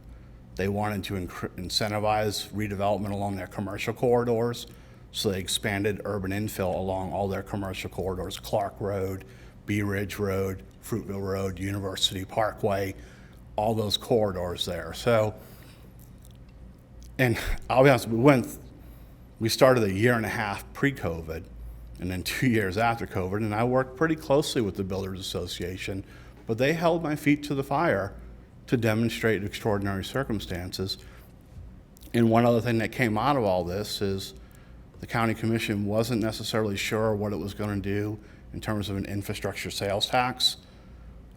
They wanted to incentivize redevelopment along their commercial corridors, so they expanded urban infill along all their commercial corridors, Clark Road, Bee Ridge Road, Fruitville Road, University Parkway, all those corridors there. So, and I'll be honest, we started a year and a half pre-COVID, and then 2 years after COVID, and I worked pretty closely with the Builders Association, but they held my feet to the fire to demonstrate extraordinary circumstances. And one other thing that came out of all this is the county commission wasn't necessarily sure what it was going to do in terms of an infrastructure sales tax,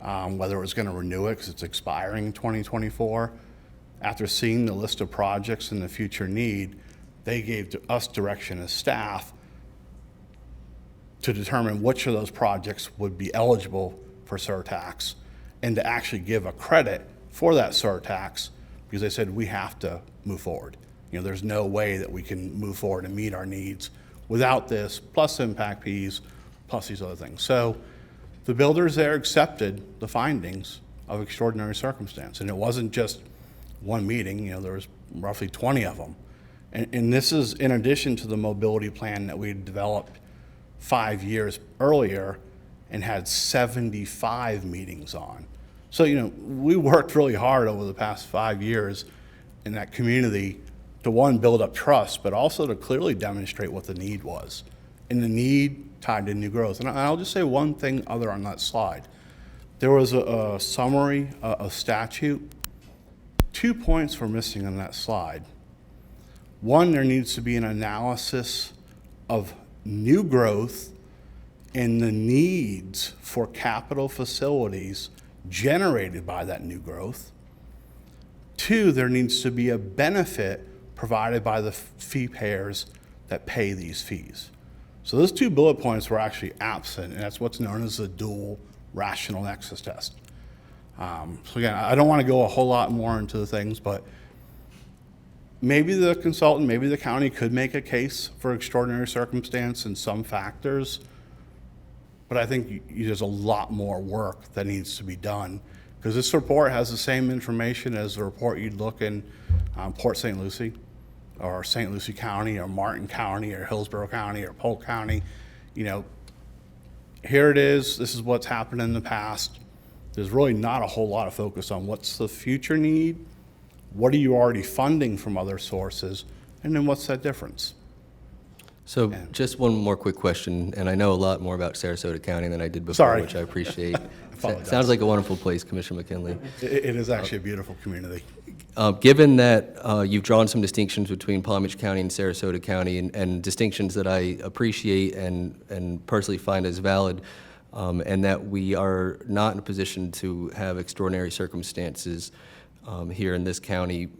whether it was going to renew it because it's expiring in 2024. After seeing the list of projects and the future need, they gave us direction as staff to determine which of those projects would be eligible for surtax and to actually give a credit for that surtax because they said we have to move forward. There's no way that we can move forward and meet our needs without this, plus impact fees, plus these other things. So the builders there accepted the findings of extraordinary circumstance. And it wasn't just one meeting, there was roughly 20 of them. And this is in addition to the mobility plan that we had developed 5 years earlier and had 75 meetings on. So, we worked really hard over the past 5 years in that community to, one, build up trust, but also to clearly demonstrate what the need was. And the need tied to new growth. And I'll just say one thing other on that slide. There was a summary of statute. 2 points were missing on that slide. One, there needs to be an analysis of new growth and the needs for capital facilities generated by that new growth. 2, there needs to be a benefit provided by the fee payers that pay these fees. So those 2 bullet points were actually absent, and that's what's known as the dual rational nexus test. So again, I don't want to go a whole lot more into the things, but maybe the consultant, maybe the county could make a case for extraordinary circumstance and some factors, but I think there's a lot more work that needs to be done because this report has the same information as the report you'd look in Port St. Lucie or St. Lucie County or Martin County or Hillsborough County or Polk County. Here it is. This is what's happened in the past. There's really not a whole lot of focus on what's the future need, what are you already funding from other sources, and then what's that difference? So just one more quick question, and I know a lot more about Sarasota County than I did before, Sorry. which I appreciate. Apologize. Sounds like a wonderful place, Commissioner McKinley. It is actually a beautiful community. Given that you've drawn some distinctions between Palm Beach County and Sarasota County, and distinctions that I appreciate and personally find as valid, and that we are not in a position to have extraordinary circumstances here in this county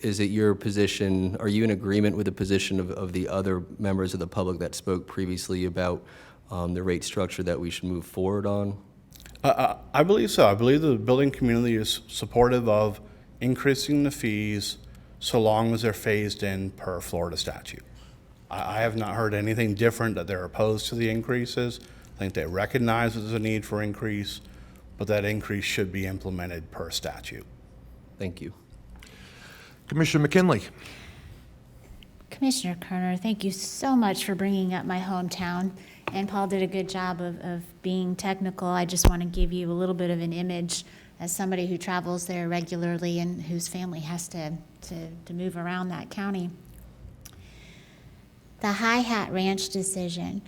is it your position, are you in agreement with the position of the other members of the public that spoke previously about the rate structure that we should move forward on? I believe so. I believe the building community is supportive of increasing the fees so long as they're phased in per Florida statute. I have not heard anything different, that they're opposed to the increases. I think they recognize there's a need for increase, but that increase should be implemented per statute. Thank you. Commissioner McKinley. Commissioner Kerner, thank you so much for bringing up my hometown. And Paul did a good job of being technical. I just want to give you a little bit of an image as somebody who travels there regularly and whose family has to move around that county. The High Hat Ranch decision,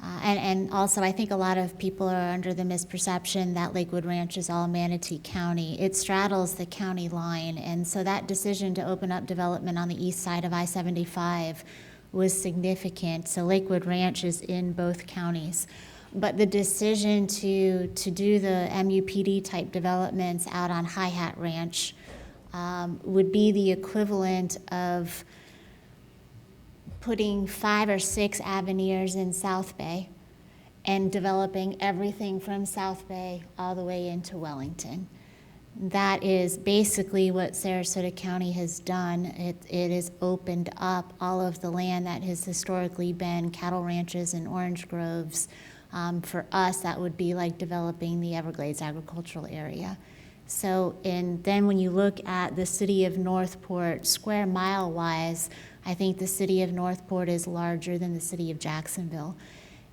and also I think a lot of people are under the misperception that Lakewood Ranch is all Manatee County. It straddles the county line, and so that decision to open up development on the east side of I-75 was significant. So Lakewood Ranch is in both counties. But the decision to do the MUPD type developments out on High Hat Ranch would be the equivalent of putting 5 or 6 Avenires in South Bay and developing everything from South Bay all the way into Wellington. That is basically what Sarasota County has done. It has opened up all of the land that has historically been cattle ranches and orange groves. For us, that would be like developing the Everglades agricultural area. So, and then when you look at the city of Northport, square mile wise, I think the city of Northport is larger than the city of Jacksonville.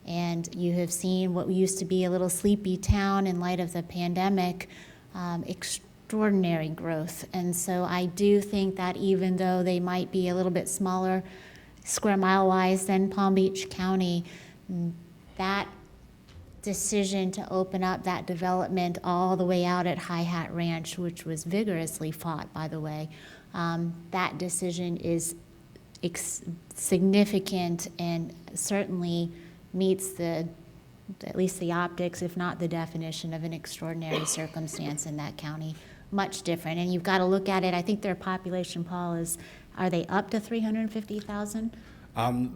And you have seen what used to be a little sleepy town in light of the pandemic, extraordinary growth. And so I do think that even though they might be a little bit smaller square mile wise than Palm Beach County, that decision to open up that development all the way out at High Hat Ranch, which was vigorously fought, by the way, that decision is significant and certainly meets at least the optics, if not the definition of an extraordinary circumstance in that county. Much different. And you've got to look at it. I think their population, Paul, are they up to 350,000?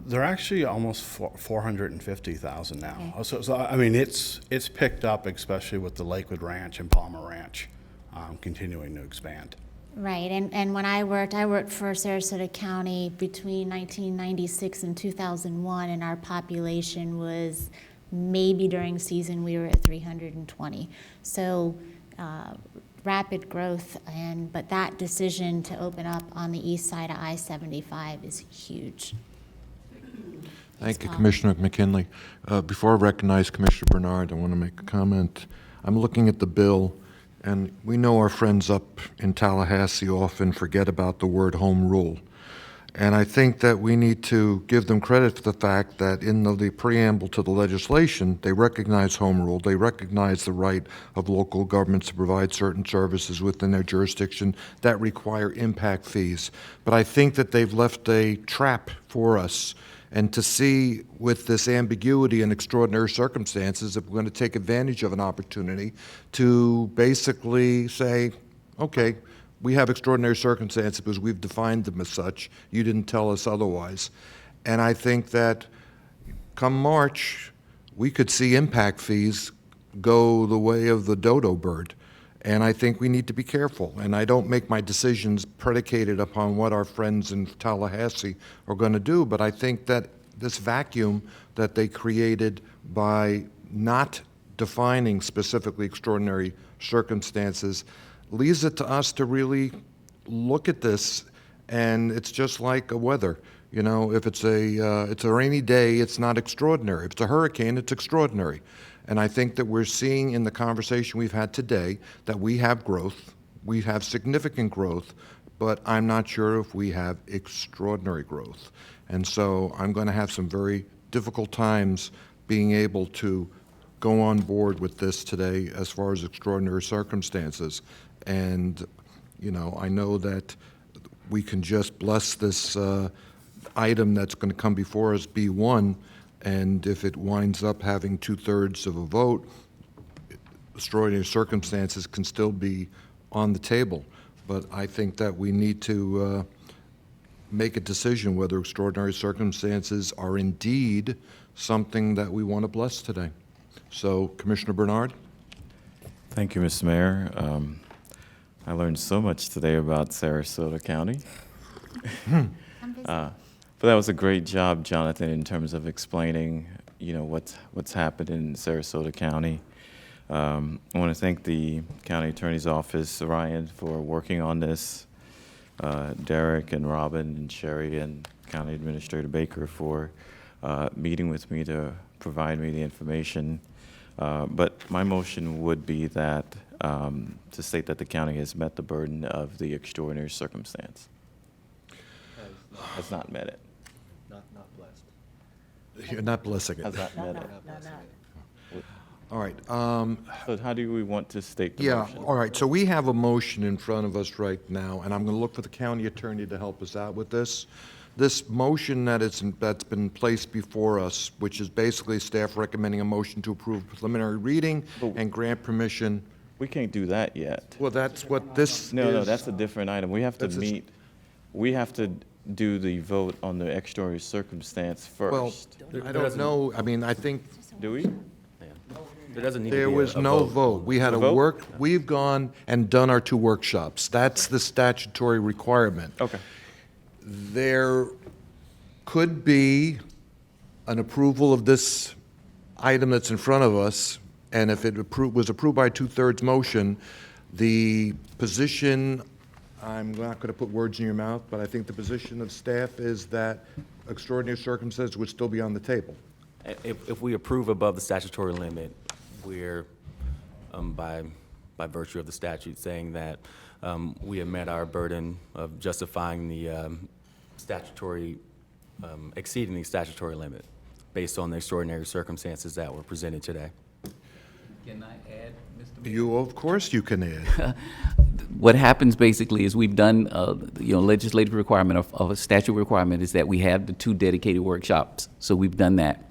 They're actually almost 450,000 now. Okay. So I mean, it's picked up, especially with the Lakewood Ranch and Palmer Ranch continuing to expand. Right, and when I worked for Sarasota County between 1996 and 2001, and our population was, maybe during season, we were at 320. So rapid growth, but that decision to open up on the east side of I-75 is huge. Thank you, Commissioner McKinley. Before I recognize Commissioner Bernard, I want to make a comment. I'm looking at the bill, and we know our friends up in Tallahassee often forget about the word home rule. And I think that we need to give them credit for the fact that in the preamble to the legislation, they recognize home rule. They recognize the right of local governments to provide certain services within their jurisdiction that require impact fees. But I think that they've left a trap for us. And to see with this ambiguity and extraordinary circumstances, if we're going to take advantage of an opportunity to basically say, okay, we have extraordinary circumstances because we've defined them as such. You didn't tell us otherwise. And I think that come March, we could see impact fees go the way of the dodo bird. And I think we need to be careful. And I don't make my decisions predicated upon what our friends in Tallahassee are going to do, but I think that this vacuum that they created by not defining specifically extraordinary circumstances leaves it to us to really look at this. And it's just like a weather. You know, if it's a rainy day, it's not extraordinary. If it's a hurricane, it's extraordinary. And I think that we're seeing in the conversation we've had today that we have growth, we have significant growth, but I'm not sure if we have extraordinary growth. And so I'm going to have some very difficult times being able to go on board with this today as far as extraordinary circumstances. And, you know, I know that we can just bless this item that's going to come before us B1, and if it winds up having 2/3 of a vote, extraordinary circumstances can still be on the table. but I think that we need to make a decision whether extraordinary circumstances are indeed something that we want to bless today. So, Commissioner Bernard? Thank you, Mr. Mayor. I learned so much today about Sarasota County. But that was a great job, Jonathan, in terms of explaining, what's happened in Sarasota County. I want to thank the County Attorney's Office, Ryan, for working on this, Derek and Robin and Sherry and County Administrator Baker for meeting with me to provide me the information. But my motion would be that, to state that the county has met the burden of the extraordinary circumstance. Has not met it. Not blessed. You're not blessing it. Has not met it. All right. So how do we want to state the Yeah, motion? all right. So we have a motion in front of us right now, and I'm going to look for the county attorney to help us out with this. This motion that's been placed before us, which is basically staff recommending a motion to approve preliminary reading and grant permission. We can't do that yet. Well, that's what this No, is. that's a different item. We have to That's we have to do the vote on the extraordinary circumstance first. Well, I don't know. I mean, I think Do we? There doesn't need to there be was a no vote. vote. We had A a vote? work, we've gone and done our 2 workshops. That's the statutory requirement. Okay. There could be an approval of this item that's in front of us, and if it was approved by a 2/3 motion, the position, I'm not going to put words in your mouth, but I think the position of staff is that extraordinary circumstances would still be on the table. If we approve above the statutory limit, we're, by virtue of the statute, saying that we have met our burden of justifying the statutory, exceeding the statutory limit based on the extraordinary circumstances that were presented today. Can I add, Mr. Mayor? You, of course you can add. What happens basically is we've done, legislative requirement of a statute requirement is that we have the 2 dedicated workshops. So we've done that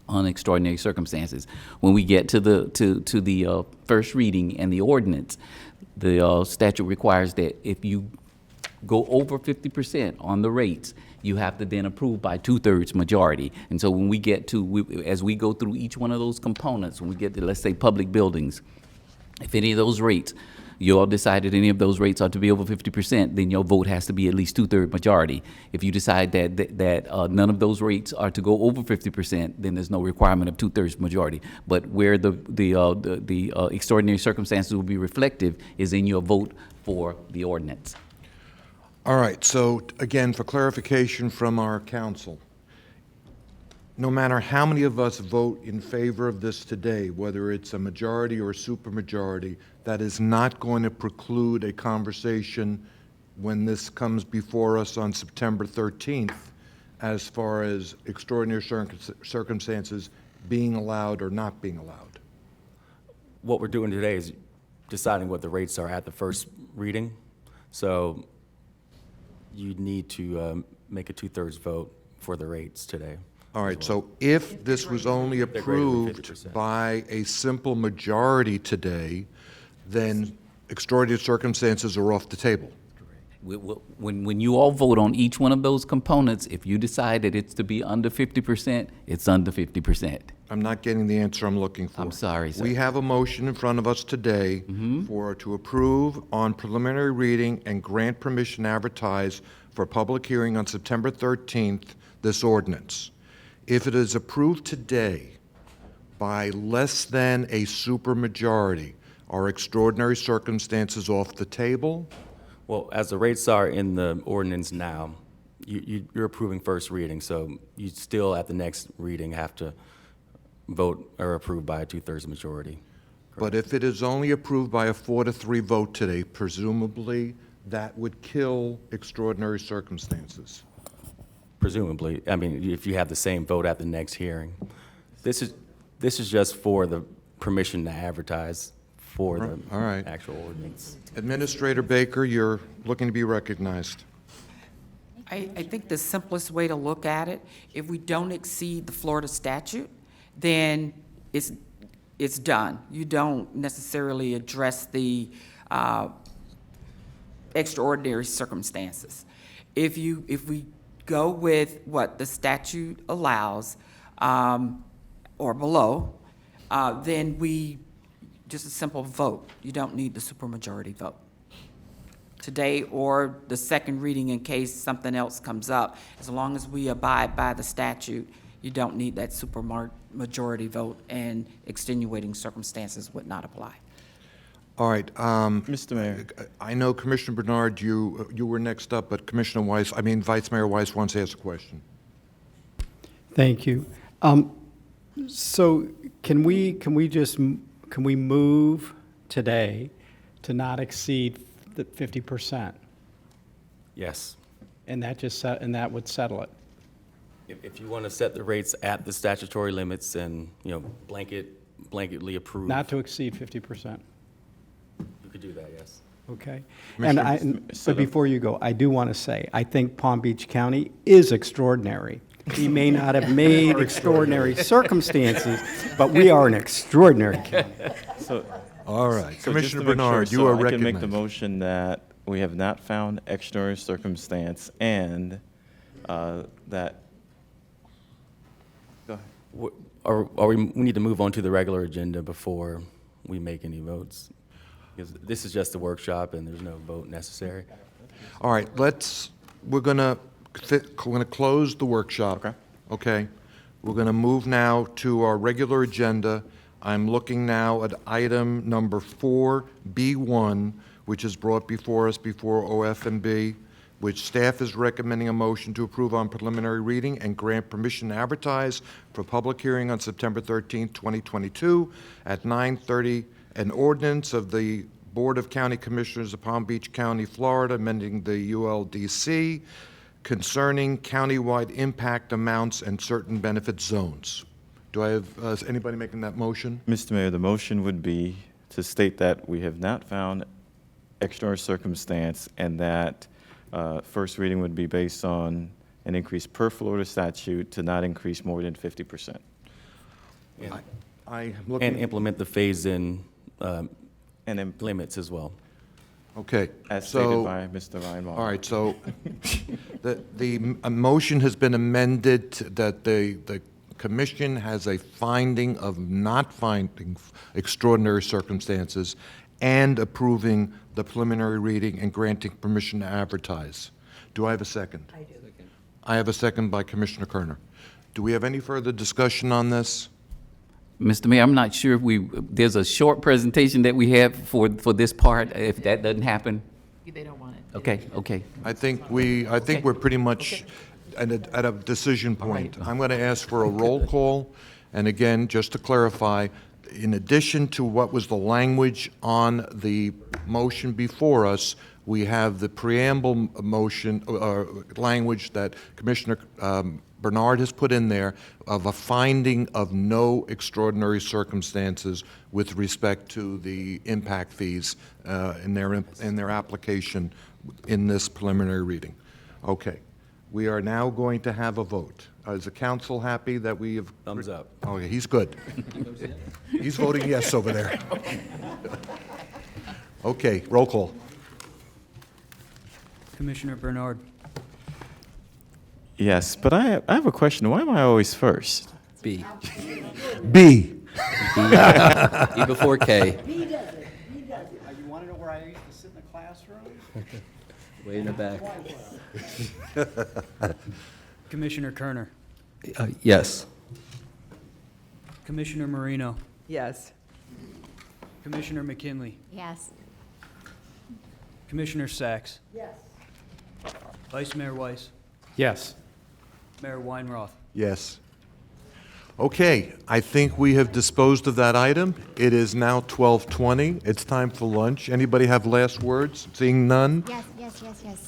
on extraordinary circumstances. When we get to the first reading and the ordinance, the statute requires that if you go over 50% on the rates, you have to then approve by 2/3 majority. And so when we get to, as we go through each one of those components, when we get to, let's say, public buildings, if any of those rates, you all decided any of those rates are to be over 50%, then your vote has to be at least 2/3 majority. If you decide that none of those rates are to go over 50%, then there's no requirement of 2/3 majority. But where the extraordinary circumstances will be reflective is in your vote for the ordinance. All right, so again, for clarification from our council, no matter how many of us vote in favor of this today, whether it's a majority or a supermajority, that is not going to preclude a conversation when this comes before us on September 13th as far as extraordinary circumstances being allowed or not being allowed. What we're doing today is deciding what the rates are at the first reading. So you need to make a 2/3 vote for the rates today. All right, so if this was only greater than approved 50%. by a simple majority today, then extraordinary circumstances are off the table. When you all vote on each one of those components, if you decide that it's to be under 50%, it's under 50%. I'm not getting the answer I'm looking for. I'm sorry, sir. We have a motion in front of us today to approve on preliminary reading and grant permission to advertise for public hearing on September 13th this ordinance. If it is approved today by less than a supermajority, are extraordinary circumstances off the table? Well, as the rates are in the ordinance now, you're approving first reading, so you still at the next reading have to vote or approve by a 2/3 majority. But if it is only approved by a 4-3 vote today, presumably that would kill extraordinary circumstances. Presumably, I mean, if you have the same vote at the next hearing. This is just for the permission to advertise for the All right. actual ordinance. Administrator Baker, you're looking to be recognized. I think the simplest way to look at it, if we don't exceed the Florida statute, then it's done. You don't necessarily address the extraordinary circumstances. If we go with what the statute allows, or below, then just a simple vote. You don't need the supermajority vote today or the second reading in case something else comes up. As long as we abide by the statute, you don't need that supermajority vote, and extenuating circumstances would not apply. All right. Mr. Mayor. I know Commissioner Bernard, you were next up, but Vice Mayor Weiss wants to ask a question. Thank you. So can we move today to not exceed the 50%? Yes. And that would settle it? If you want to set the rates at the statutory limits and, blanketly approve. Not to exceed 50%? You could do that, yes. Okay. Commissioner- But before you go, I do want to say, I think Palm Beach County is extraordinary. We may not have made extraordinary circumstances, but we are an extraordinary county. All right. So Commissioner just to make Bernard, sure, you are I can make the recognized. motion that we have not found extraordinary circumstance and that, go ahead. We need to move on to the regular agenda before we make any votes. Because this is just a workshop and there's no vote necessary. All right, we're gonna close the workshop. Okay? We're gonna move now to our regular agenda. I'm looking now at item number 4B1, which is brought before us before OF&B, which staff is recommending a motion to approve on preliminary reading and grant permission to advertise for public hearing on September 13, 2022 at 9:30, an ordinance of the Board of County Commissioners of Palm Beach County, Florida, amending the ULDC concerning countywide impact amounts and certain benefit zones. Do I have anybody making that motion? Mr. Mayor, the motion would be to state that we have not found extraordinary circumstance and that first reading would be based on an increase per Florida statute to not increase more than 50%. And implement the phase-in limits as well. Okay. As stated by Mr. Reinbaum. All right, so the motion has been amended that the commission has a finding of not finding extraordinary circumstances and approving the preliminary reading and granting permission to advertise. Do I have a second? I do. I have a second by Commissioner Kerner. Do we have any further discussion on this? Mr. Mayor, I'm not sure if there's a short presentation that we have for this part, if that doesn't happen. They don't want it. Okay. I think we're pretty much at a decision point. I'm going to ask for a roll call, and again, just to clarify, in addition to what was the language on the motion before us, we have the preamble motion, language that Commissioner Bernard has put in there of a finding of no extraordinary circumstances with respect to the impact fees in their application in this preliminary reading. Okay. We are now going to have a vote. Is the council happy that we have? Thumbs up. Oh, yeah, he's good. He's voting yes over there. Okay, roll call. Commissioner Bernard. Yes, but I have a question. Why am I always first? B. B. E before K. He does it. You want to know where I used to sit in the classroom? Way in the back. Commissioner Kerner. Yes. Commissioner Marino. Yes. Commissioner McKinley. Yes. Commissioner Sachs. Yes. Vice Mayor Weiss. Yes. Mayor Weinroth. Yes. Okay, I think we have disposed of that item. It is now 12:20. It's time for lunch. Anybody have last words? Seeing none? Yes.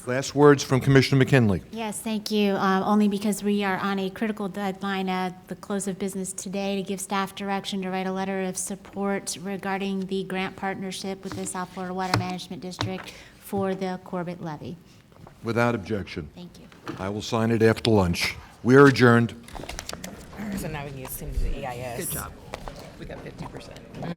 Last words from Commissioner McKinley. Yes, thank you. Only because we are on a critical deadline at the close of business today to give staff direction to write a letter of support regarding the grant partnership with the South Florida Water Management District for the Corbett levy. Without objection. Thank you. I will sign it after lunch. We are adjourned. So now we need to send it to the EIS. Good job. We got 50%.